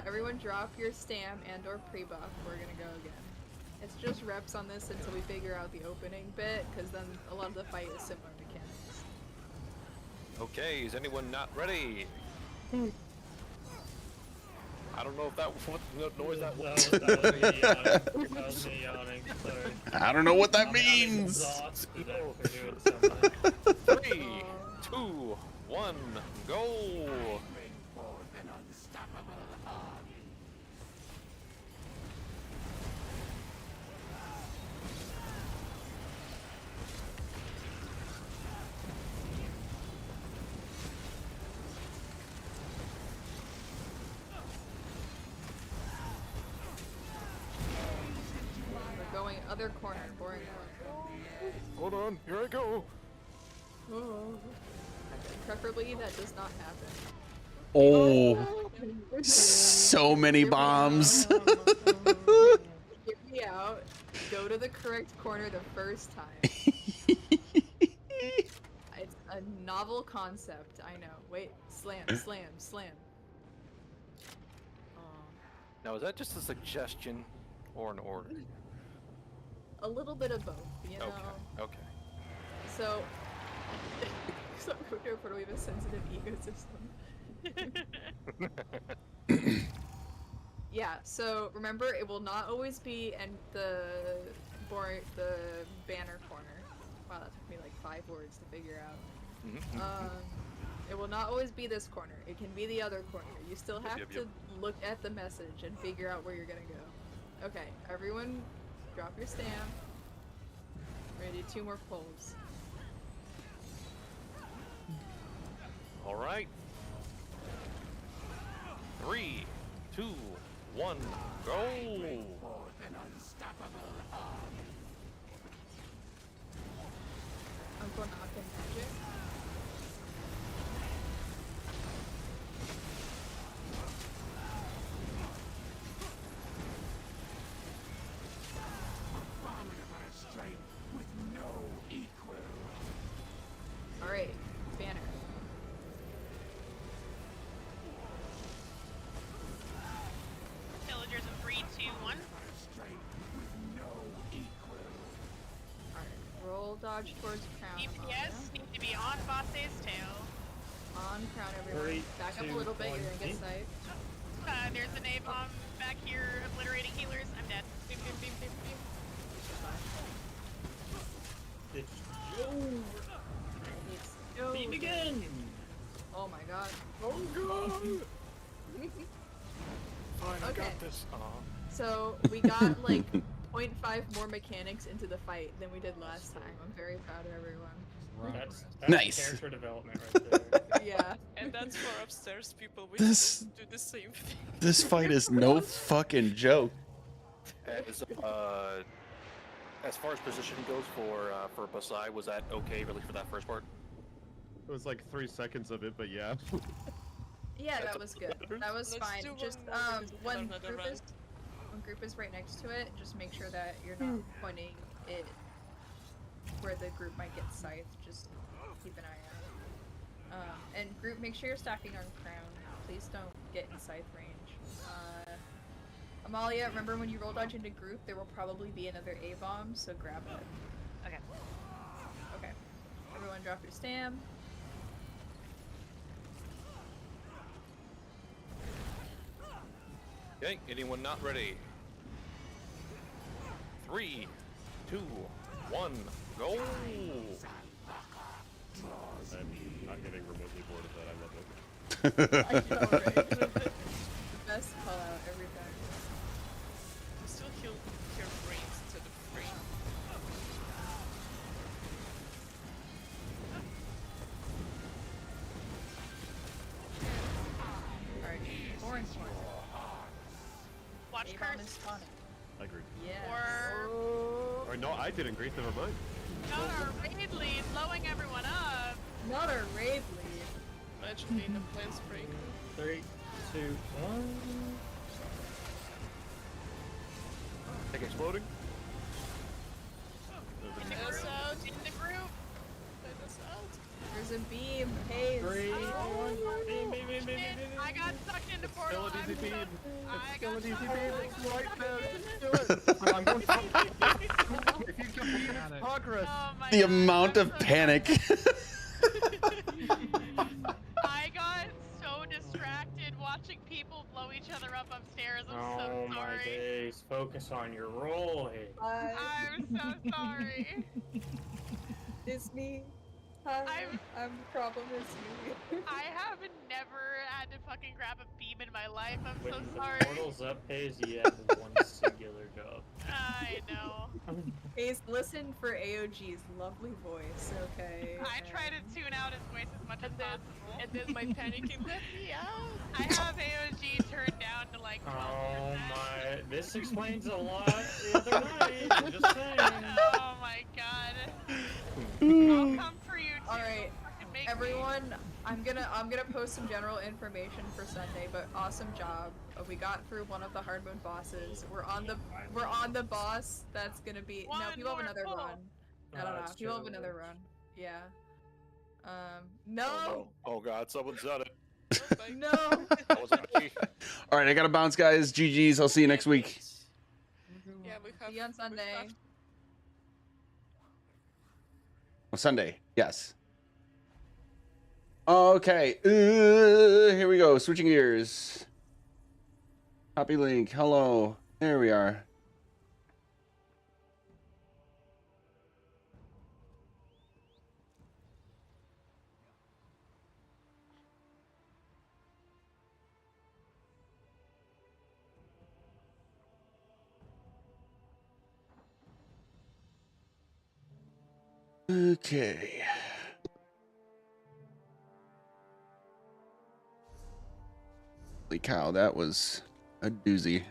everyone drop your stam and or pre-buff. We're gonna go again. It's just reps on this until we figure out the opening bit, because then a lot of the fight is similar mechanics. Okay, is anyone not ready? I don't know if that what noise that was. That was me yawning. Sorry. I don't know what that I'm means. exhausted after doing so much. 3, 2, 1, go! We're going other corner, boring Hold on, here I go. one. Preferably that does not happen. Oh, so many bombs. Hear me out. Go to the correct corner the first time. It's a novel concept, I know. Wait, slam, slam, slam. Now, is that just a suggestion or an order? A little bit of both, you know? Okay. So, so go to a portal, we have a sensitive ecosystem. Yeah, so remember, it will not always be in the banner corner. Wow, that took me like 5 words to figure out. It will not always be this corner. It can be the other corner. You still have to look at the message and figure out where you're gonna go. Okay, everyone, drop your stamp. We're gonna do 2 more pulls. All right. 3, 2, 1, go! Uncle Knock and Magic. Alright, banner. Villagers in 3, 2, 1. Alright, roll dodge towards crown. DPS need to be on Bosse's tail. On crown, everyone. Back up a little bit, you're gonna get sniped. There's an A-bomb back here obliterating healers. I'm dead. Beam, beam, beam, beam, beam. Beam again! Oh my god. Oh god! fine, I Okay. got this. So we got like 0.5 more mechanics into the fight than we did last time. I'm very proud of everyone. That's Nice. character development right there. Yeah. And that's for upstairs people. We This- do the same thing. This fight is no fucking joke. As far as positioning goes for Basai, was that okay really for that first part? It was like 3 seconds of it, but yeah. Yeah, that was good. That was Let's fine. do one Just more because when another group run. is when group is right next to it, just make sure that you're not pointing it where the group might get scythed. Just keep an eye out. And group, make sure you're stacking on crown. Please don't get in scythe range. Amalia, remember when you roll dodge into group, there will probably be another A-bomb, so grab it. Okay. Okay. Everyone drop your stam. Okay, anyone not ready? 3, 2, 1, go! I'm not getting remotely bored of that. I love it. I know, right? The best call out every time. Still heal your brains instead of brain. Alright, boring point. Watch A-bomb curse. is spawning. I agree. Yes. Or no, I didn't agree to the mind. Not our raid lead, blowing everyone up. Not a raid lead. Imagine being a plans break. 3, 2, 1. Take exploding. In the group. In the group. Let us out. There's a beam. Hey, 3, 1. Beam, beam, beam, beam, beam, Shit, beam. I got sucked into portal. Still an easy I'm beam. so- I Still got an easy sucked beam. into- Right there. Just do it. I'm going to if you complete Got it. progress. Oh my The God, amount I'm of so panic. I got so distracted watching people blow each other up upstairs. I'm Oh so my sorry. days. Focus on your roll. Hey. I'm so sorry. It's me. Hi. I'm the problem. It's me. I have never had to fucking grab a beam in my life. I'm When so the sorry. portal's up, Hayes, you have one singular job. I know. Hayes, listen for AOG's lovely voice, okay? I try to tune out his voice as much as possible. And then my panicking let me out. I have AOG turned down to like 12%. Oh my, this explains a lot the other night. I'm just saying. Oh my god. I'll come for you too. Alright, Fucking make me. everyone, I'm gonna post some general information for Sunday, but awesome job. We got through one of the hard mode bosses. We're on the boss that's gonna be One no, people have more another pull. run. I don't know. That's People have true. another run. Yeah. No. Oh, no. Oh god, someone said it. No. That wasn't me. All right, I gotta bounce, guys. GG's. I'll see you next week. Yeah, we have. See you on Sunday. Oh, Sunday. Yes. Okay. Here we go. Switching gears. Copy link. Hello. There we are. Okay. Holy cow, that was a doozy.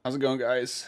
How's it going, guys?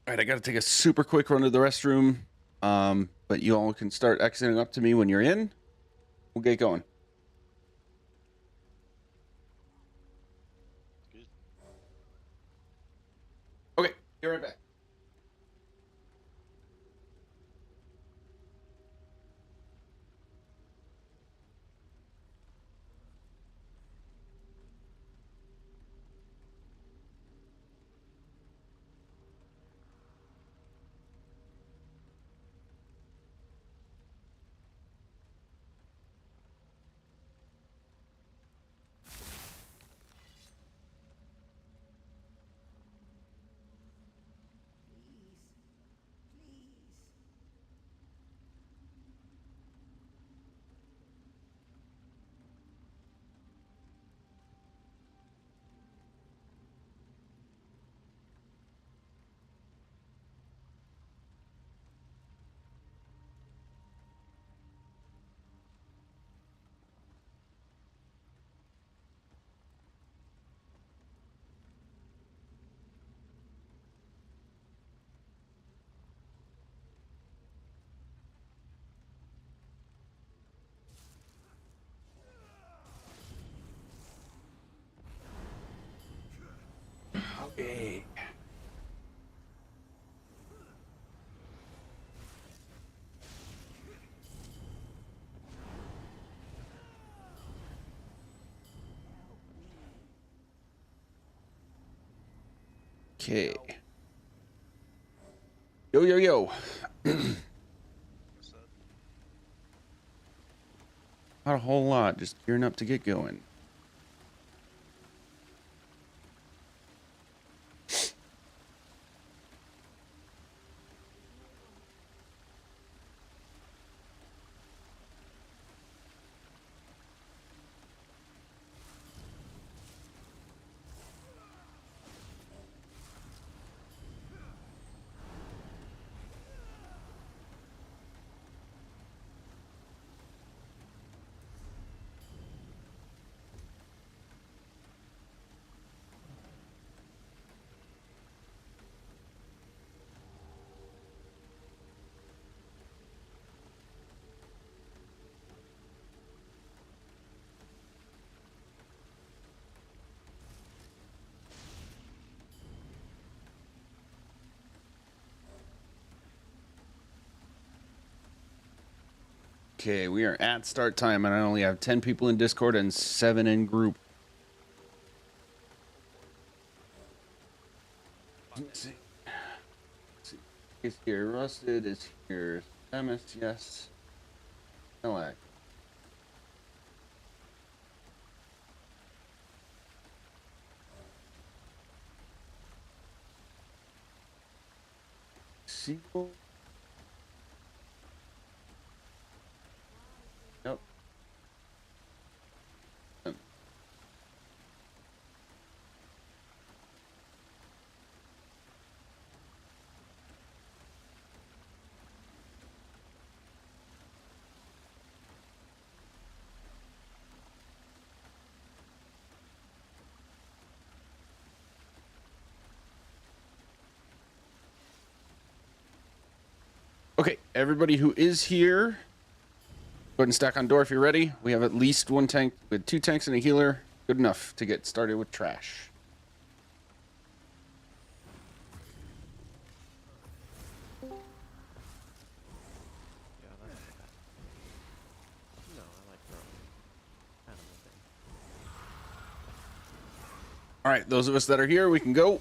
All right, I got to take a super quick run to the restroom. But you all can start exiting up to me when you're in. We'll get going. Okay, be right back. Okay. Okay. Yo, yo, yo. Not a whole lot, just gearing up to get going. Okay, we are at start time, and I only have 10 people in Discord and 7 in group. Let's see. Is here. Rusted is here. MS, yes. Elec. Sequel. Yep. Okay, everybody who is here, go ahead and stack on door if you're ready. We have at least one tank with 2 tanks and a healer. Good enough to get started with trash. All right, those of us that are here, we can go.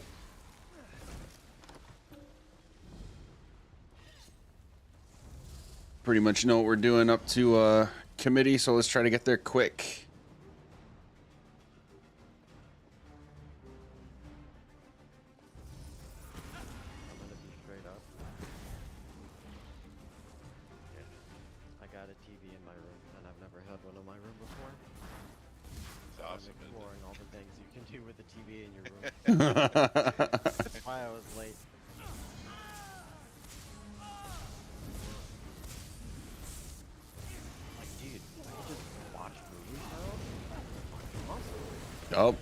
Pretty much know what we're doing up to committee, so let's try to get there quick. I'm gonna be straight up. I got a TV in my room, and I've never had one in my room before. So awesome, I'm exploring all the things you can do with a TV in your room. That's why I was late. Oh.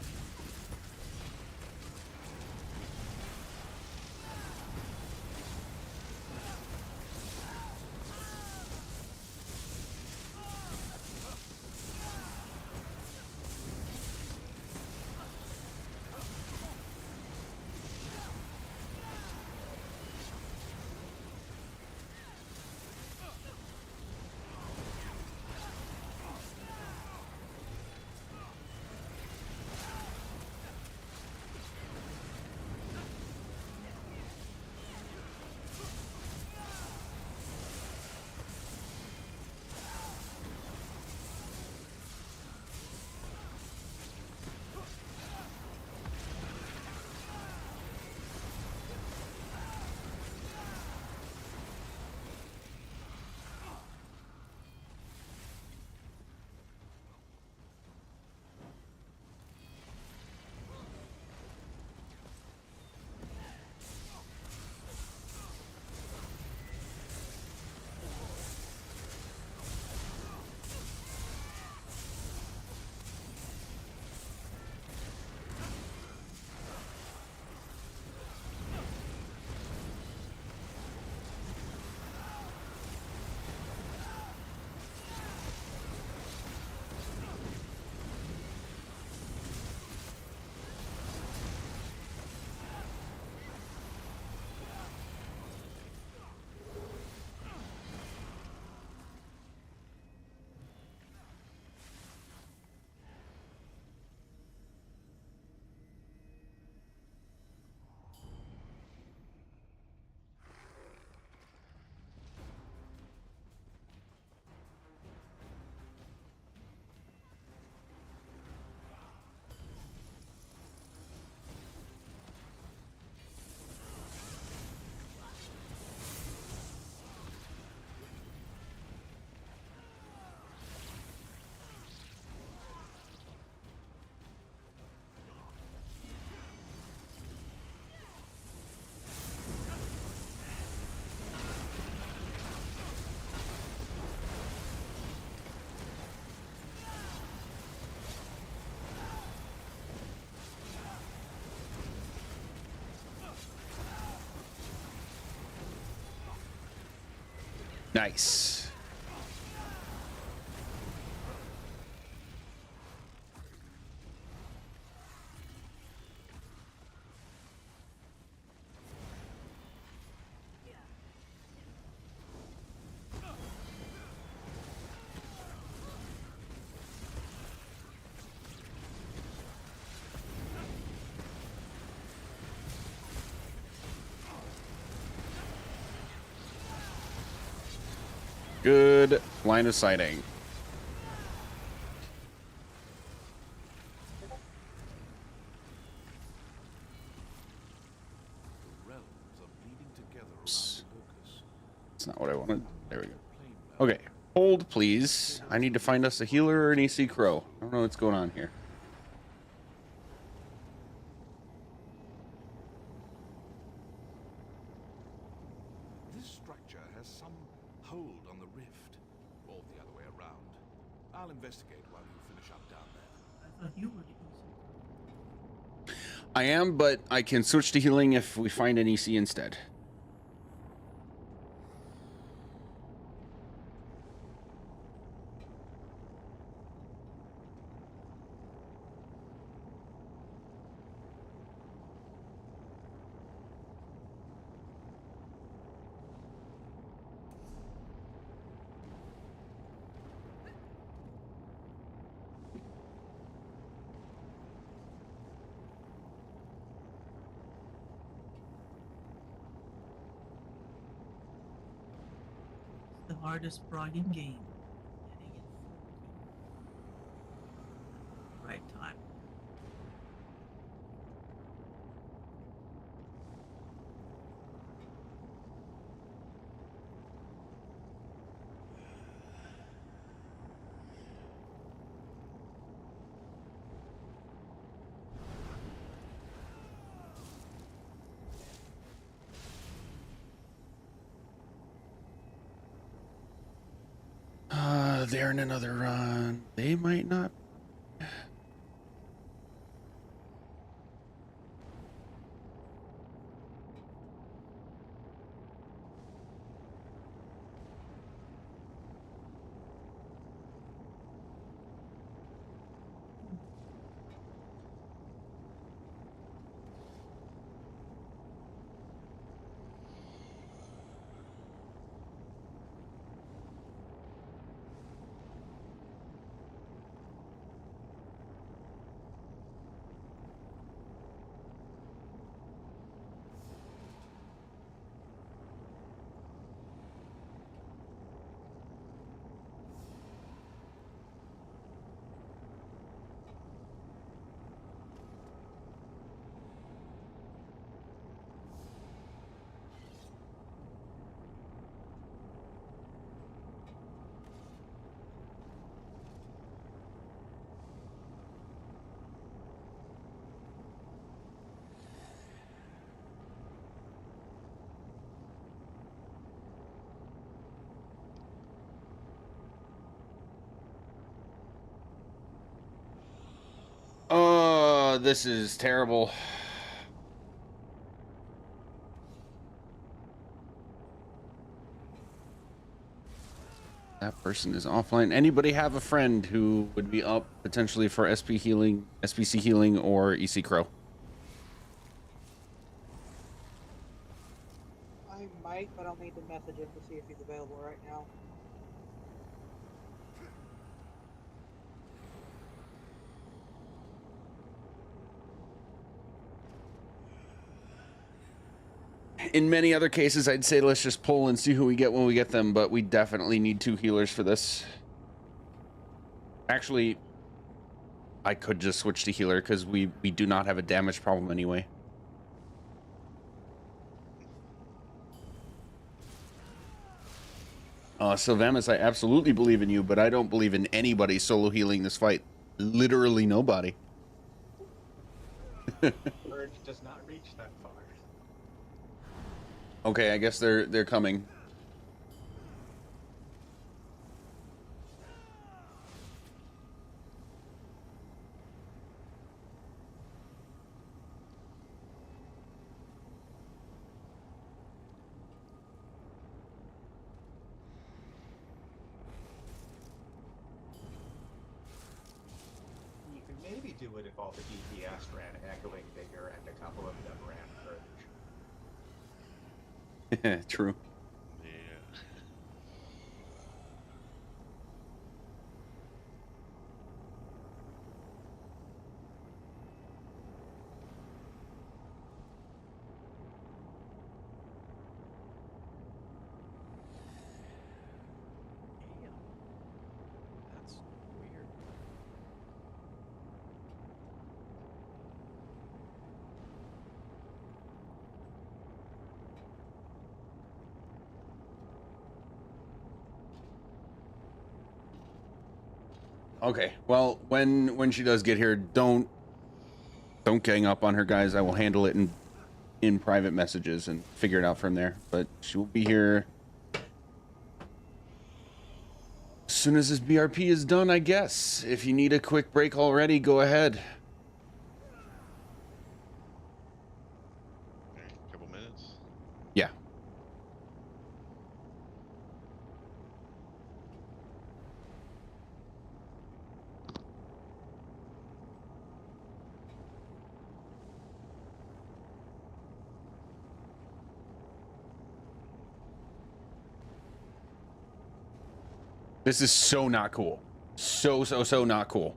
Nice. Good line of sighting. That's not what I wanted. There we go. Okay, hold please. I need to find us a healer or an EC Crow. I don't know what's going on here. This structure has some hold on the rift, or the other way around. I'll investigate while you finish up down there. I thought you were the EC. I am, but I can switch to healing if we find an EC instead. The hardest frog in game. Getting it right time. They're in another run. They might not. Oh, this is terrible. That person is offline. Anybody have a friend who would be up potentially for SP healing, SPC healing, or EC Crow? I might, but I'll need to message him to see if he's available right now. In many other cases, I'd say let's just pull and see who we get when we get them, but we definitely need 2 healers for this. Actually, I could just switch to healer because we do not have a damage problem anyway. Sylvamus, I absolutely believe in you, but I don't believe in anybody solo healing this fight. Literally nobody. Urge does not reach that far. Okay, I guess they're coming. do it if all the DPS ran Echoing Vigor and a couple of them ran Purge. True. Yeah. That's weird. Okay. Well, when she does get here, don't gang up on her, guys. I will handle it in private messages and figure it out from there. But she will be here as soon as this BRP is done, I guess. If you need a quick break already, go ahead. Okay, couple minutes. Yeah. This is so not cool. So not cool.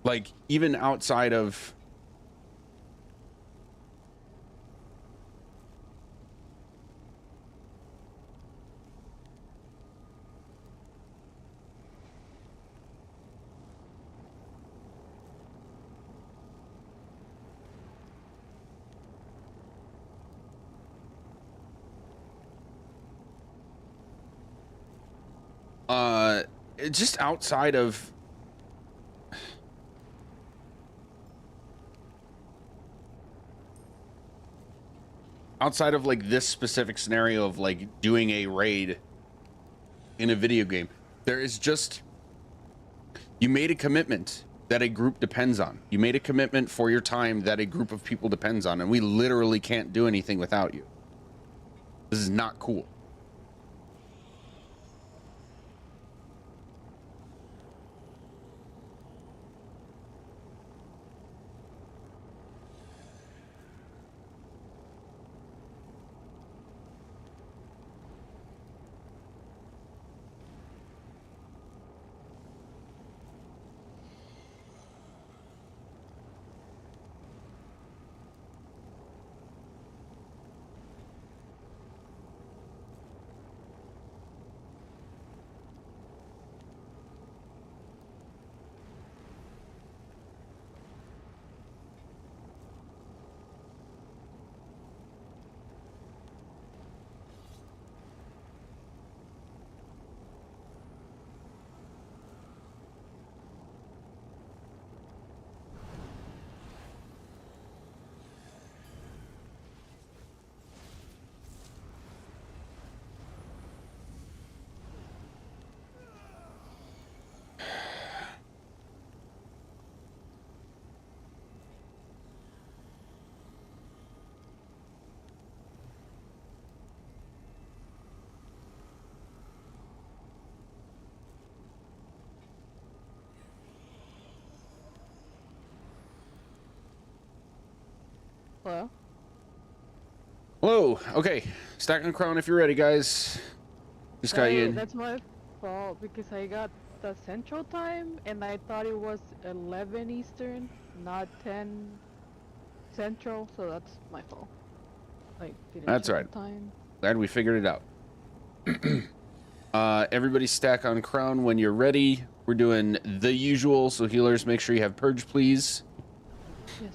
Like, even outside of just outside of like this specific scenario of like doing a raid in a video game, there is just, you made a commitment that a group depends on. You made a commitment for your time that a group of people depends on, and we literally can't do anything without you. This is not cool. Hello? Hello. Okay. Stacking the crown if you're ready, guys. Just got you in. That's my fault because I got the Central Time, and I thought it was 11 Eastern, not 10 Central, so that's my fault. Like, didn't That's check right. the time. Glad we figured it out. Everybody stack on crown when you're ready. We're doing the usual, so healers, make sure you have purge, please. Yes.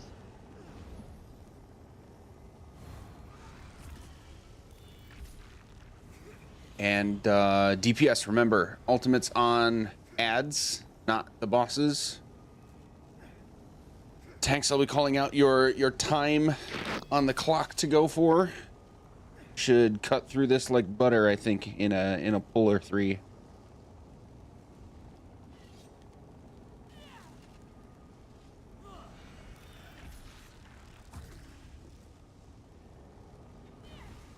And DPS, remember, ultimates on ads, not the bosses. Tanks, I'll be calling out your time on the clock to go for. Should cut through this like butter, I think, in a pull or 3.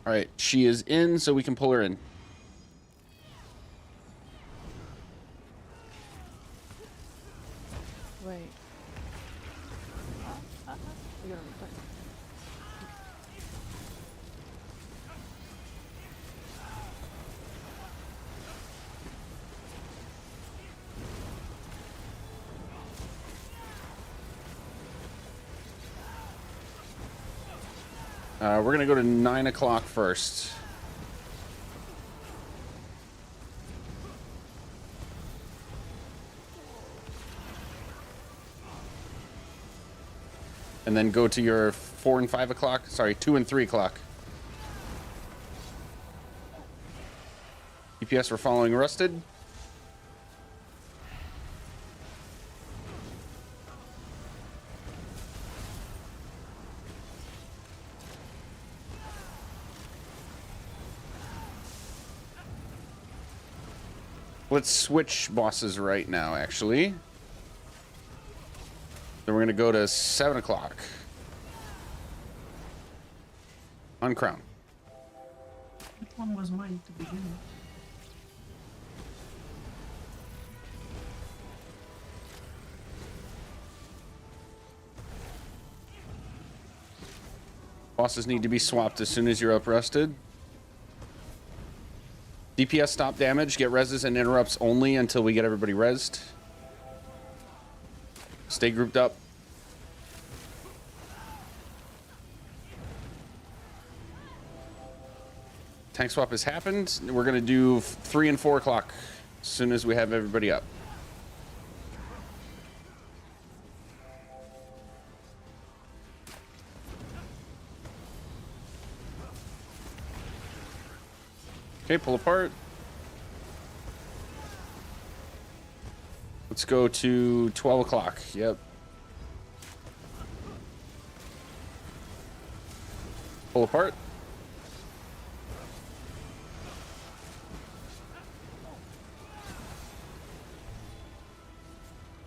All right, she is in, so we can pull her in. Wait. We gotta replay. We're gonna go to 9 o'clock first. And then go to your 4 and 5 o'clock. Sorry, 2 and 3 o'clock. DPS, we're following Rusted. Let's switch bosses right now, actually. Then we're going to go to 7 o'clock. On crown. Which one was mine to begin with? Bosses need to be swapped as soon as you're up rusted. DPS stop damage, get reses and interrupts only until we get everybody resed. Stay grouped up. Tank swap has happened. We're going to do 3 and 4 o'clock as soon as we have everybody up. Okay, pull apart. Let's go to 12 o'clock. Yep. Pull apart.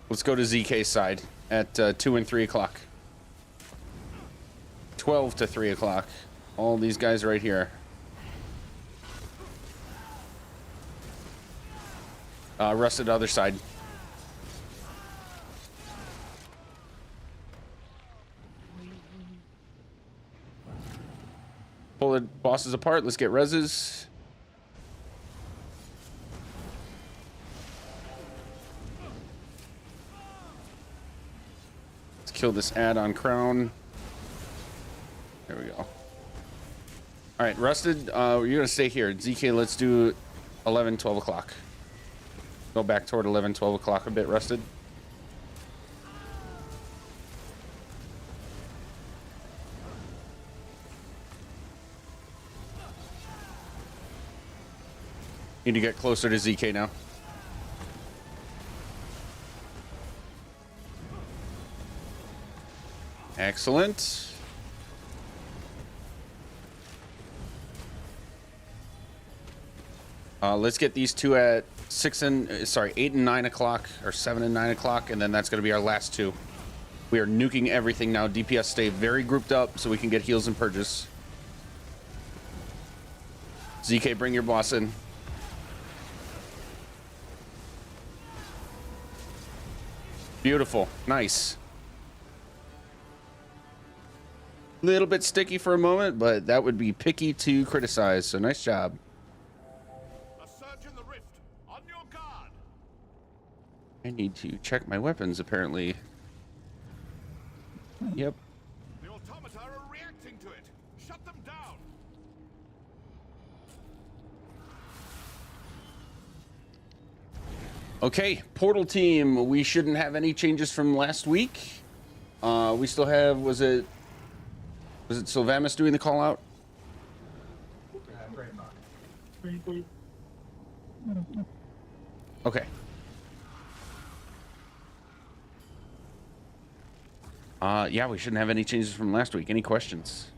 Let's go to ZK's side at 2 and 3 o'clock. 12 to 3 o'clock. All these guys right here. Rusted other side. Pull the bosses apart. Let's get reses. Let's kill this ad on crown. There we go. All right, Rusted, you're going to stay here. ZK, let's do 11, 12 o'clock. Go back toward 11, 12 o'clock a bit, Rusted. Need to get closer to ZK now. Excellent. Let's get these two at 8 and 9 o'clock, or 7 and 9 o'clock, and then that's going to be our last two. We are nuking everything now. DPS, stay very grouped up so we can get heals and purges. ZK, bring your boss in. Beautiful. Nice. Little bit sticky for a moment, but that would be picky to criticize, so nice job. A surge in the rift. On your guard. I need to check my weapons, apparently. Yep. The automata are reacting to it. Shut them down. Okay, portal team. We shouldn't have any changes from last week. We still have. Was it Sylvamus doing the call out? Okay. Yeah, we shouldn't have any changes from last week. Any questions?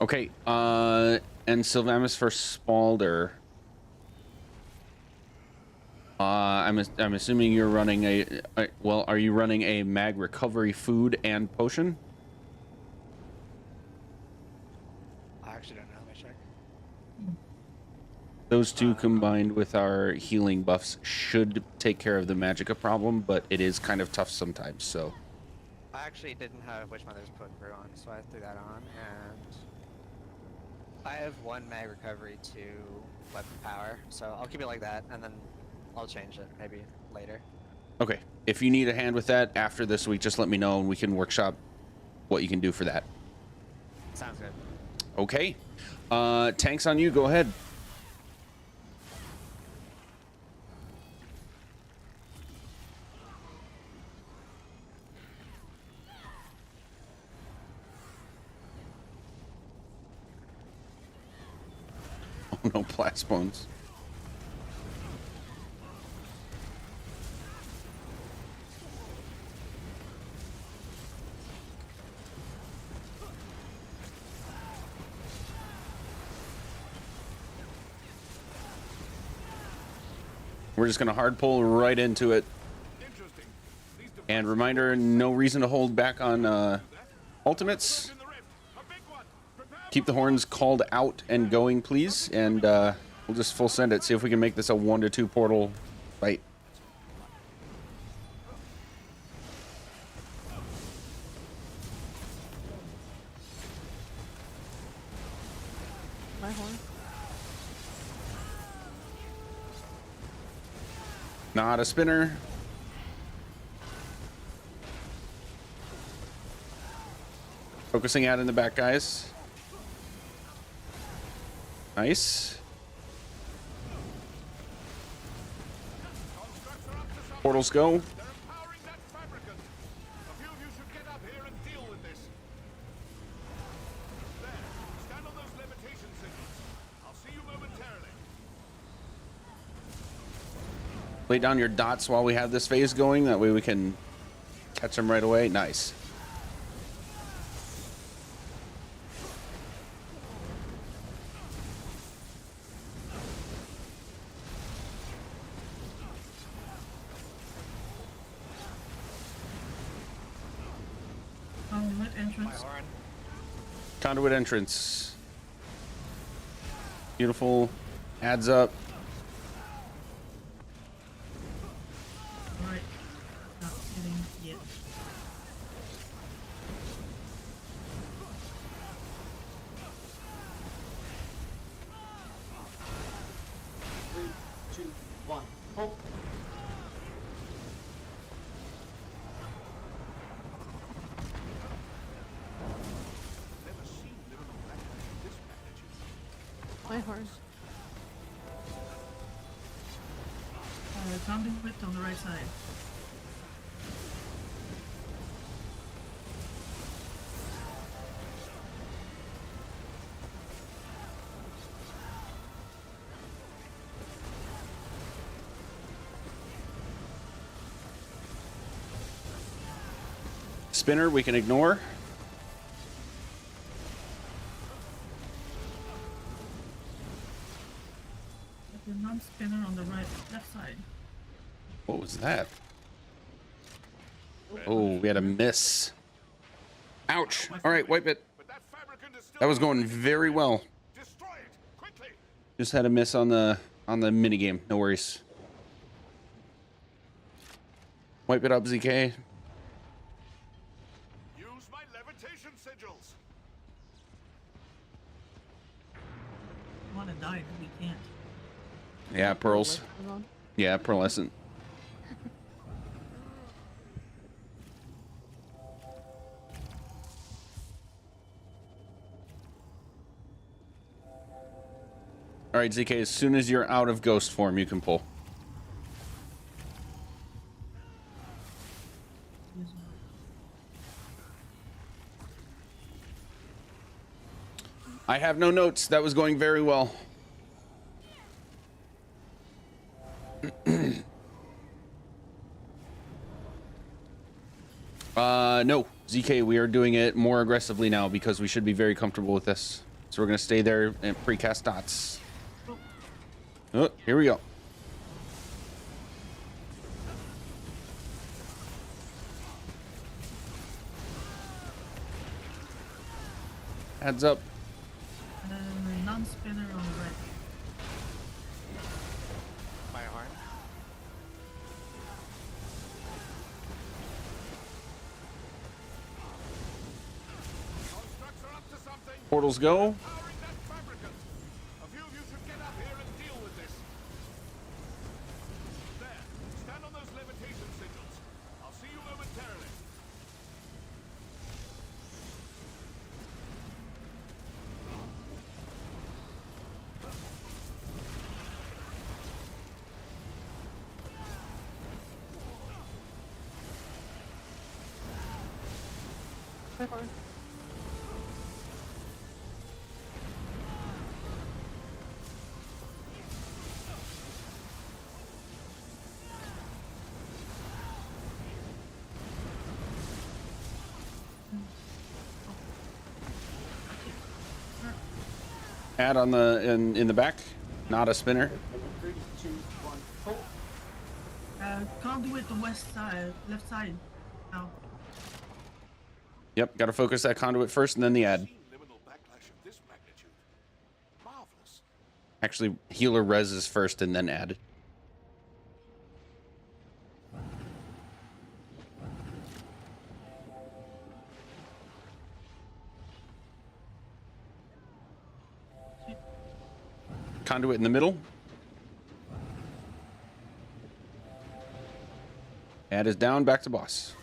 Okay, and Sylvamus for Spalder. I'm assuming you're running well, are you running a mag recovery food and potion? I actually don't know. Let me check. Those two combined with our healing buffs should take care of the magicka problem, but it is kind of tough sometimes, so. I actually didn't have Witch Mother's put through on, so I threw that on, and I have 1 mag recovery to weapon power, so I'll keep it like that, and then I'll change it maybe later. Okay, if you need a hand with that after this week, just let me know and we can workshop what you can do for that. Sounds good. Okay, tanks on you, go ahead. Oh no, plasmones. We're just gonna hard pull right into it. And reminder, no reason to hold back on ultimates. Keep the horns called out and going, please, and we'll just full send it. See if we can make this a 1 to 2 portal fight. My horn. Not a spinner. Focusing out in the back, guys. Nice. Portals go. Lay down your dots while we have this phase going. That way we can catch them right away. Nice. Conduit entrance. Conduit entrance. Beautiful. Adds up. Alright. Not hitting yet. Three, two, one. Pull. My horn. Conduit on the right side. Spinner, we can ignore. The non-spinner on the left side. What was that? Oh, we had a miss. Ouch. All right, wipe it. That was going very well. Just had a miss on the mini game. No worries. Wipe it up, ZK. Use my levitation want to die, but we can't. Yeah, pearls. Yeah, pearlescent. All right, ZK, as soon as you're out of ghost form, you can pull. I have no notes. That was going very well. No, ZK, we are doing it more aggressively now because we should be very comfortable with this. So we're going to stay there and precast dots. Oh, here we go. Heads up. Non-spinner on the right. My arm. Portals go. A few of you should get up here and deal with this. There. Stand on those levitation signals. I'll see you momentarily. Add on the in the back, not a spinner. 3, 2, 1, pull. Conduit the west side, left side. Now. Yep, got to focus that conduit first and then the add. Actually, healer reses first and then add. Conduit in the middle. Add is down, back to boss.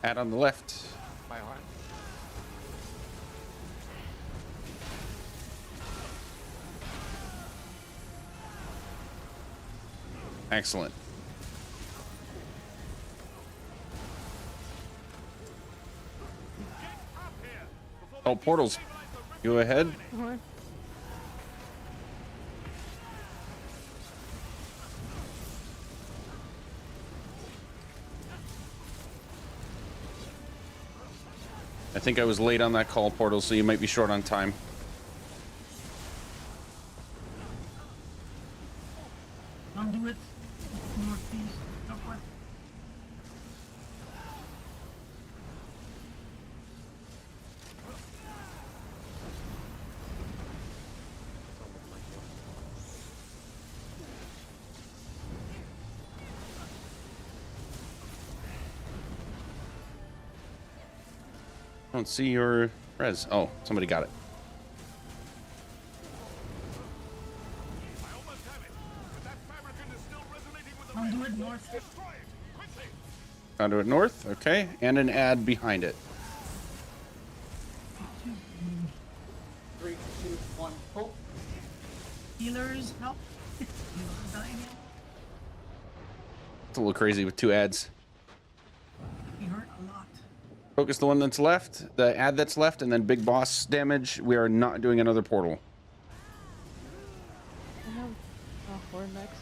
Add on the left. My arm. Excellent. Oh, portals. Go ahead. I think I was late on that call, portal, so you might be short on time. Conduit northeast, northwest. I don't see your res. Oh, somebody got it. Conduit north. Conduit north, okay, and an add behind it. 3, 2, 1, pull. Healers, help. It's a little crazy with two adds. We hurt a lot. Focus the one that's left, the add that's left, and then big boss damage. We are not doing another portal. I have horn next.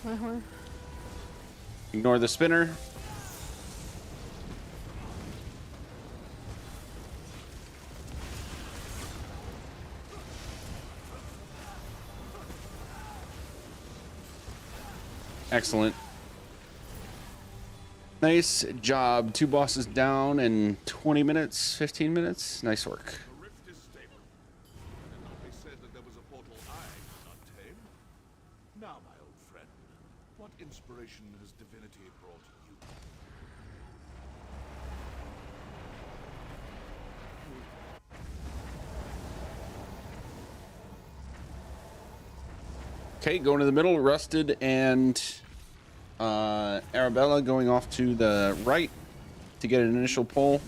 My horn. Ignore the spinner. Excellent. Nice job. 2 bosses down in 20 minutes, 15 minutes. Nice work. The rift is stable. And nobody said that there was a portal I could not tame. Now, my old friend, what inspiration has divinity brought you? Okay, going to the middle. Rusted and Arabella going off to the right to get an initial pull.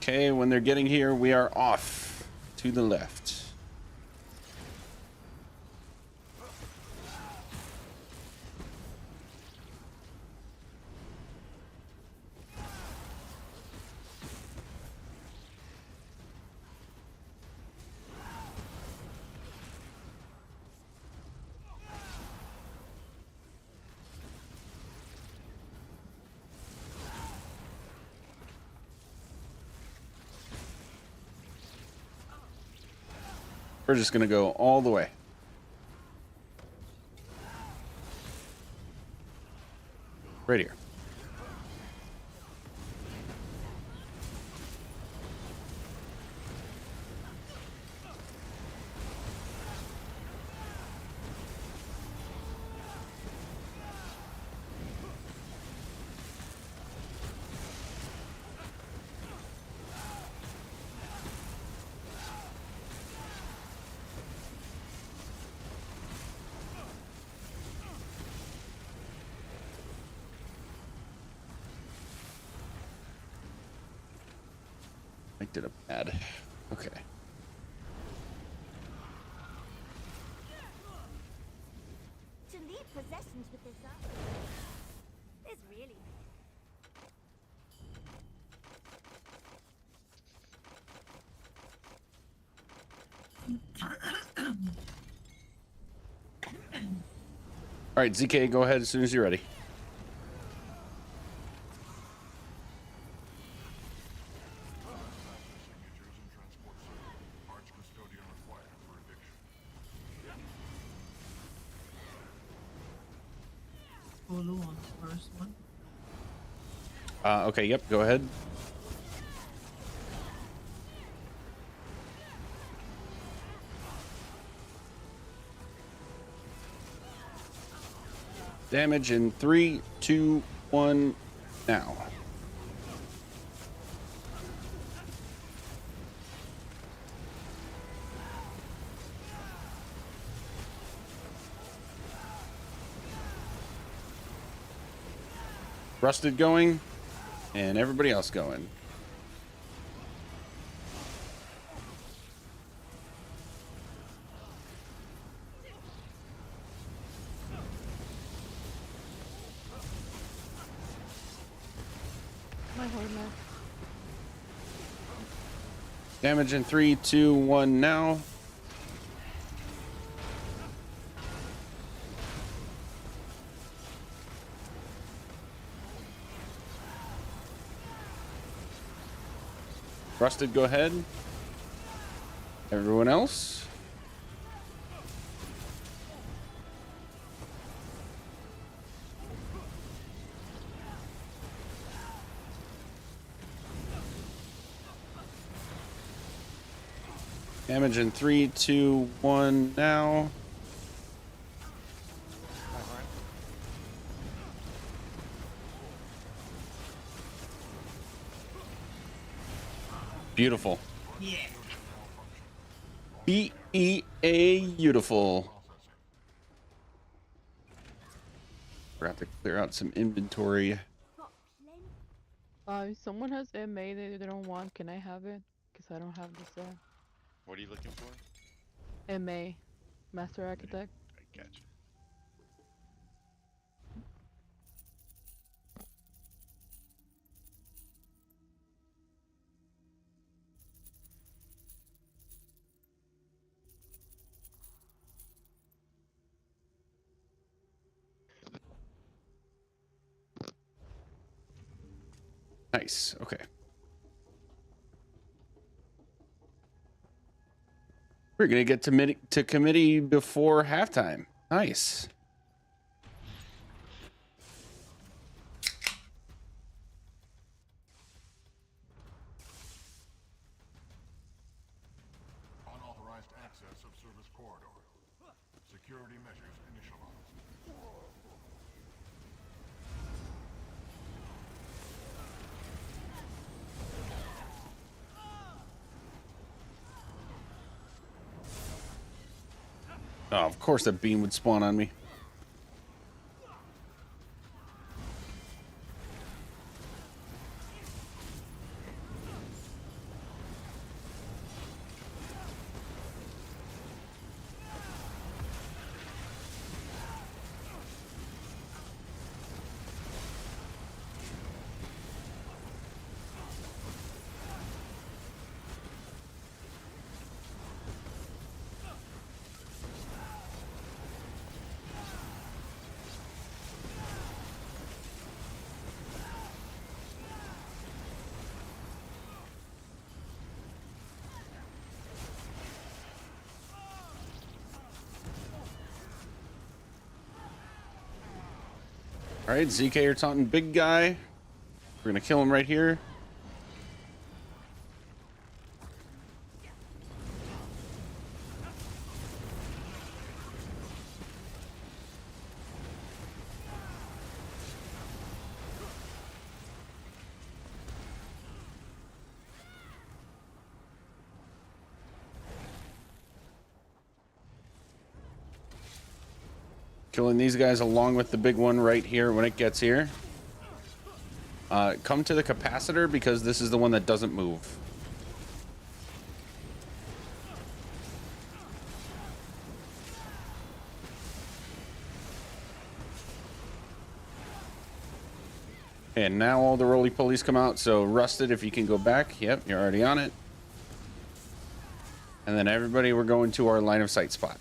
Okay, when they're getting here, we are off to the left. We're just gonna go all the way. Right here. I did a bad. Okay. To leave possessions with this is really All right, ZK, go ahead as soon as you're ready. Polo on the first one. Okay, yep, go ahead. Damage in 3, 2, 1, now. Rusted going, and everybody else going. My hornet. Damage in 3, 2, 1, now. Rusted, go ahead. Everyone else. Damage in 3, 2, 1, now. Beautiful. Yeah. B-E-A, beautiful. Forgot to clear out some inventory. If someone has MA they don't want, can I have it? Because I don't have the set. What are you looking for? MA, Master Architect. I gotcha. Nice. Okay. We're gonna get to committee before halftime. Nice. Unauthorized access of service corridor. Security measures initialized. Oh, of course that beam would spawn on me. All right, ZK, you're taunting big guy. We're gonna kill him right here. Killing these guys along with the big one right here when it gets here. Come to the capacitor because this is the one that doesn't move. And now all the roly-polies come out, so Rusted, if you can go back. Yep, you're already on it. And then everybody, we're going to our line of sight spot.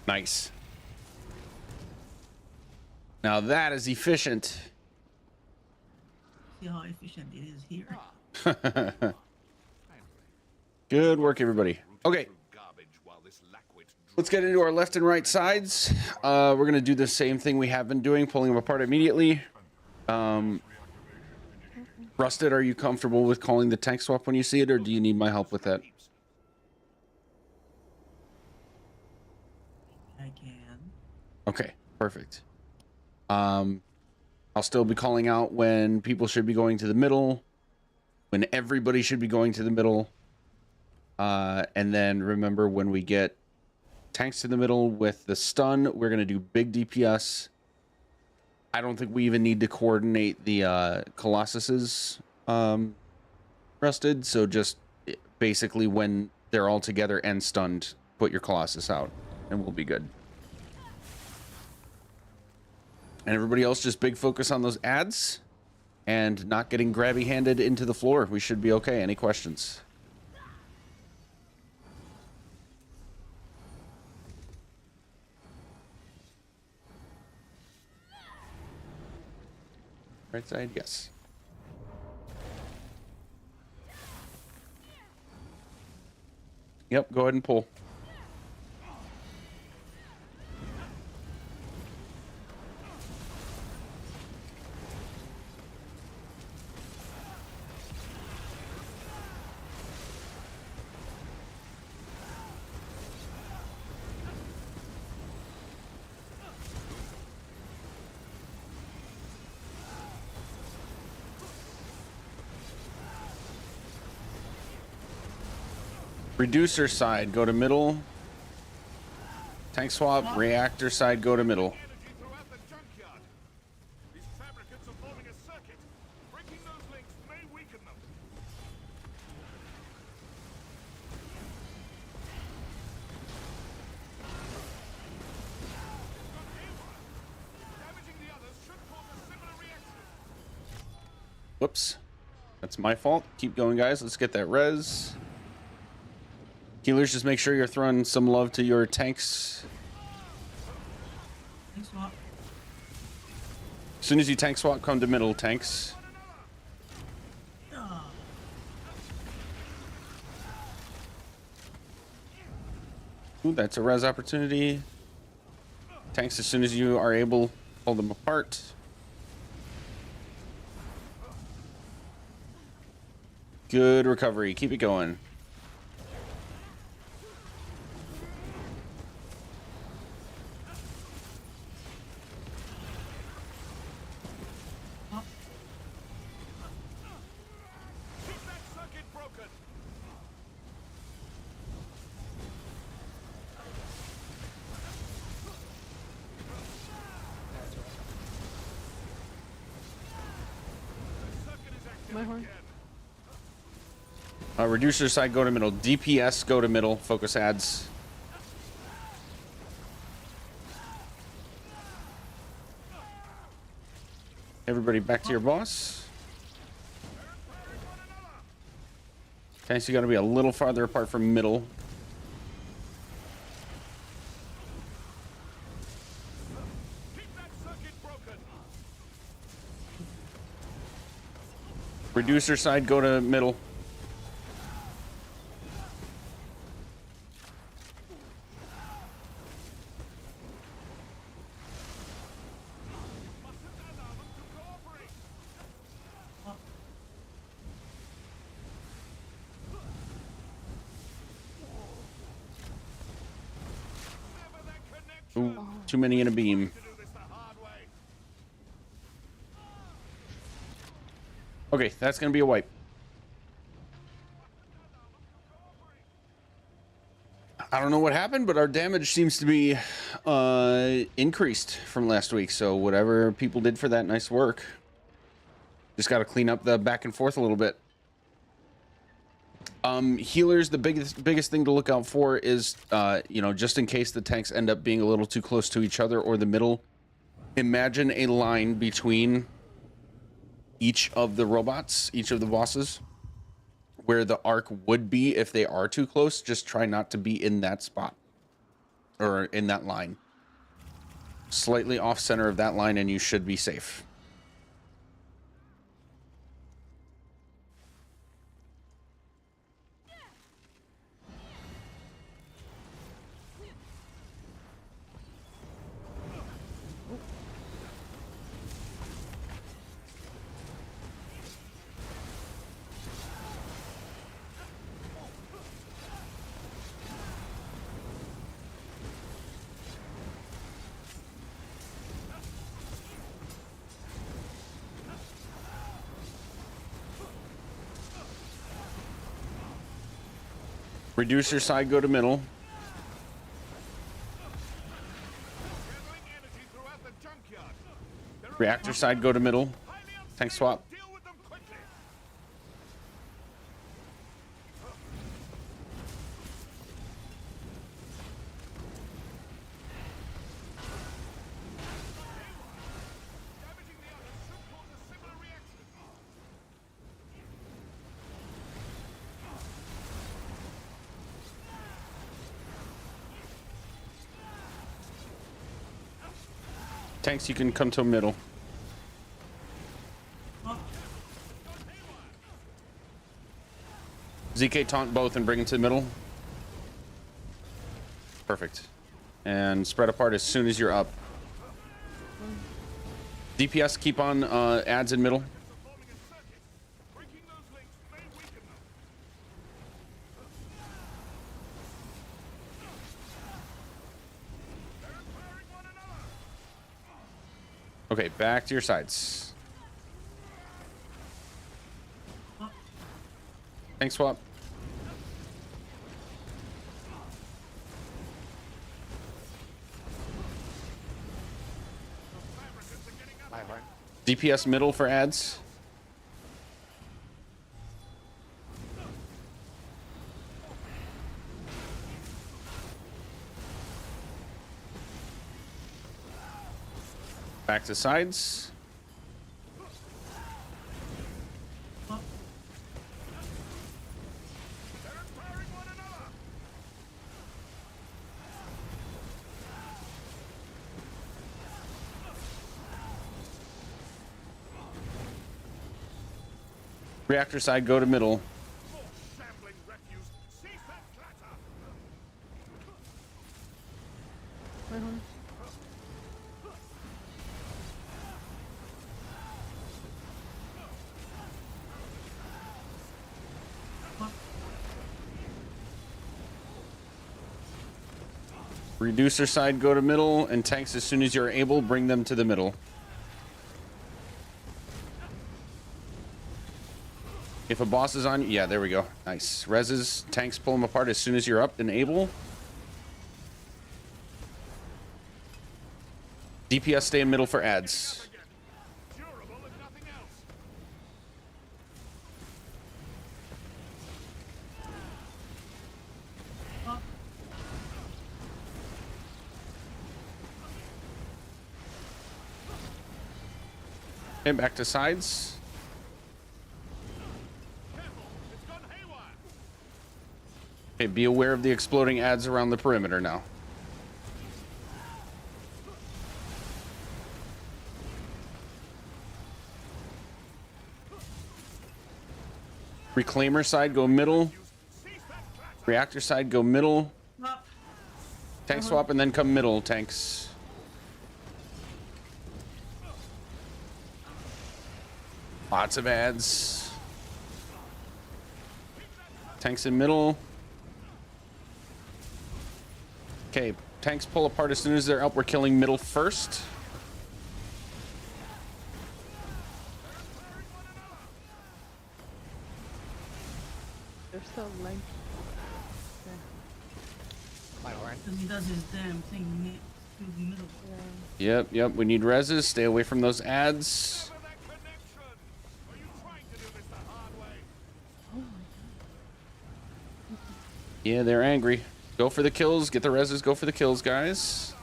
Nice. Now that is efficient. See how efficient it is here. Good work, everybody. Okay. Let's get into our left and right sides. We're going to do the same thing we have been doing, pulling them apart immediately. Rusted, are you comfortable with calling the tank swap when you see it, or do you need my help with that? I can. Okay, perfect. I'll still be calling out when people should be going to the middle, when everybody should be going to the middle. And then remember, when we get tanks to the middle with the stun, we're going to do big DPS. I don't think we even need to coordinate the Colossuses, Rusted. So just basically when they're all together and stunned, put your Colossus out and we'll be good. And everybody else, just big focus on those ads and not getting grabby-handed into the floor. We should be okay. Any questions? Right side, yes. Yep, go ahead and pull. Reducer side, go to middle. Tank swap, reactor side, go to middle. Whoops. That's my fault. Keep going, guys. Let's get that res. Healers, just make sure you're throwing some love to your tanks. Thanks, Swap. As soon as you tank swap, come to middle tanks. Ooh, that's a res opportunity. Tanks, as soon as you are able, hold them apart. Good recovery. Keep it going. My horn. Reducer side, go to middle. DPS, go to middle. Focus ads. Everybody back to your boss. Okay, so you gotta be a little farther apart from middle. Reducer side, go to middle. Ooh, too many in a beam. Okay, that's gonna be a wipe. I don't know what happened, but our damage seems to be increased from last week. So whatever people did for that, nice work. Just got to clean up the back and forth a little bit. Healers, the biggest thing to look out for is, you know, just in case the tanks end up being a little too close to each other or the middle, imagine a line between each of the robots, each of the bosses, where the arc would be if they are too close. Just try not to be in that spot or in that line. Slightly off center of that line and you should be safe. Reducer side, go to middle. Reactor side, go to middle. Tank swap. Tanks, you can come to middle. ZK taunt both and bring it to the middle. Perfect. And spread apart as soon as you're up. DPS, keep on ads in middle. Okay, back to your sides. Tank swap. DPS middle for ads. Back to sides. Reactor side, go to middle. Reducer side, go to middle, and tanks, as soon as you're able, bring them to the middle. If a boss is on, yeah, there we go. Nice. Reses, tanks, pull them apart as soon as you're up and able. DPS, stay in middle for ads. And back to sides. Okay, be aware of the exploding ads around the perimeter now. Reclaimer side, go middle. Reactor side, go middle. Tank swap and then come middle, tanks. Lots of ads. Tanks in middle. Okay, tanks pull apart as soon as they're out. We're killing middle first. They're so late. Because he does his damn thing through the middle. Yep, we need reses. Stay away from those ads. Yeah, they're angry. Go for the kills. Get the reses. Go for the kills, guys.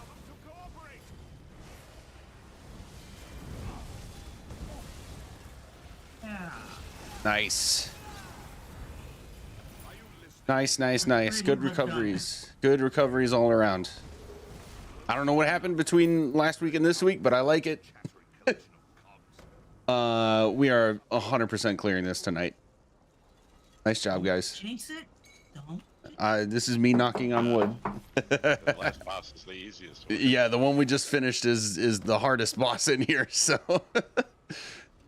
Nice. Nice. Good recoveries. Good recoveries all around. I don't know what happened between last week and this week, but I like it. We are 100% clearing this tonight. Nice job, guys. Jinx it? Don't. This is me knocking on wood. The last boss is the easiest one. Yeah, the one we just finished is the hardest boss in here. So, all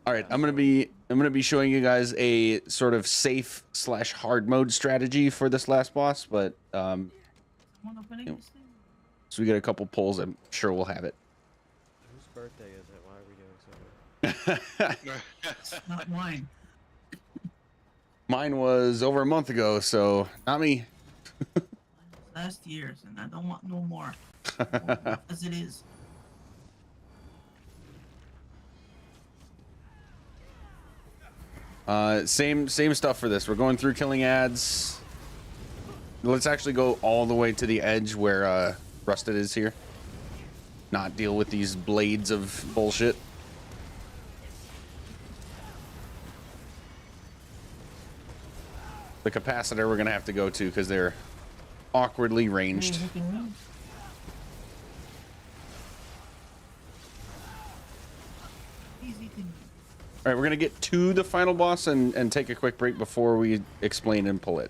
right, I'm gonna be showing you guys a sort of safe / hard mode strategy for this last boss, but you know, so we get a couple pulls. I'm sure we'll have it. Whose birthday is it? Why are we doing so good? It's not mine. Mine was over a month ago, so not me. Last year's, and I don't want no more. As it is. Same stuff for this. We're going through killing ads. Let's actually go all the way to the edge where Rusted is here. Not deal with these blades of bullshit. The capacitor we're gonna have to go to because they're awkwardly ranged. All right, we're gonna get to the final boss and take a quick break before we explain and pull it.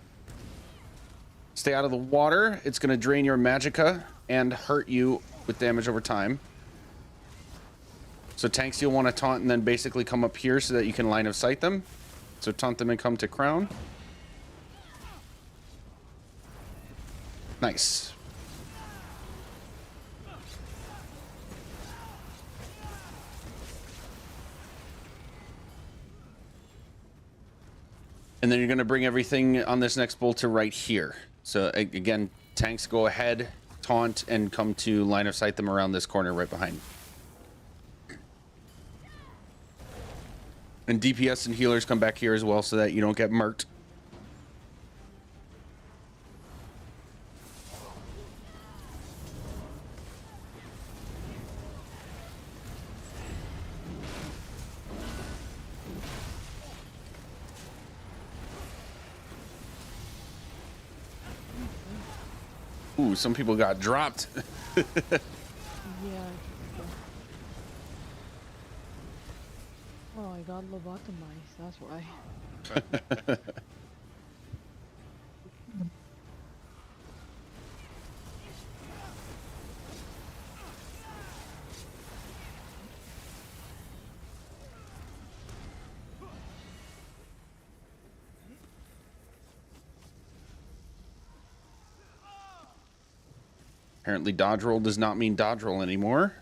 Stay out of the water. It's gonna drain your magicka and hurt you with damage over time. So tanks, you'll want to taunt and then basically come up here so that you can line of sight them. So taunt them and come to crown. Nice. And then you're going to bring everything on this next bull to right here. So again, tanks go ahead, taunt, and come to line of sight them around this corner right behind. And DPS and healers come back here as well so that you don't get murked. Ooh, some people got dropped. Yeah. Oh, I got lobotomized, that's why. Apparently dodge roll does not mean dodge roll anymore.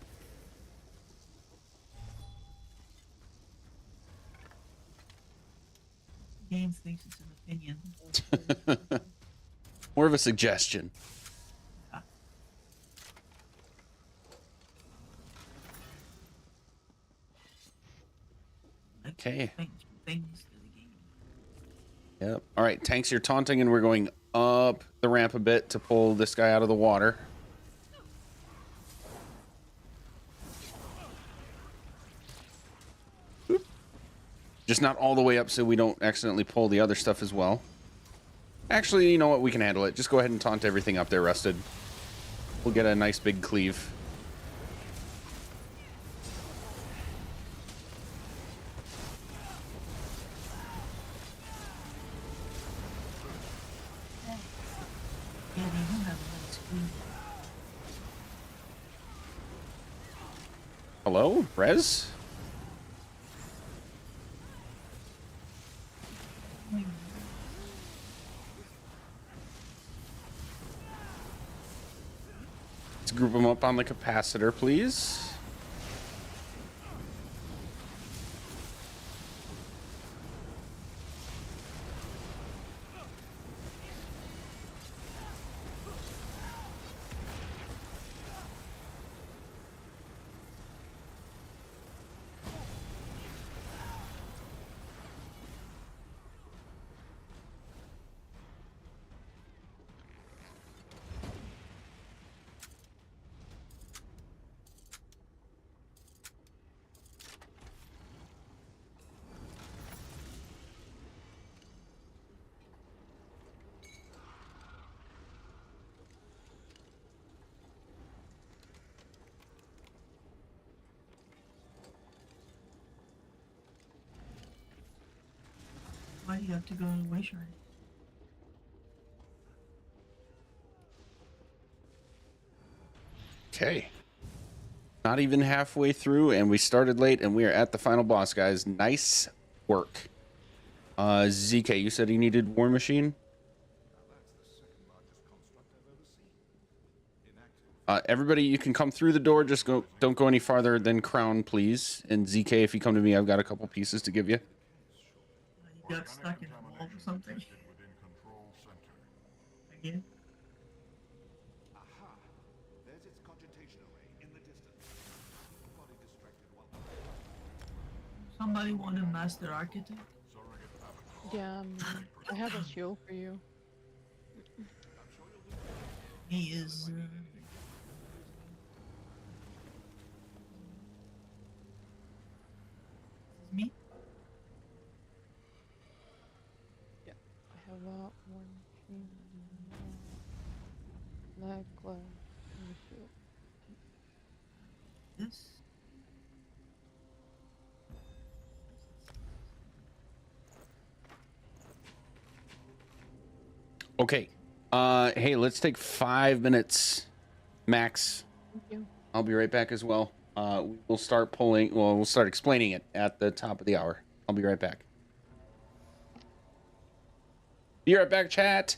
Game thinks it's an opinion. More of a suggestion. Okay. Yep. All right, tanks, you're taunting, and we're going up the ramp a bit to pull this guy out of the water. Oop. Just not all the way up so we don't accidentally pull the other stuff as well. Actually, you know what? We can handle it. Just go ahead and taunt everything up there, Rusted. We'll get a nice big cleave. Hello, Rez? Let's group them up on the capacitor, please. Why do you have to go to Wish Ray? Okay. Not even halfway through, and we started late, and we are at the final boss, guys. Nice work. ZK, you said he needed War Machine? Everybody, you can come through the door. Just don't go any farther than Crown, please. And ZK, if you come to me, I've got a couple pieces to give you. You got stuck in a wall or something. Again? Aha! There's its cogitation array in the distance. Body distracted while Somebody want a master architect? Yeah, I have a shield for you. He is. Me? Yeah, I have one machine, necklace, and a shield. This? Okay. Hey, let's take 5 minutes max. Thank you. I'll be right back as well. We'll start pulling, well, we'll start explaining it at the top of the hour. I'll be right back. Be right back, chat.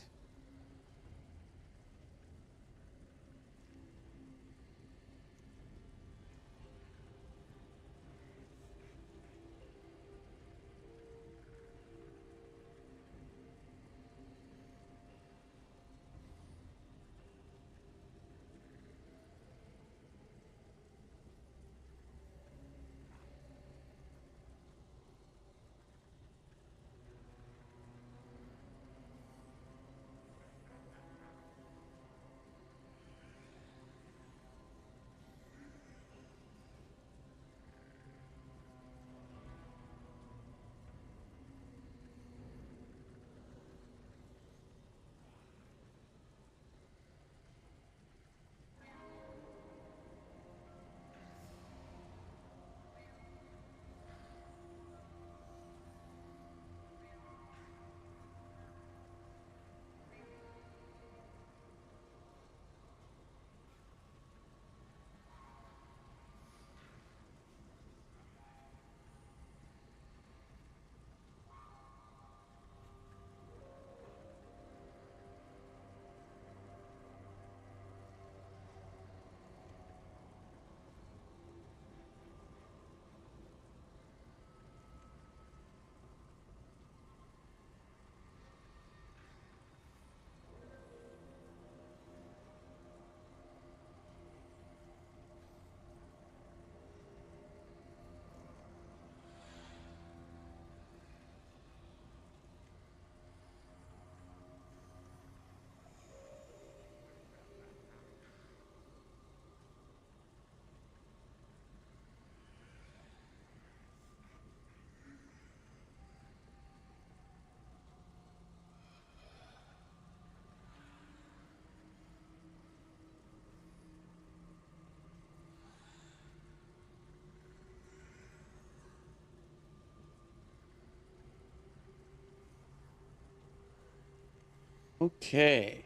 Okay.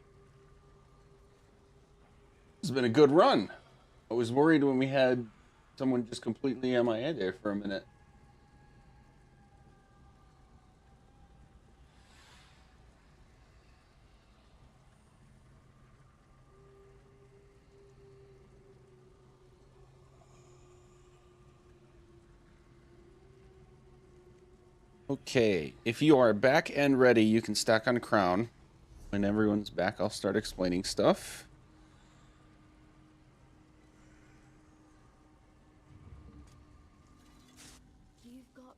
This has been a good run. I was worried when we had someone just completely MIA there for a minute. Okay, if you are back and ready, you can stack on Crown. When everyone's back, I'll start explaining stuff. You've got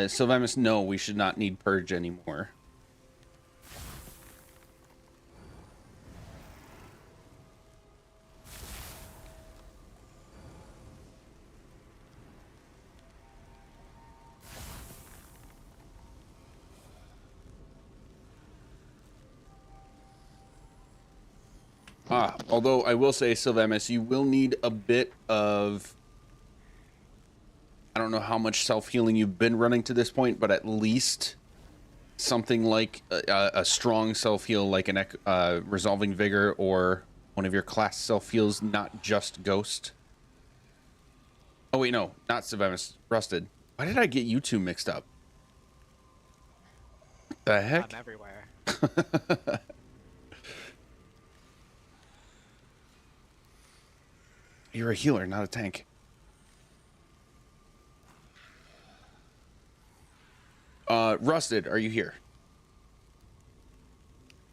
Sylvamus, no, we should not need Purge anymore. Although I will say, Sylvamus, you will need a bit of... I don't know how much self-healing you've been running to this point, but at least something like a strong self-heal, like an Resolving Vigor or one of your class self-heals, not just Ghost. Oh, wait, no, not Sylvamus. Rusted. Why did I get you two mixed up? The heck? I'm everywhere. You're a healer, not a tank. Rusted, are you here?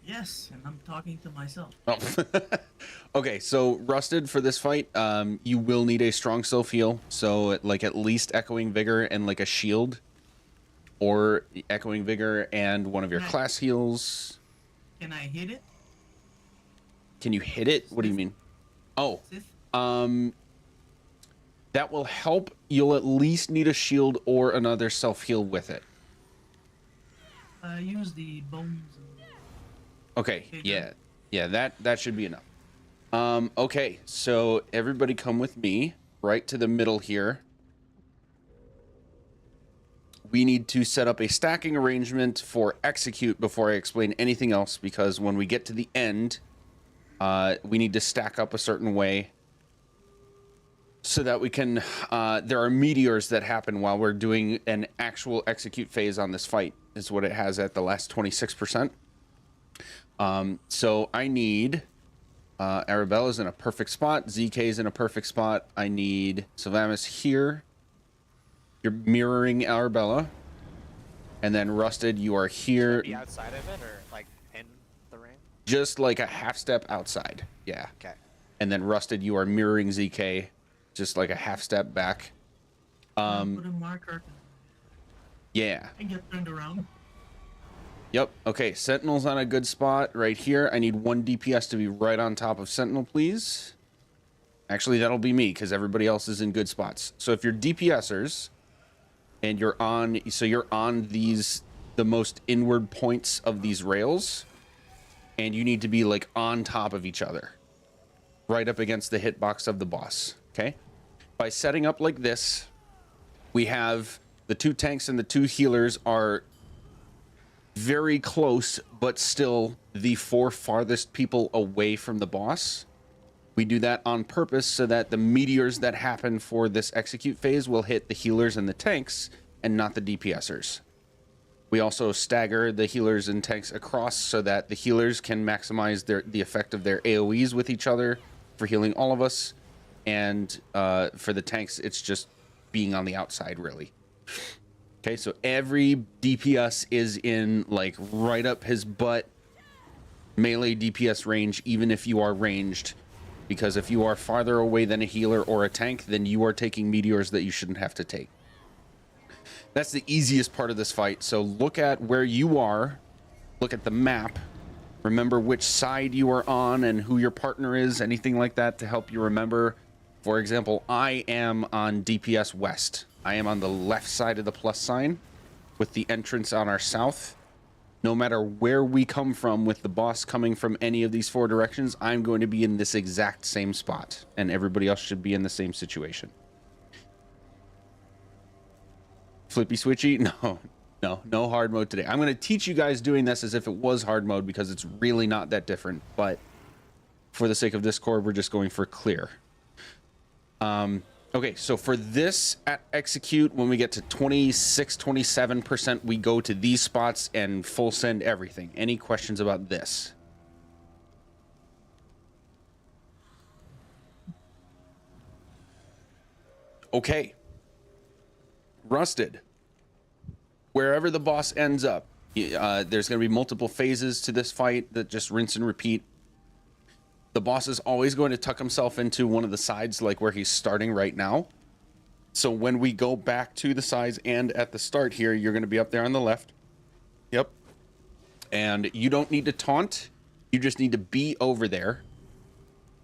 Yes, and I'm talking to myself. Oh. Okay, so Rusted, for this fight, you will need a strong self-heal. So, like, at least Echoing Vigor and, like, a shield. Or Echoing Vigor and one of your class heals. Can I hit it? Can you hit it? What do you mean? Oh. That will help. You'll at least need a shield or another self-heal with it. Use the bones. Okay, yeah, that should be enough. Okay, so everybody come with me right to the middle here. We need to set up a stacking arrangement for execute before I explain anything else, because when we get to the end, we need to stack up a certain way so that we can, there are meteors that happen while we're doing an actual execute phase on this fight, is what it has at the last 26%. So I need, Arabella's in a perfect spot, ZK's in a perfect spot. I need Sylvamus here. You're mirroring Arabella. And then Rusted, you are here. Be outside of it or like in the ring? Just like a half step outside. Yeah. Okay. And then Rusted, you are mirroring ZK. Just like a half step back. Put a marker. Yeah. And get turned around. Yep. Okay. Sentinel's on a good spot right here. I need one DPS to be right on top of Sentinel, please. Actually, that'll be me because everybody else is in good spots. So if you're DPSers and you're on, so you're on these, the most inward points of these rails, and you need to be like on top of each other, right up against the hitbox of the boss. Okay. By setting up like this, we have the two tanks and the two healers are very close, but still the four farthest people away from the boss. We do that on purpose so that the meteors that happen for this execute phase will hit the healers and the tanks and not the DPSers. We also stagger the healers and tanks across so that the healers can maximize the effect of their AoEs with each other for healing all of us. And for the tanks, it's just being on the outside, really. Okay, so every DPS is in, like, right up his butt melee DPS range, even if you are ranged. Because if you are farther away than a healer or a tank, then you are taking meteors that you shouldn't have to take. That's the easiest part of this fight. So look at where you are. Look at the map. Remember which side you are on and who your partner is, anything like that to help you remember. For example, I am on DPS West. I am on the left side of the plus sign with the entrance on our south. No matter where we come from with the boss coming from any of these 4 directions, I'm going to be in this exact same spot, and everybody else should be in the same situation. Flippy switchy? No hard mode today. I'm going to teach you guys doing this as if it was hard mode because it's really not that different, but for the sake of Discord, we're just going for clear. Okay, so for this at execute, when we get to 26, 27%, we go to these spots and full send everything. Any questions about this? Okay. Rusted. Wherever the boss ends up, there's going to be multiple phases to this fight that just rinse and repeat. The boss is always going to tuck himself into one of the sides, like where he's starting right now. So when we go back to the sides and at the start here, you're going to be up there on the left. Yep. And you don't need to taunt. You just need to be over there.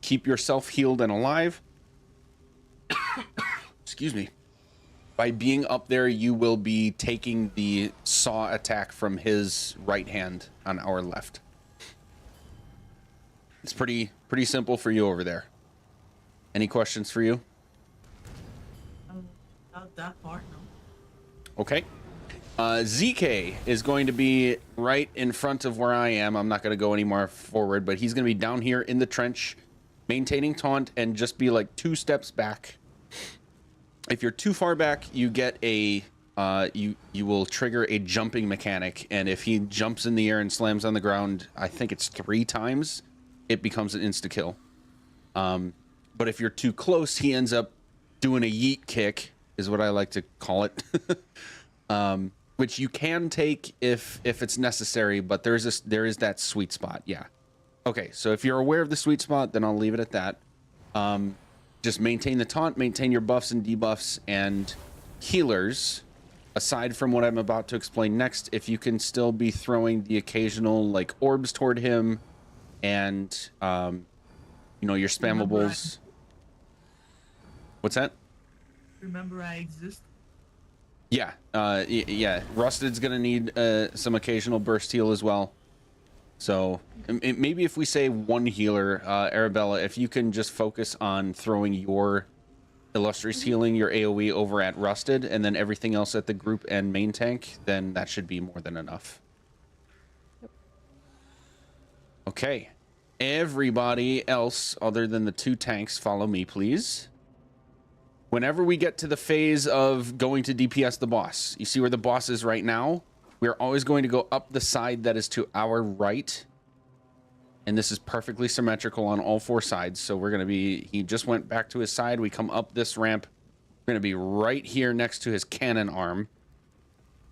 Keep yourself healed and alive. Excuse me. By being up there, you will be taking the saw attack from his right hand on our left. It's pretty simple for you over there. Any questions for you? Not that part, no. Okay. ZK is going to be right in front of where I am. I'm not going to go any more forward, but he's going to be down here in the trench, maintaining taunt, and just be like 2 steps back. If you're too far back, you get a you will trigger a jumping mechanic, and if he jumps in the air and slams on the ground, I think it's 3 times, it becomes an insta-kill. But if you're too close, he ends up doing a yeet kick, is what I like to call it. Which you can take if it's necessary, but there is that sweet spot, yeah. Okay, so if you're aware of the sweet spot, then I'll leave it at that. Just maintain the taunt, maintain your buffs and debuffs, and healers, aside from what I'm about to explain next, if you can still be throwing the occasional, like, orbs toward him, and, you know, your spammables. What's that? Remember I exist. Yeah, yeah. Rusted's gonna need some occasional burst heal as well. So maybe if we say 1 healer, Arabella, if you can just focus on throwing your illustrious healing, your AoE over at Rusted, and then everything else at the group and main tank, then that should be more than enough. Okay. Everybody else other than the 2 tanks, follow me, please. Whenever we get to the phase of going to DPS the boss, you see where the boss is right now? We're always going to go up the side that is to our right. And this is perfectly symmetrical on all 4 sides. So we're going to be, he just went back to his side. We come up this ramp. We're going to be right here next to his cannon arm.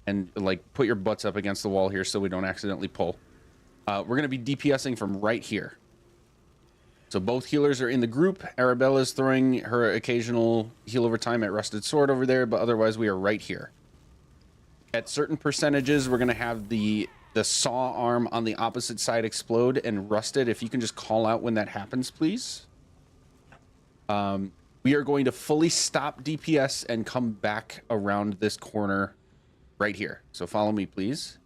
And like put your butts up against the wall here so we don't accidentally pull. We're going to be DPSing from right here. So both healers are in the group. Arabella's throwing her occasional heal over time at Rusted Sword over there, but otherwise we are right here. At certain percentages, we're going to have the saw arm on the opposite side explode, and Rusted, if you can just call out when that happens, please. We are going to fully stop DPS and come back around this corner right here. So follow me, please.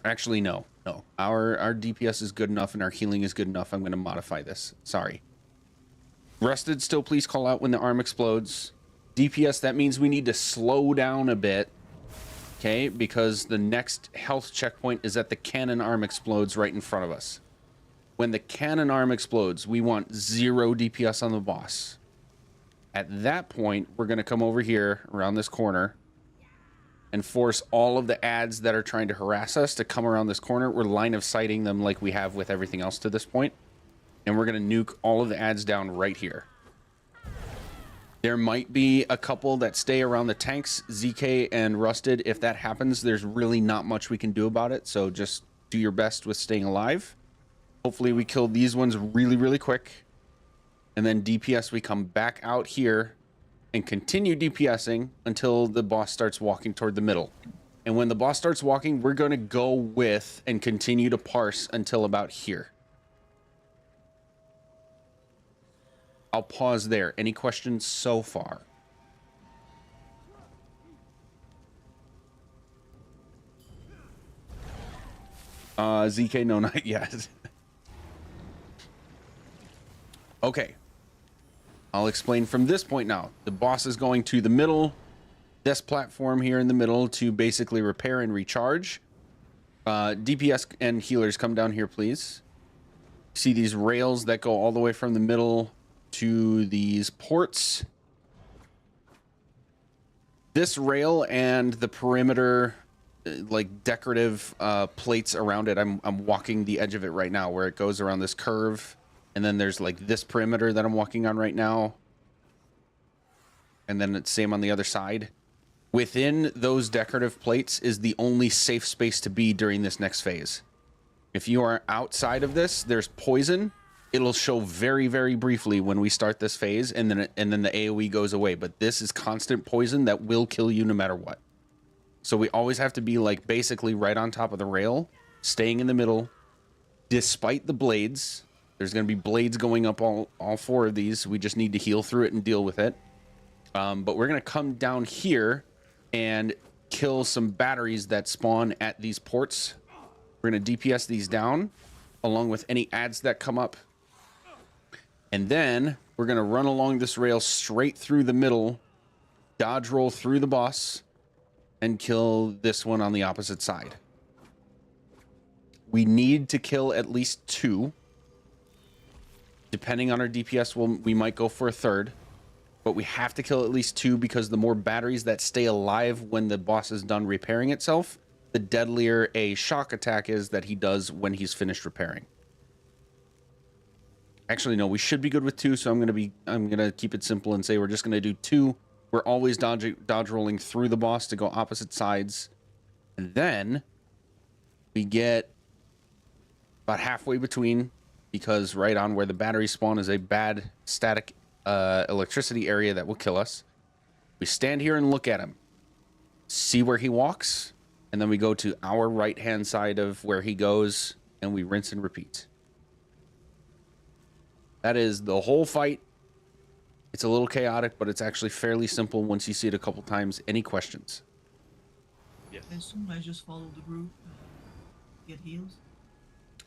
Actually, no. Our DPS is good enough and our healing is good enough. I'm going to modify this. Sorry. Rusted, still please call out when the arm explodes. DPS, that means we need to slow down a bit. Okay, because the next health checkpoint is that the cannon arm explodes right in front of us. When the cannon arm explodes, we want 0 DPS on the boss. At that point, we're going to come over here around this corner and force all of the ads that are trying to harass us to come around this corner. We're line of sighting them like we have with everything else to this point. And we're going to nuke all of the ads down right here. There might be a couple that stay around the tanks, ZK and Rusted. If that happens, there's really not much we can do about it. So just do your best with staying alive. Hopefully we kill these ones really, really quick. And then DPS, we come back out here and continue DPSing until the boss starts walking toward the middle. And when the boss starts walking, we're going to go with and continue to parse until about here. I'll pause there. Any questions so far? ZK, no, not yet. Okay. I'll explain from this point now. The boss is going to the middle, this platform here in the middle to basically repair and recharge. DPS and healers, come down here, please. See these rails that go all the way from the middle to these ports. This rail and the perimeter, like decorative plates around it, I'm walking the edge of it right now where it goes around this curve. And then there's like this perimeter that I'm walking on right now. And then it's same on the other side. Within those decorative plates is the only safe space to be during this next phase. If you are outside of this, there's poison. It'll show very, very briefly when we start this phase, and then the AoE goes away. But this is constant poison that will kill you no matter what. So we always have to be like basically right on top of the rail, staying in the middle, despite the blades. There's going to be blades going up all 4 of these. We just need to heal through it and deal with it. But we're going to come down here and kill some batteries that spawn at these ports. We're going to DPS these down along with any adds that come up. And then we're going to run along this rail straight through the middle, dodge roll through the boss, and kill this one on the opposite side. We need to kill at least 2. Depending on our DPS, we might go for a 3rd. But we have to kill at least 2 because the more batteries that stay alive when the boss is done repairing itself, the deadlier a shock attack is that he does when he's finished repairing. Actually, no, we should be good with 2, so I'm gonna keep it simple and say we're just gonna do 2. We're always dodge rolling through the boss to go opposite sides. And then we get about halfway between, because right on where the battery spawn is a bad static electricity area that will kill us. We stand here and look at him, see where he walks, and then we go to our right hand side of where he goes and we rinse and repeat. That is the whole fight. It's a little chaotic, but it's actually fairly simple once you see it a couple times. Any questions? Yes. I assume I just follow the group, get heals.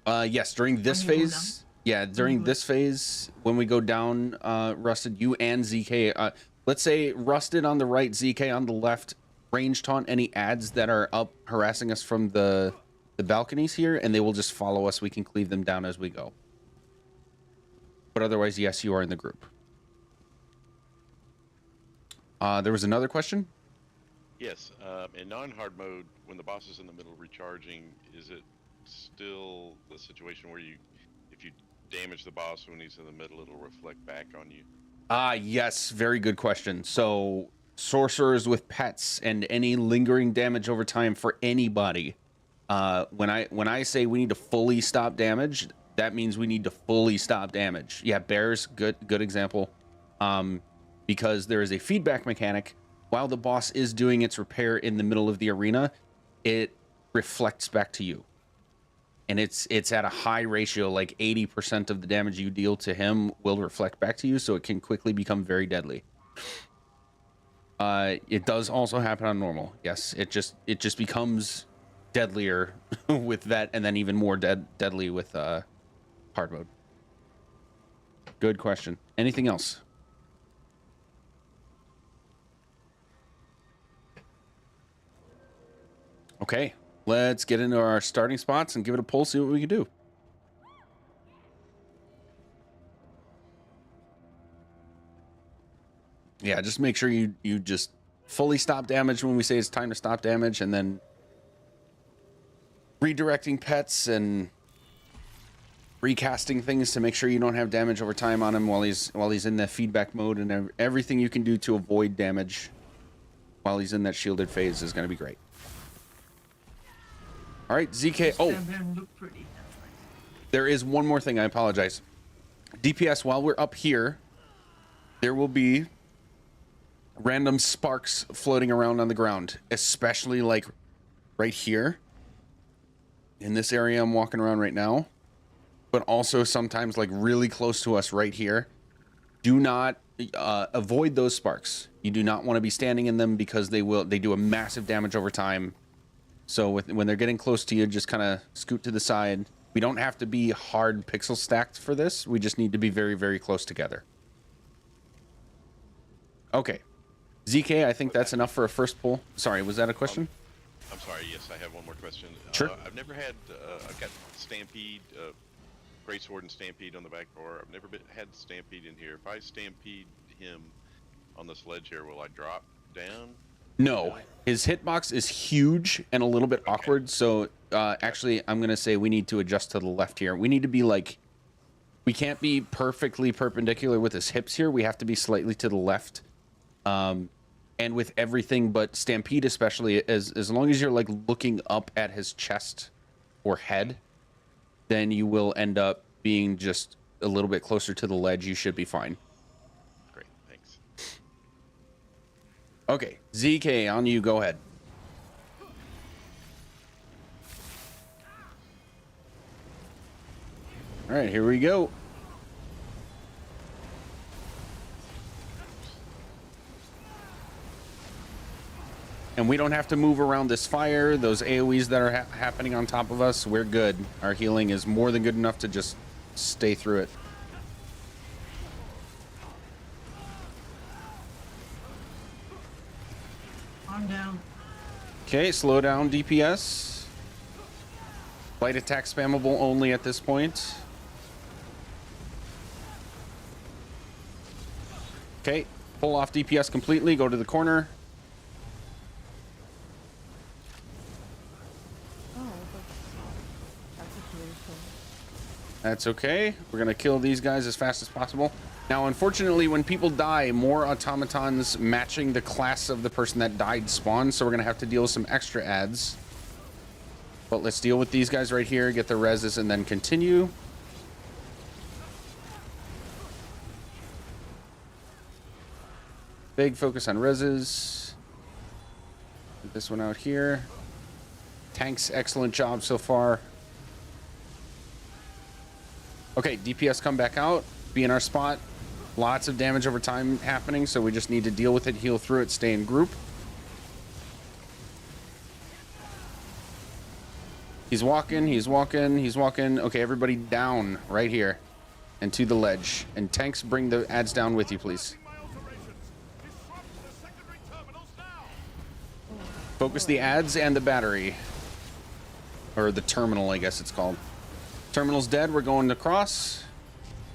Yes, during this phase. Yeah, during this phase, when we go down, Rusted, you and ZK, let's say Rusted on the right, ZK on the left, range taunt any adds that are up harassing us from the balconies here, and they will just follow us. We can cleave them down as we go. But otherwise, yes, you are in the group. There was another question? Yes, in non-hard mode, when the boss is in the middle recharging, is it still the situation where if you damage the boss when he's in the middle, it'll reflect back on you? Yes, very good question. So sorcerers with pets and any lingering damage over time for anybody, when I say we need to fully stop damage, that means we need to fully stop damage. Yeah, bears, good example. Because there is a feedback mechanic. While the boss is doing its repair in the middle of the arena, it reflects back to you. And it's at a high ratio, like 80% of the damage you deal to him will reflect back to you, so it can quickly become very deadly. It does also happen on normal. Yes, it just becomes deadlier with that, and then even more deadly with hard mode. Good question. Anything else? Okay, let's get into our starting spots and give it a pull, see what we can do. Yeah, just make sure you just fully stop damage when we say it's time to stop damage, and then redirecting pets and recasting things to make sure you don't have damage over time on him while he's in the feedback mode, and everything you can do to avoid damage while he's in that shielded phase is going to be great. All right, ZK. Oh, there is one more thing. I apologize. DPS, while we're up here, there will be random sparks floating around on the ground, especially like right here in this area I'm walking around right now, but also sometimes like really close to us right here. Do not avoid those sparks. You do not want to be standing in them because they do a massive damage over time. So when they're getting close to you, just kind of scoot to the side. We don't have to be hard pixel stacked for this. We just need to be very, very close together. Okay. ZK, I think that's enough for a first pull. Sorry, was that a question? I'm sorry, yes, I have one more question. Sure. I've never had, I've got Stampede, Greatsword and Stampede on the back bar. I've never had Stampede in here. If I Stampede him on the sledge here, will I drop down? No. His hitbox is huge and a little bit awkward, so actually I'm going to say we need to adjust to the left here. We need to be like, we can't be perfectly perpendicular with his hips here. We have to be slightly to the left. And with everything but Stampede especially, as long as you're like looking up at his chest or head, then you will end up being just a little bit closer to the ledge. You should be fine. Great, thanks. Okay, ZK, on you, go ahead. All right, here we go. And we don't have to move around this fire. Those AoEs that are happening on top of us, we're good. Our healing is more than good enough to just stay through it. Calm down. Okay, slow down DPS. Light attack spammable only at this point. Okay, pull off DPS completely, go to the corner. That's okay. We're going to kill these guys as fast as possible. Now, unfortunately, when people die, more automatons matching the class of the person that died spawn, so we're going to have to deal with some extra adds. But let's deal with these guys right here, get the reses, and then continue. Big focus on reses. Get this one out here. Tanks, excellent job so far. Okay, DPS come back out, be in our spot. Lots of damage over time happening, so we just need to deal with it, heal through it, stay in group. He's walking, he's walking, he's walking. Okay, everybody down right here and to the ledge. And tanks, bring the adds down with you, please. Focus the adds and the battery. Or the terminal, I guess it's called. Terminal's dead. We're going across.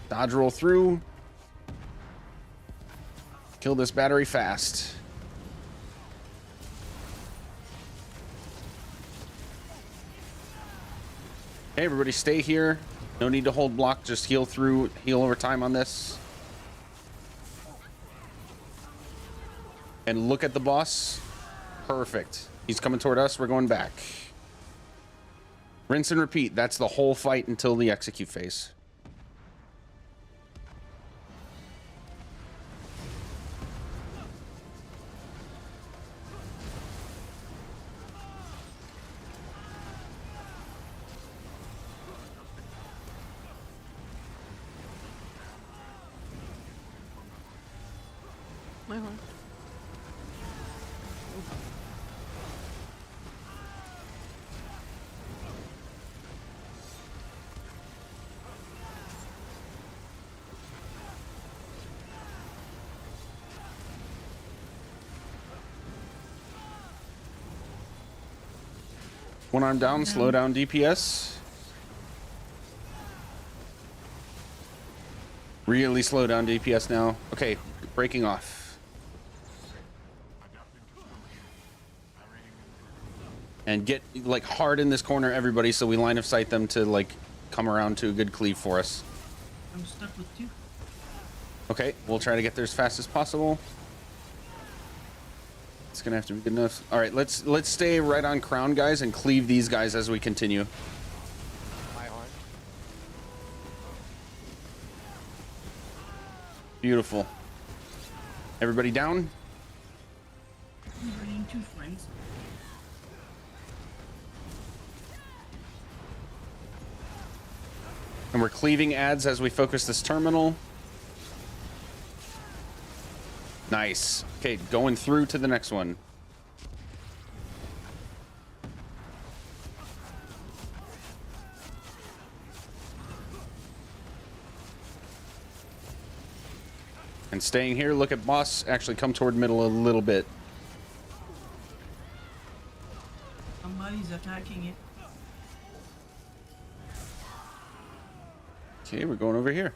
Dodge roll through. Kill this battery fast. Hey, everybody stay here. No need to hold block. Just heal through, heal over time on this. And look at the boss. Perfect. He's coming toward us. We're going back. Rinse and repeat. That's the whole fight until the execute phase. My horn. One arm down, slow down DPS. Really slow down DPS now. Okay, breaking off. And get like hard in this corner, everybody, so we line of sight them to like come around to a good cleave for us. I'm stuck with you. Okay, we'll try to get there as fast as possible. It's gonna have to be good enough. All right, let's stay right on crown, guys, and cleave these guys as we continue. Beautiful. Everybody down? I'm bringing two friends. And we're cleaving adds as we focus this terminal. Nice. Okay, going through to the next one. And staying here, look at boss actually come toward middle a little bit. Somebody's attacking it. Okay, we're going over here.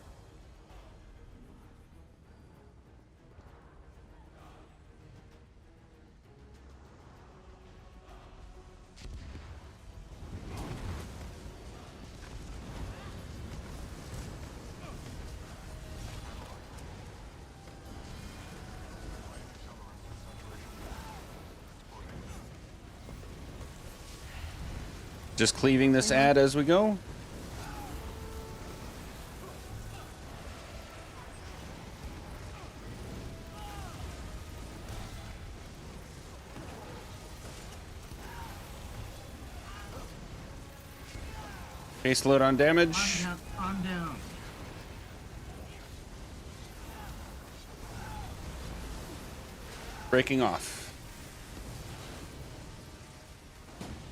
Just cleaving this ad as we go. Base load on damage. I'm down. Breaking off.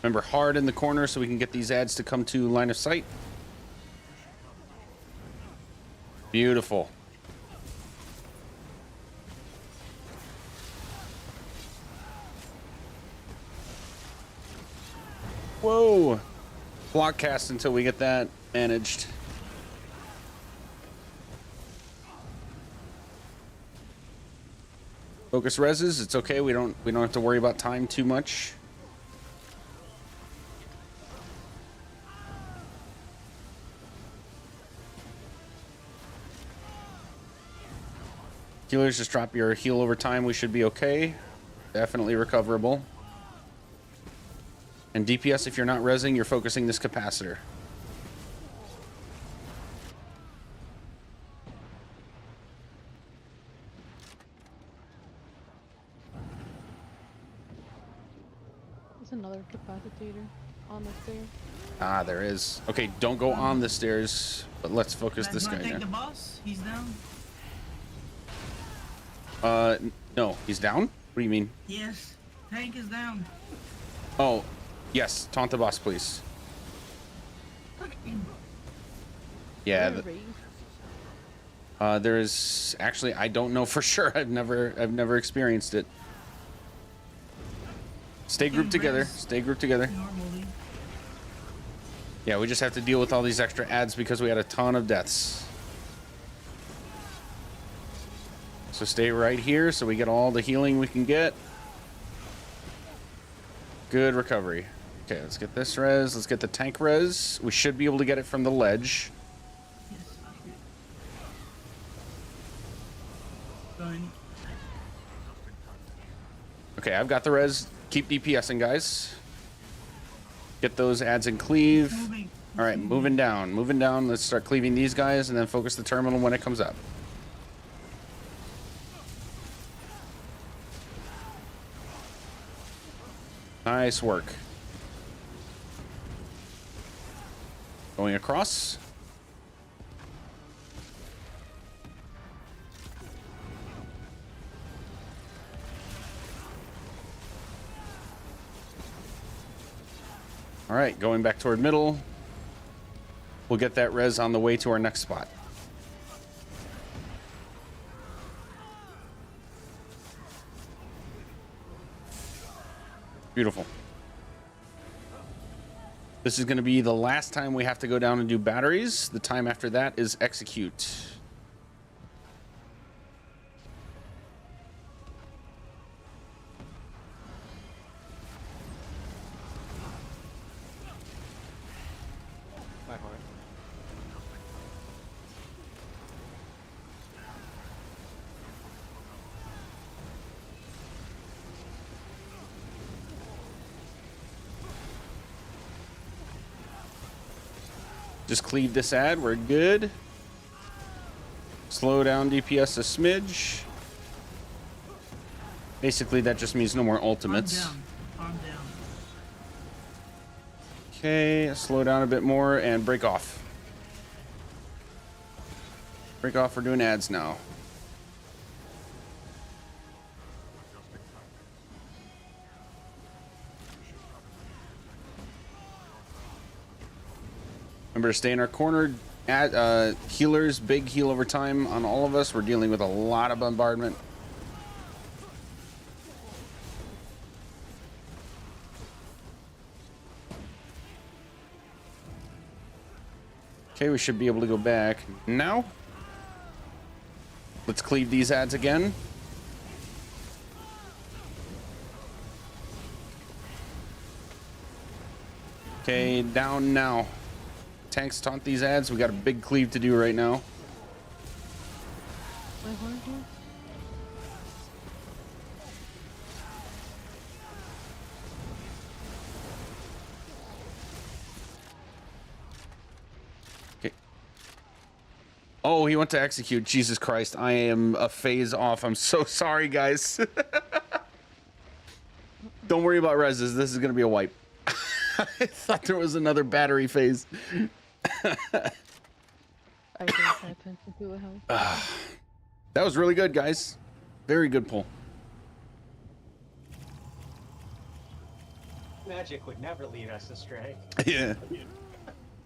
Remember, hard in the corner so we can get these ads to come to line of sight. Beautiful. Whoa. Block cast until we get that managed. Focus reses, it's okay. We don't have to worry about time too much. Healers, just drop your heal over time. We should be okay. Definitely recoverable. And DPS, if you're not rezzing, you're focusing this capacitor. There's another capacitator on the stairs. Ah, there is. Okay, don't go on the stairs, but let's focus this guy Take now. the boss. He's down. No, he's down? What do you mean? Yes. Tank is down. Oh, yes. Taunt the boss, please. Yeah. There is actually, I don't know for sure. I've never experienced it. Stay grouped together. Stay grouped together. Normally. Yeah, we just have to deal with all these extra ads because we had a ton of deaths. So stay right here so we get all the healing we can get. Good recovery. Okay, let's get this res. Let's get the tank res. We should be able to get it from the ledge. Fine. Okay, I've got the res. Keep DPSing, guys. Get those ads and cleave. All right, moving down. Moving down. Let's start cleaving these guys and then focus the terminal when it comes up. Nice work. Going across. All right, going back toward middle. We'll get that res on the way to our next spot. Beautiful. This is going to be the last time we have to go down and do batteries. The time after that is execute. My heart. Just cleave this ad. We're good. Slow down DPS a smidge. Basically, that just means no more ultimates. Calm down. Okay, slow down a bit more and break off. Break off. We're doing ads now. Remember to stay in our corner. Healers, big heal over time on all of us. We're dealing with a lot of bombardment. Okay, we should be able to go back now. Let's cleave these ads again. Okay, down now. Tanks taunt these ads. We got a big cleave to do right now. Okay. Oh, he went to execute. Jesus Christ. I am a phase off. I'm so sorry, guys. Don't worry about reses. This is going to be a wipe. I thought there was another battery phase. I didn't pay attention to the house. That was really good, guys. Very good pull. Magic would never lead us astray. Yeah.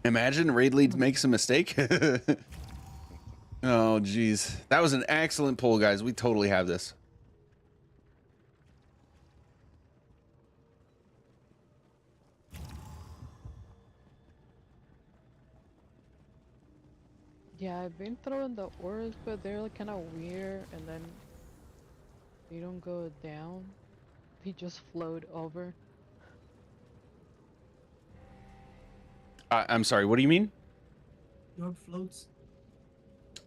Imagine raid leads makes a mistake. Oh, geez. That was an excellent pull, guys. We totally have this. Yeah, I've been throwing the orbs, but they're like kind of weird, and then they don't go down. They just float over. I'm sorry, what do you mean? The orb floats.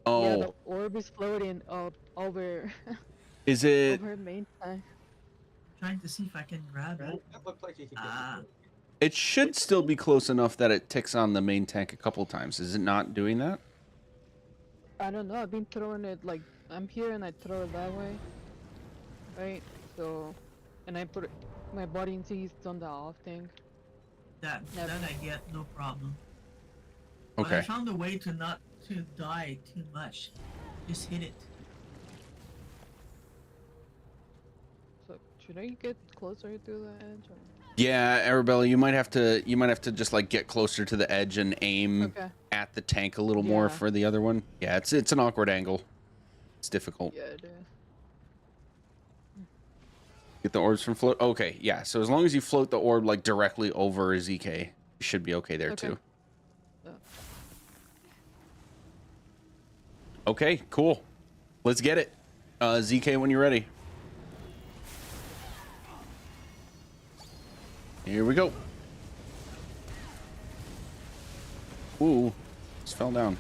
Oh. Yeah, the orb is floating over. Is it? Over main tank. Trying to see if I can grab it. That looked like you could It should still be close enough that it ticks on the main tank a couple times. Is it not doing that? I don't know, I've been throwing it like, I'm here and I throw it that way. Right? So, and I put it, my body insists on the off thing. That I get, no problem. Okay. But I found a way to not to die too much. Just hit it. So, should I get closer to the edge? Or? Yeah, Arabella, you might have to just like get closer to the edge and aim at the tank a little more for the other one. Yeah, it's an awkward angle. It's difficult. Yeah, it is. Get the orbs from float. Okay, yeah. So as long as you float the orb like directly over ZK, you should be okay there too. Okay, cool. Let's get it. ZK, when you're ready. Here we go. Ooh, just fell down.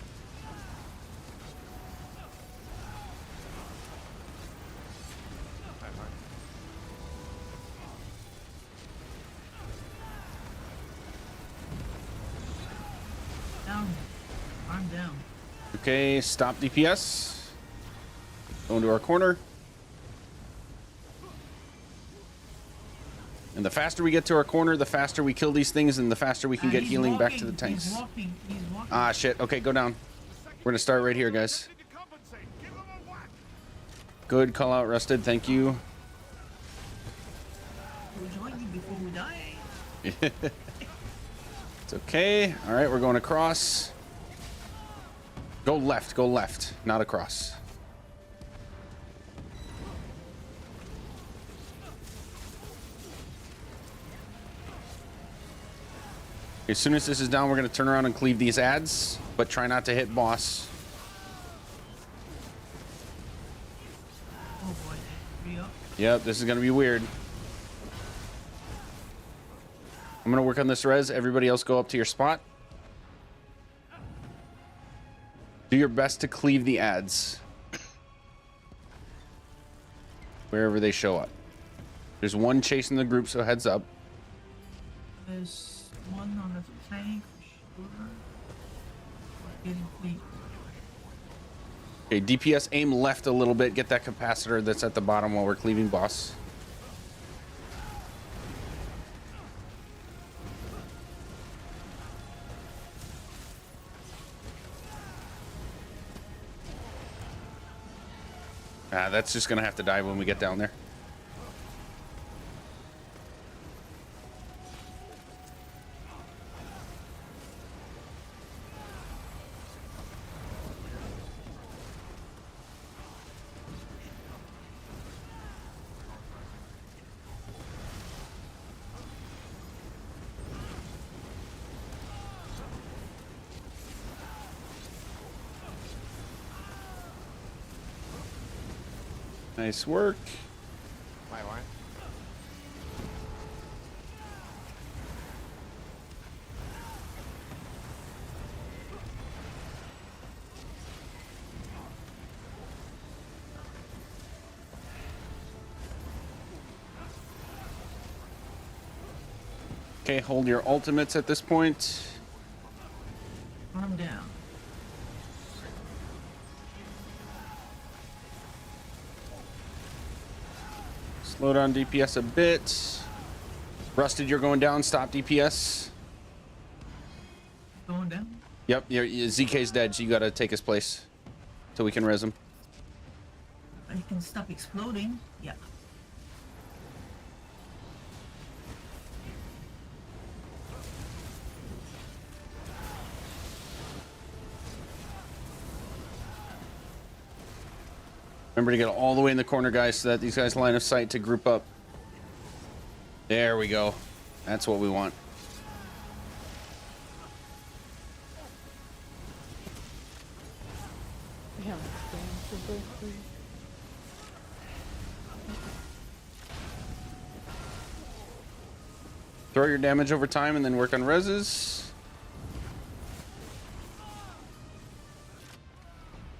Down. Arm down. Okay, stop DPS. Go into our corner. And the faster we get to our corner, the faster we kill these things, and the faster we can get healing back to the tanks. He's walking. Ah, shit. Okay, go down. We're gonna start right here, guys. Good call out, Rusted. Thank you. We'll join you before we die. It's okay. All right, we're going across. Go left, not across. As soon as this is down, we're going to turn around and cleave these ads, but try not to hit boss. Oh boy, re-up. Yep, this is going to be weird. I'm going to work on this res. Everybody else go up to your spot. Do your best to cleave the ads. Wherever they show up. There's one chasing the group, so heads up. There's one on the tank for sure. Getting fleet. Okay, DPS aim left a little bit. Get that capacitor that's at the bottom while we're cleaving boss. That's just gonna have to die when we get down there. Nice work. Wait, what? Okay, hold your ultimates at this point. Calm down. Slow down DPS a bit. Rusted, you're going down. Stop DPS. Going down. Yep, ZK's dead, so you gotta take his place so we can res him. I can stop exploding. Yeah. Remember to get all the way in the corner, guys, so that these guys line of sight to group up. There we go. That's what we want. Yeah. Throw your damage over time and then work on reses.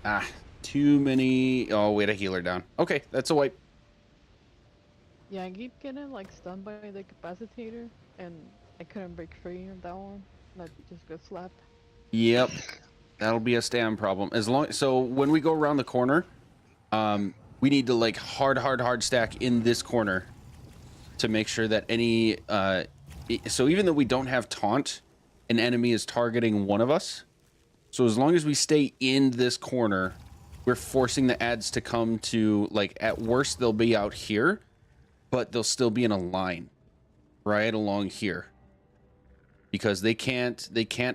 Ah, too many. Oh, wait, a healer down. Okay, that's a wipe. Yeah, I keep getting like stunned by the capacitator, and I couldn't break free of that one. I just got slapped. Yep, that'll be a stam problem. So when we go around the corner, we need to like hard stack in this corner to make sure that any. So even though we don't have taunt, an enemy is targeting one of us. So as long as we stay in this corner, we're forcing the ads to come to, like, at worst they'll be out here, but they'll still be in a line right along here, because they can't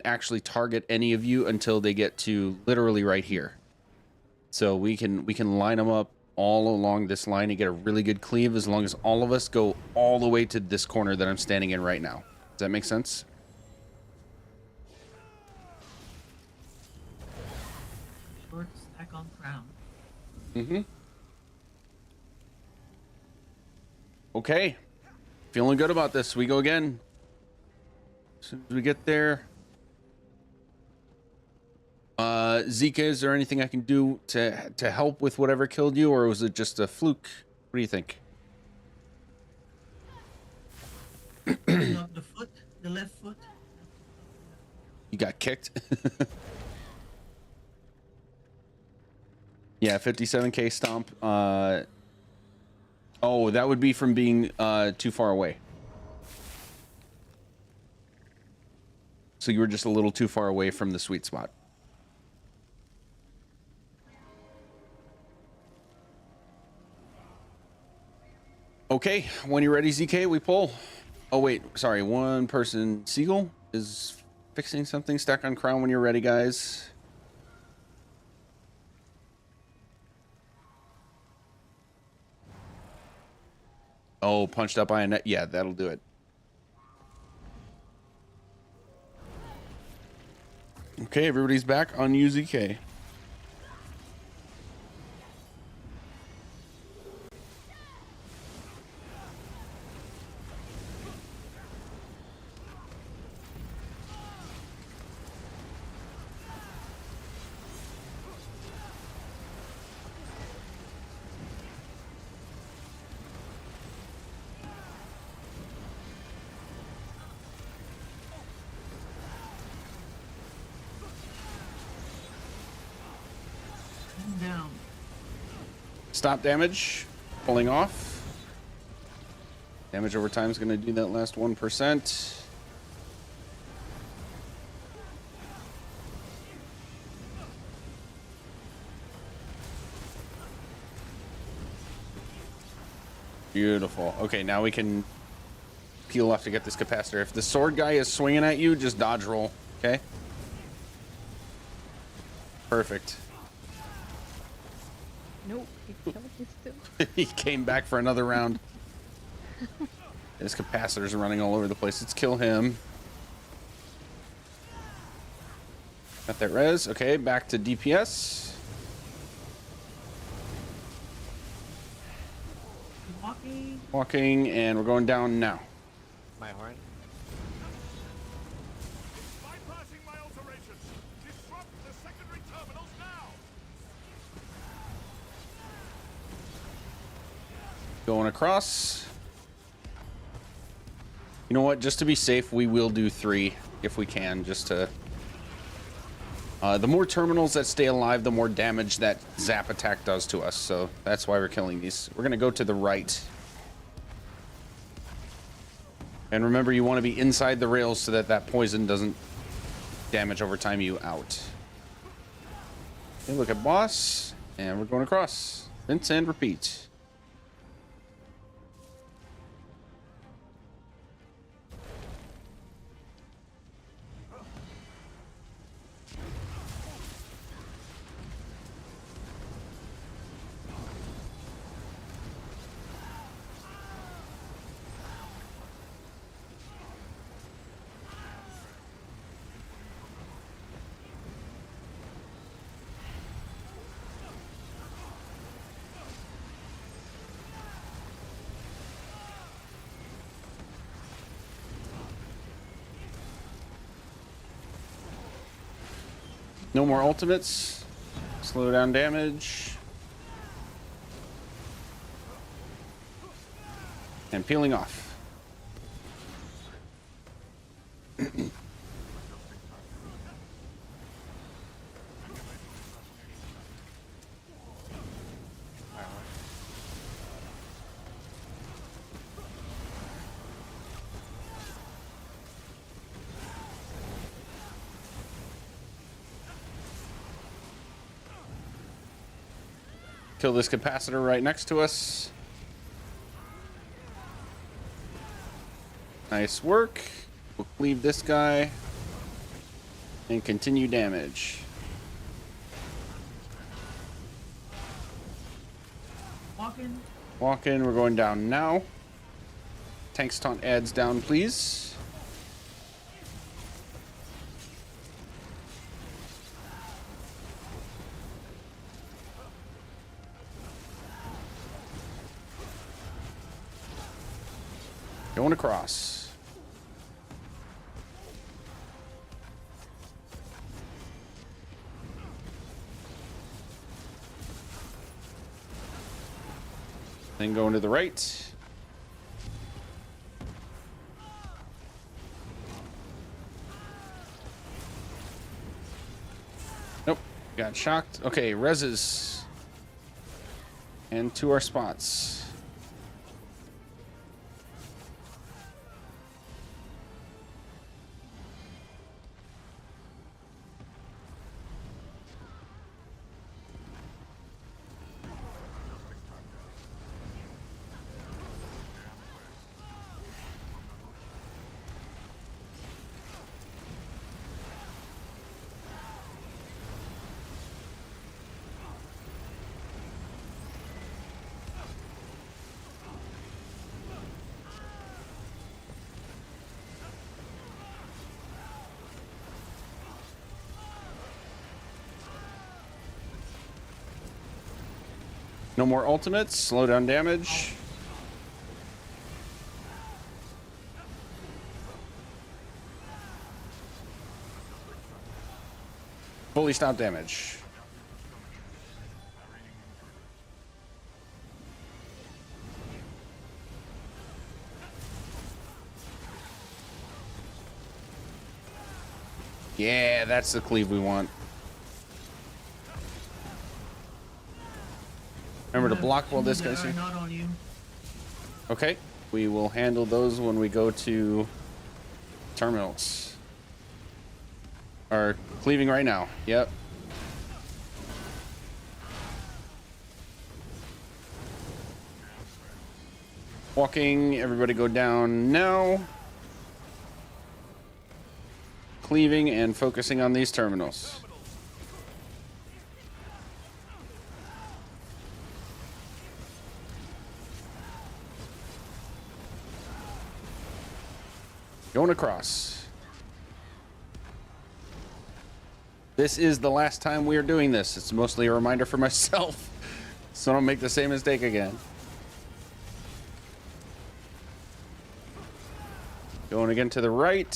actually target any of you until they get to literally right here. So we can line them up all along this line and get a really good cleave, as long as all of us go all the way to this corner that I'm standing in right now. Does that make sense? Short stack on crown. Mm-hmm. Okay. Feeling good about this. We go again. As soon as we get there. Zika, is there anything I can do to help with whatever killed you, or was it just a fluke? What do you think? Not the foot, the left foot. You got kicked? Yeah, 57k stomp. Oh, that would be from being too far away. So you were just a little too far away from the sweet spot. Okay, when you're ready, ZK, we pull. Oh, wait, sorry. One person, Seagull, is fixing something. Stack on crown when you're ready, guys. Oh, punched up by a net. Yeah, that'll do it. Okay, everybody's back on UZK. Down. Stop damage. Pulling off. Damage over time is going to do that last 1%. Beautiful. Okay, now we can peel off to get this capacitor. If the sword guy is swinging at you, just dodge roll. Okay? Perfect. Nope, he killed me still. He came back for another round. His capacitors are running all over the place. Let's kill him. Got that res. Okay, back to DPS. Walking, and we're going down now. My horn. Bypassing my alterations. Disrupt the secondary terminals now. Going across. You know what? Just to be safe, we will do 3 if we can, just to... the more terminals that stay alive, the more damage that zap attack does to us. So that's why we're killing these. We're going to go to the right. And remember, you want to be inside the rails so that that poison doesn't damage over time you out. Okay, look at boss. And we're going across. Rinse and repeat. No more ultimates. Slow down damage. And peeling off. Kill this capacitor right next to us. Nice work. We'll cleave this guy and continue damage. Walking. Walk in, we're going down now. Tanks taunt adds down, please. Going across. Then going to the right. Nope, got shocked. Okay, reses. And to our spots. No more ultimates. Slow down damage. Fully stop damage. Yeah, that's the cleave we want. Remember to block while this guy's here. Not on you. Okay, we will handle those when we go to terminals. Are cleaving right now. Yep. Walking, everybody go down now. Cleaving and focusing on these terminals. Going across. This is the last time we are doing this. It's mostly a reminder for myself, so I don't make the same mistake again. Going again to the right.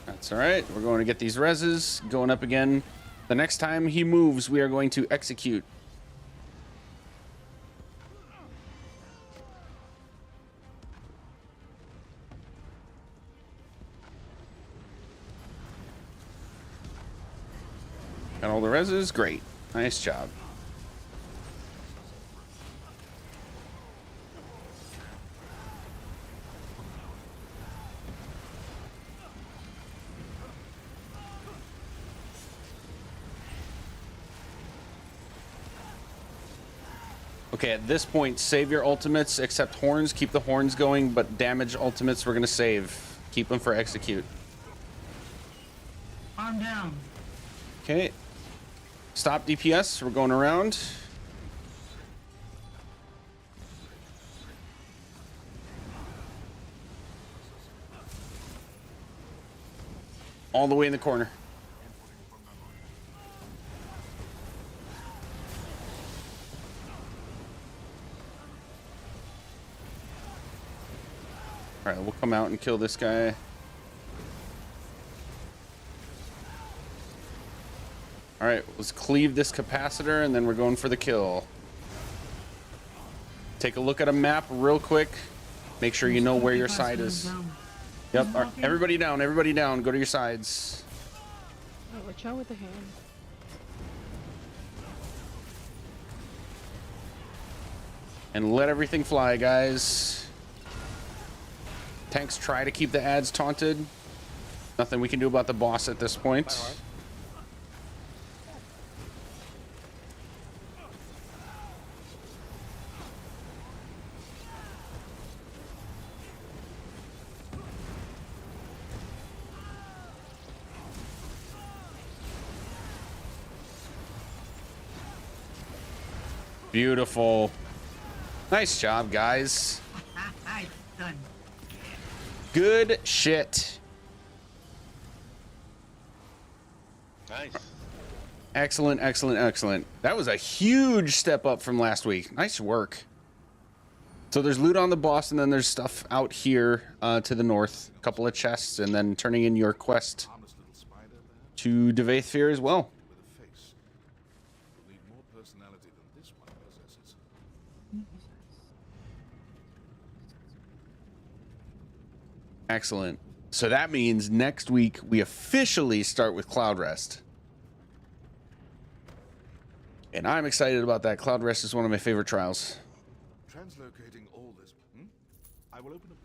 That's all right. We're going to get these reses. Going up again. The next time he moves, we are going to execute. Got all the reses. Great. Nice job. Okay, at this point, save your ultimates, except horns. Keep the horns going, but damage ultimates we're going to save. Keep them for execute. Arm down. Okay. Stop DPS. We're going around. All the way in the corner. All right, we'll come out and kill this guy. All right, let's cleave this capacitor, and then we're going for the kill. Take a look at a map real quick. Make sure you know where your side is. Yep, all right, everybody down, everybody down. Go to your sides. Oh, watch out with the hand. And let everything fly, guys. Tanks try to keep the ads taunted. Nothing we can do about the boss at this point. Beautiful. Nice job, guys. Done. Good shit. Nice. Excellent, excellent, excellent. That was a huge step up from last week. Nice work. So there's loot on the boss, and then there's stuff out here to the north. A couple of chests, and then turning in your quest to Devathfear as well. Excellent. So that means next week we officially start with Cloud Rest. And I'm excited about that. Cloud Rest is one of my favorite trials. Translocating all this. I will open a.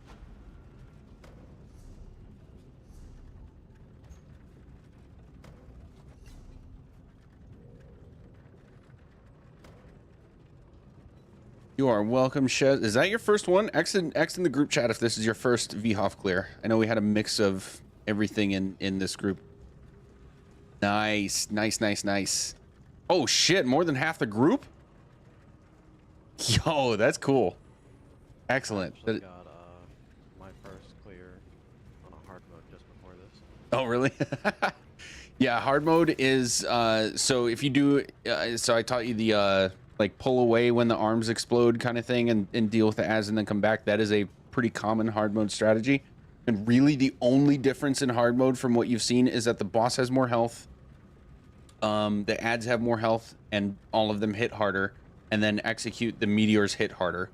You are welcome, Shez. Is that your first one? X in the group chat if this is your first VHOF clear. I know we had a mix of everything in this group. Nice, nice, nice, nice. Oh shit, more than half the group? Yo, that's cool. Excellent. I actually got my first clear on a hard mode just before this. Oh, really? Yeah, hard mode is so if you do so I taught you the like pull away when the arms explode kind of thing and deal with the ads and then come back. That is a pretty common hard mode strategy. And really the only difference in hard mode from what you've seen is that the boss has more health. The ads have more health and all of them hit harder, and then execute the meteors hit harder.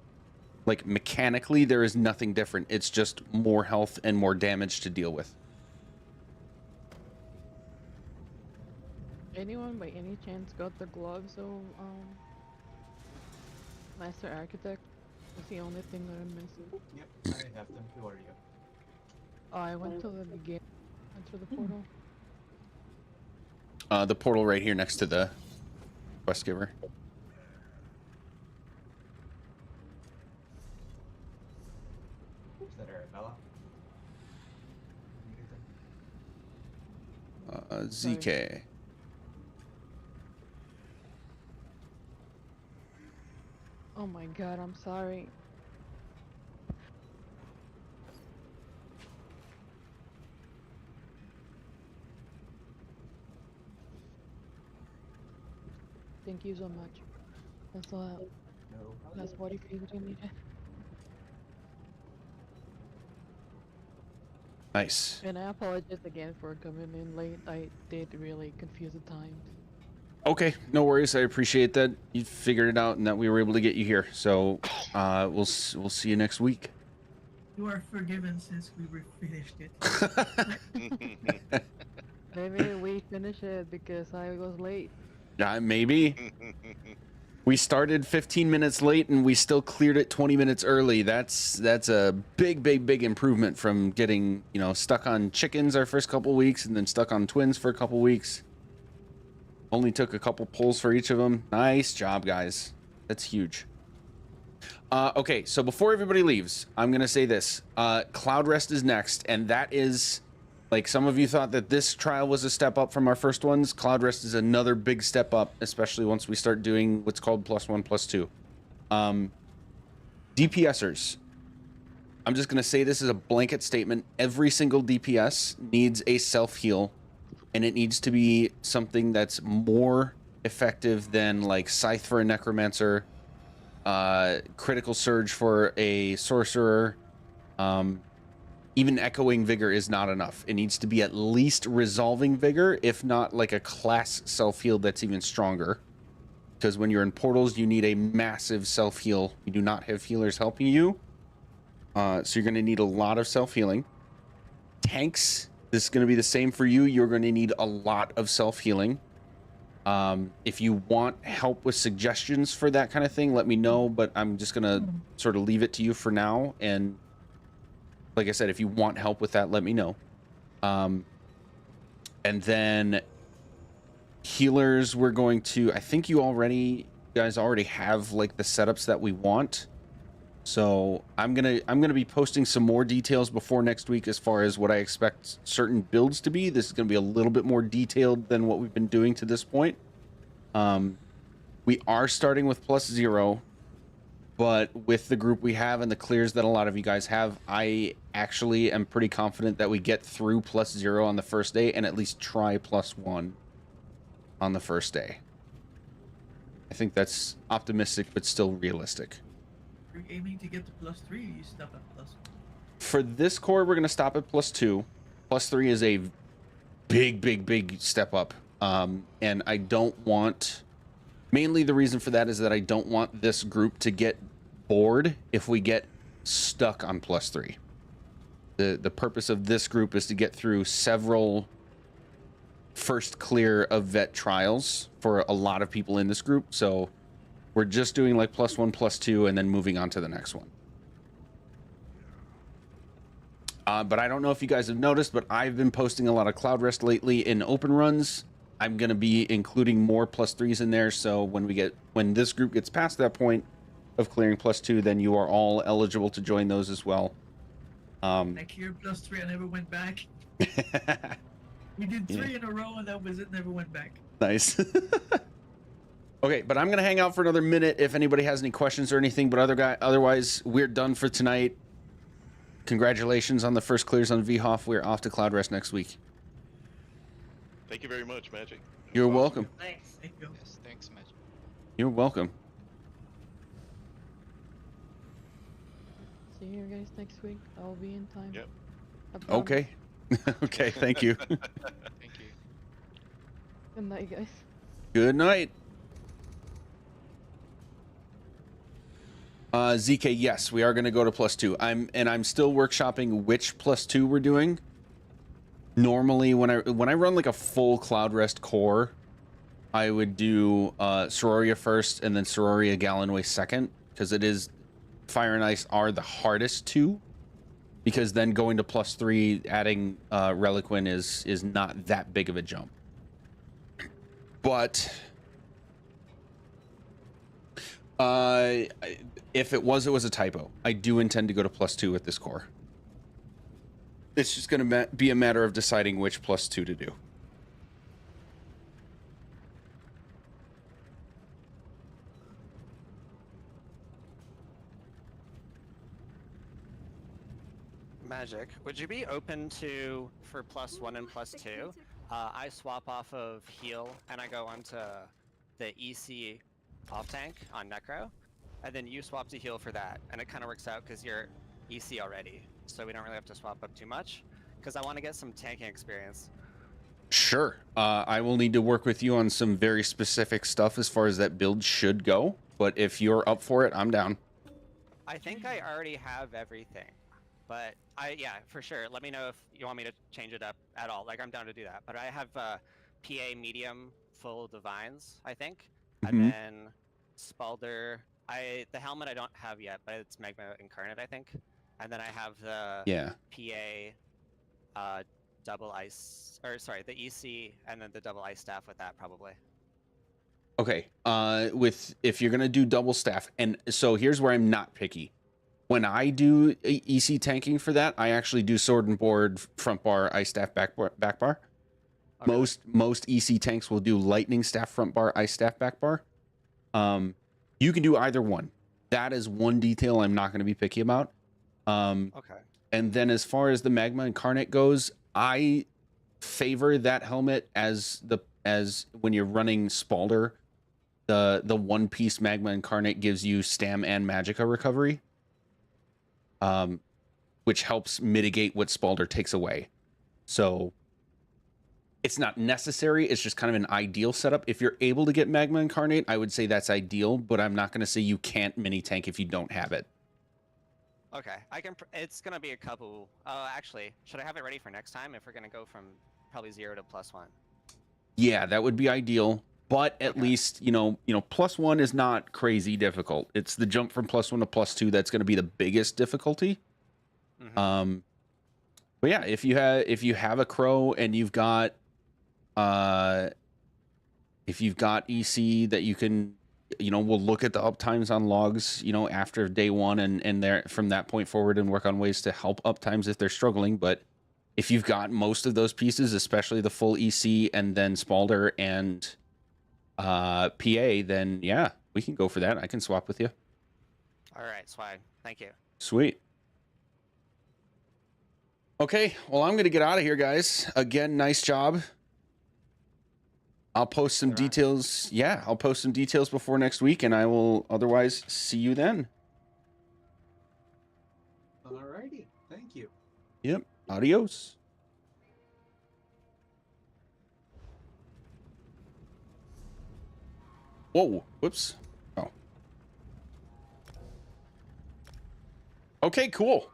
Like mechanically there is nothing different. It's just more health and more damage to deal with. Anyone by any chance got the gloves of Master Architect? That's the only thing that I'm missing. Yep, I have them. Who are you? Oh, I went to the beginning. Went through the portal. The portal right here next to the quest giver. Is that Arabella? ZK. Oh my god, I'm sorry. Thank you so much. That's all. That's what if you didn't need it. Nice. And I apologize again for coming in late. I did really confuse the times. Okay, no worries. I appreciate that you figured it out and that we were able to get you here. So we'll see you next week. You are forgiven since we finished it. Maybe we finish it because I was late. Yeah, maybe. We started 15 minutes late and we still cleared it 20 minutes early. That's a big improvement from getting, stuck on chickens our first couple weeks and then stuck on twins for a couple weeks. Only took a couple pulls for each of them. Nice job, guys. That's huge. Okay, so before everybody leaves, I'm going to say this. Cloud Rest is next, and that is, like, some of you thought that this trial was a step up from our first ones. Cloud Rest is another big step up, especially once we start doing what's called +1, +2. DPSers. I'm just going to say this as a blanket statement. Every single DPS needs a self-heal, and it needs to be something that's more effective than, like, Scythe for a Necromancer, Critical Surge for a Sorcerer. Even Echoing Vigor is not enough. It needs to be at least Resolving Vigor, if not like a class self-heal that's even stronger. Because when you're in portals, you need a massive self-heal. You do not have healers helping you. So you're going to need a lot of self-healing. Tanks, this is going to be the same for you. You're going to need a lot of self-healing. If you want help with suggestions for that kind of thing, let me know. But I'm just going to sort of leave it to you for now. And like I said, if you want help with that, let me know. And then healers, we're going to, I think you guys already have like the setups that we want. So I'm gonna be posting some more details before next week as far as what I expect certain builds to be. This is gonna be a little bit more detailed than what we've been doing to this point. We are starting with +0. But with the group we have and the clears that a lot of you guys have, I actually am pretty confident that we get through +0 on the first day and at least try +1 on the first day. I think that's optimistic, but still realistic. You're aiming to get to +3, you stop at +1. For this core, we're going to stop at +2. +3 is a big step up. And I don't want... Mainly the reason for that is that I don't want this group to get bored if we get stuck on +3. The purpose of this group is to get through several first clear of vet trials for a lot of people in this group. So we're just doing like +1, +2, and then moving on to the next one. But I don't know if you guys have noticed, but I've been posting a lot of Cloud Rest lately in open runs. I'm going to be including more +3s in there, so when this group gets past that point of clearing +2, then you are all eligible to join those as well. I cleared +3, I never went back. We did 3 in a row, and that was it, never went back. Nice. Okay, but I'm going to hang out for another minute if anybody has any questions or anything, but otherwise, we're done for tonight. Congratulations on the first clears on VHOF. We're off to Cloud Rest next week. Thank you very much, Magic. You're welcome. Thanks. Thank you. Yes, thanks, Magic. You're welcome. See you guys next week. I'll be in time. Yep. Okay. Okay, thank you. Thank you. Good night, guys. Good night. ZK, yes, we are going to go to +2. I'm still workshopping which +2 we're doing. Normally, when I run like a full Cloud Rest core, I would do Sororia first and then Sororia Gallenway second, because it is Fire and Ice are the hardest two. Because then going to +3, adding Reliquin is not that big of a jump. But if it was a typo. I do intend to go to +2 with this core. It's just going to be a matter of deciding which +2 to do. Magic, would you be open to, for +1 and +2, I swap off of heal and I go onto the EC off tank on Necro, and then you swap to heal for that, and it kind of works out because you're EC already, so we don't really have to swap up too much. Because I want to get some tanking experience. Sure. I will need to work with you on some very specific stuff as far as that build should go, but if you're up for it, I'm down. I think I already have everything, but yeah, for sure. Let me know if you want me to change it up at all. Like, I'm down to do that. But I have PA medium full divines, I think, and then Spalder. The helmet I don't have yet, but it's Magma Incarnate, I think, and then I have the PA double ice, or sorry, the EC, and then the double ice staff with that probably. Okay. If you're gonna do double staff, and so here's where I'm not picky. When I do EC tanking for that, I actually do sword and board, front bar, ice staff, back bar. Okay. Most EC tanks will do lightning staff, front bar, ice staff, back bar. You can do either one. That is one detail I'm not going to be picky about. Okay. And then as far as the Magma Incarnate goes, I favor that helmet as when you're running Spalder. The one piece Magma Incarnate gives you stam and magicka recovery, which helps mitigate what Spalder takes away. So it's not necessary. It's just kind of an ideal setup. If you're able to get Magma Incarnate, I would say that's ideal, but I'm not going to say you can't mini tank if you don't have it. Okay, I can. It's gonna be a couple. Actually, should I have it ready for next time if we're gonna go from probably 0 to +1? Yeah, that would be ideal. But at least you know, +1 is not crazy difficult. It's the jump from +1 to +2 that's going to be the biggest difficulty. But yeah, if you have a crow and you've got EC that you can, we'll look at the uptimes on logs, after day one and there from that point forward and work on ways to help uptimes if they're struggling. But if you've got most of those pieces, especially the full EC and then Spalder and PA, then yeah, we can go for that. I can swap with you. All right, swag. Thank you. Sweet. Okay, well, I'm going to get out of here, guys. Again, nice job. I'll post some details. Yeah, I'll post some details before next week, and I will otherwise see you then. Alrighty, thank you. Yep, adios. Whoa, whoops. Oh. Okay, cool.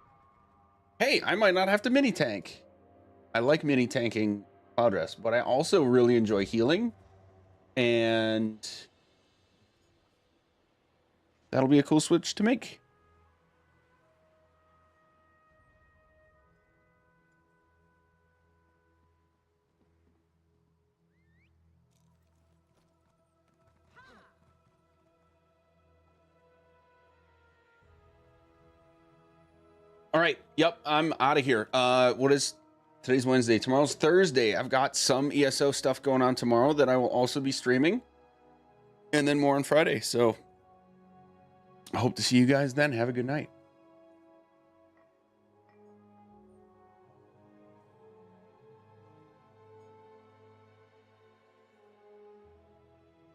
Hey, I might not have to mini tank. I like mini tanking Cloud Rest, but I also really enjoy healing, and that'll be a cool switch to make. All right. Yep. I'm out of here. Today's Wednesday. Tomorrow's Thursday. I've got some ESO stuff going on tomorrow that I will also be streaming, and then more on Friday. So I hope to see you guys then. Have a good night.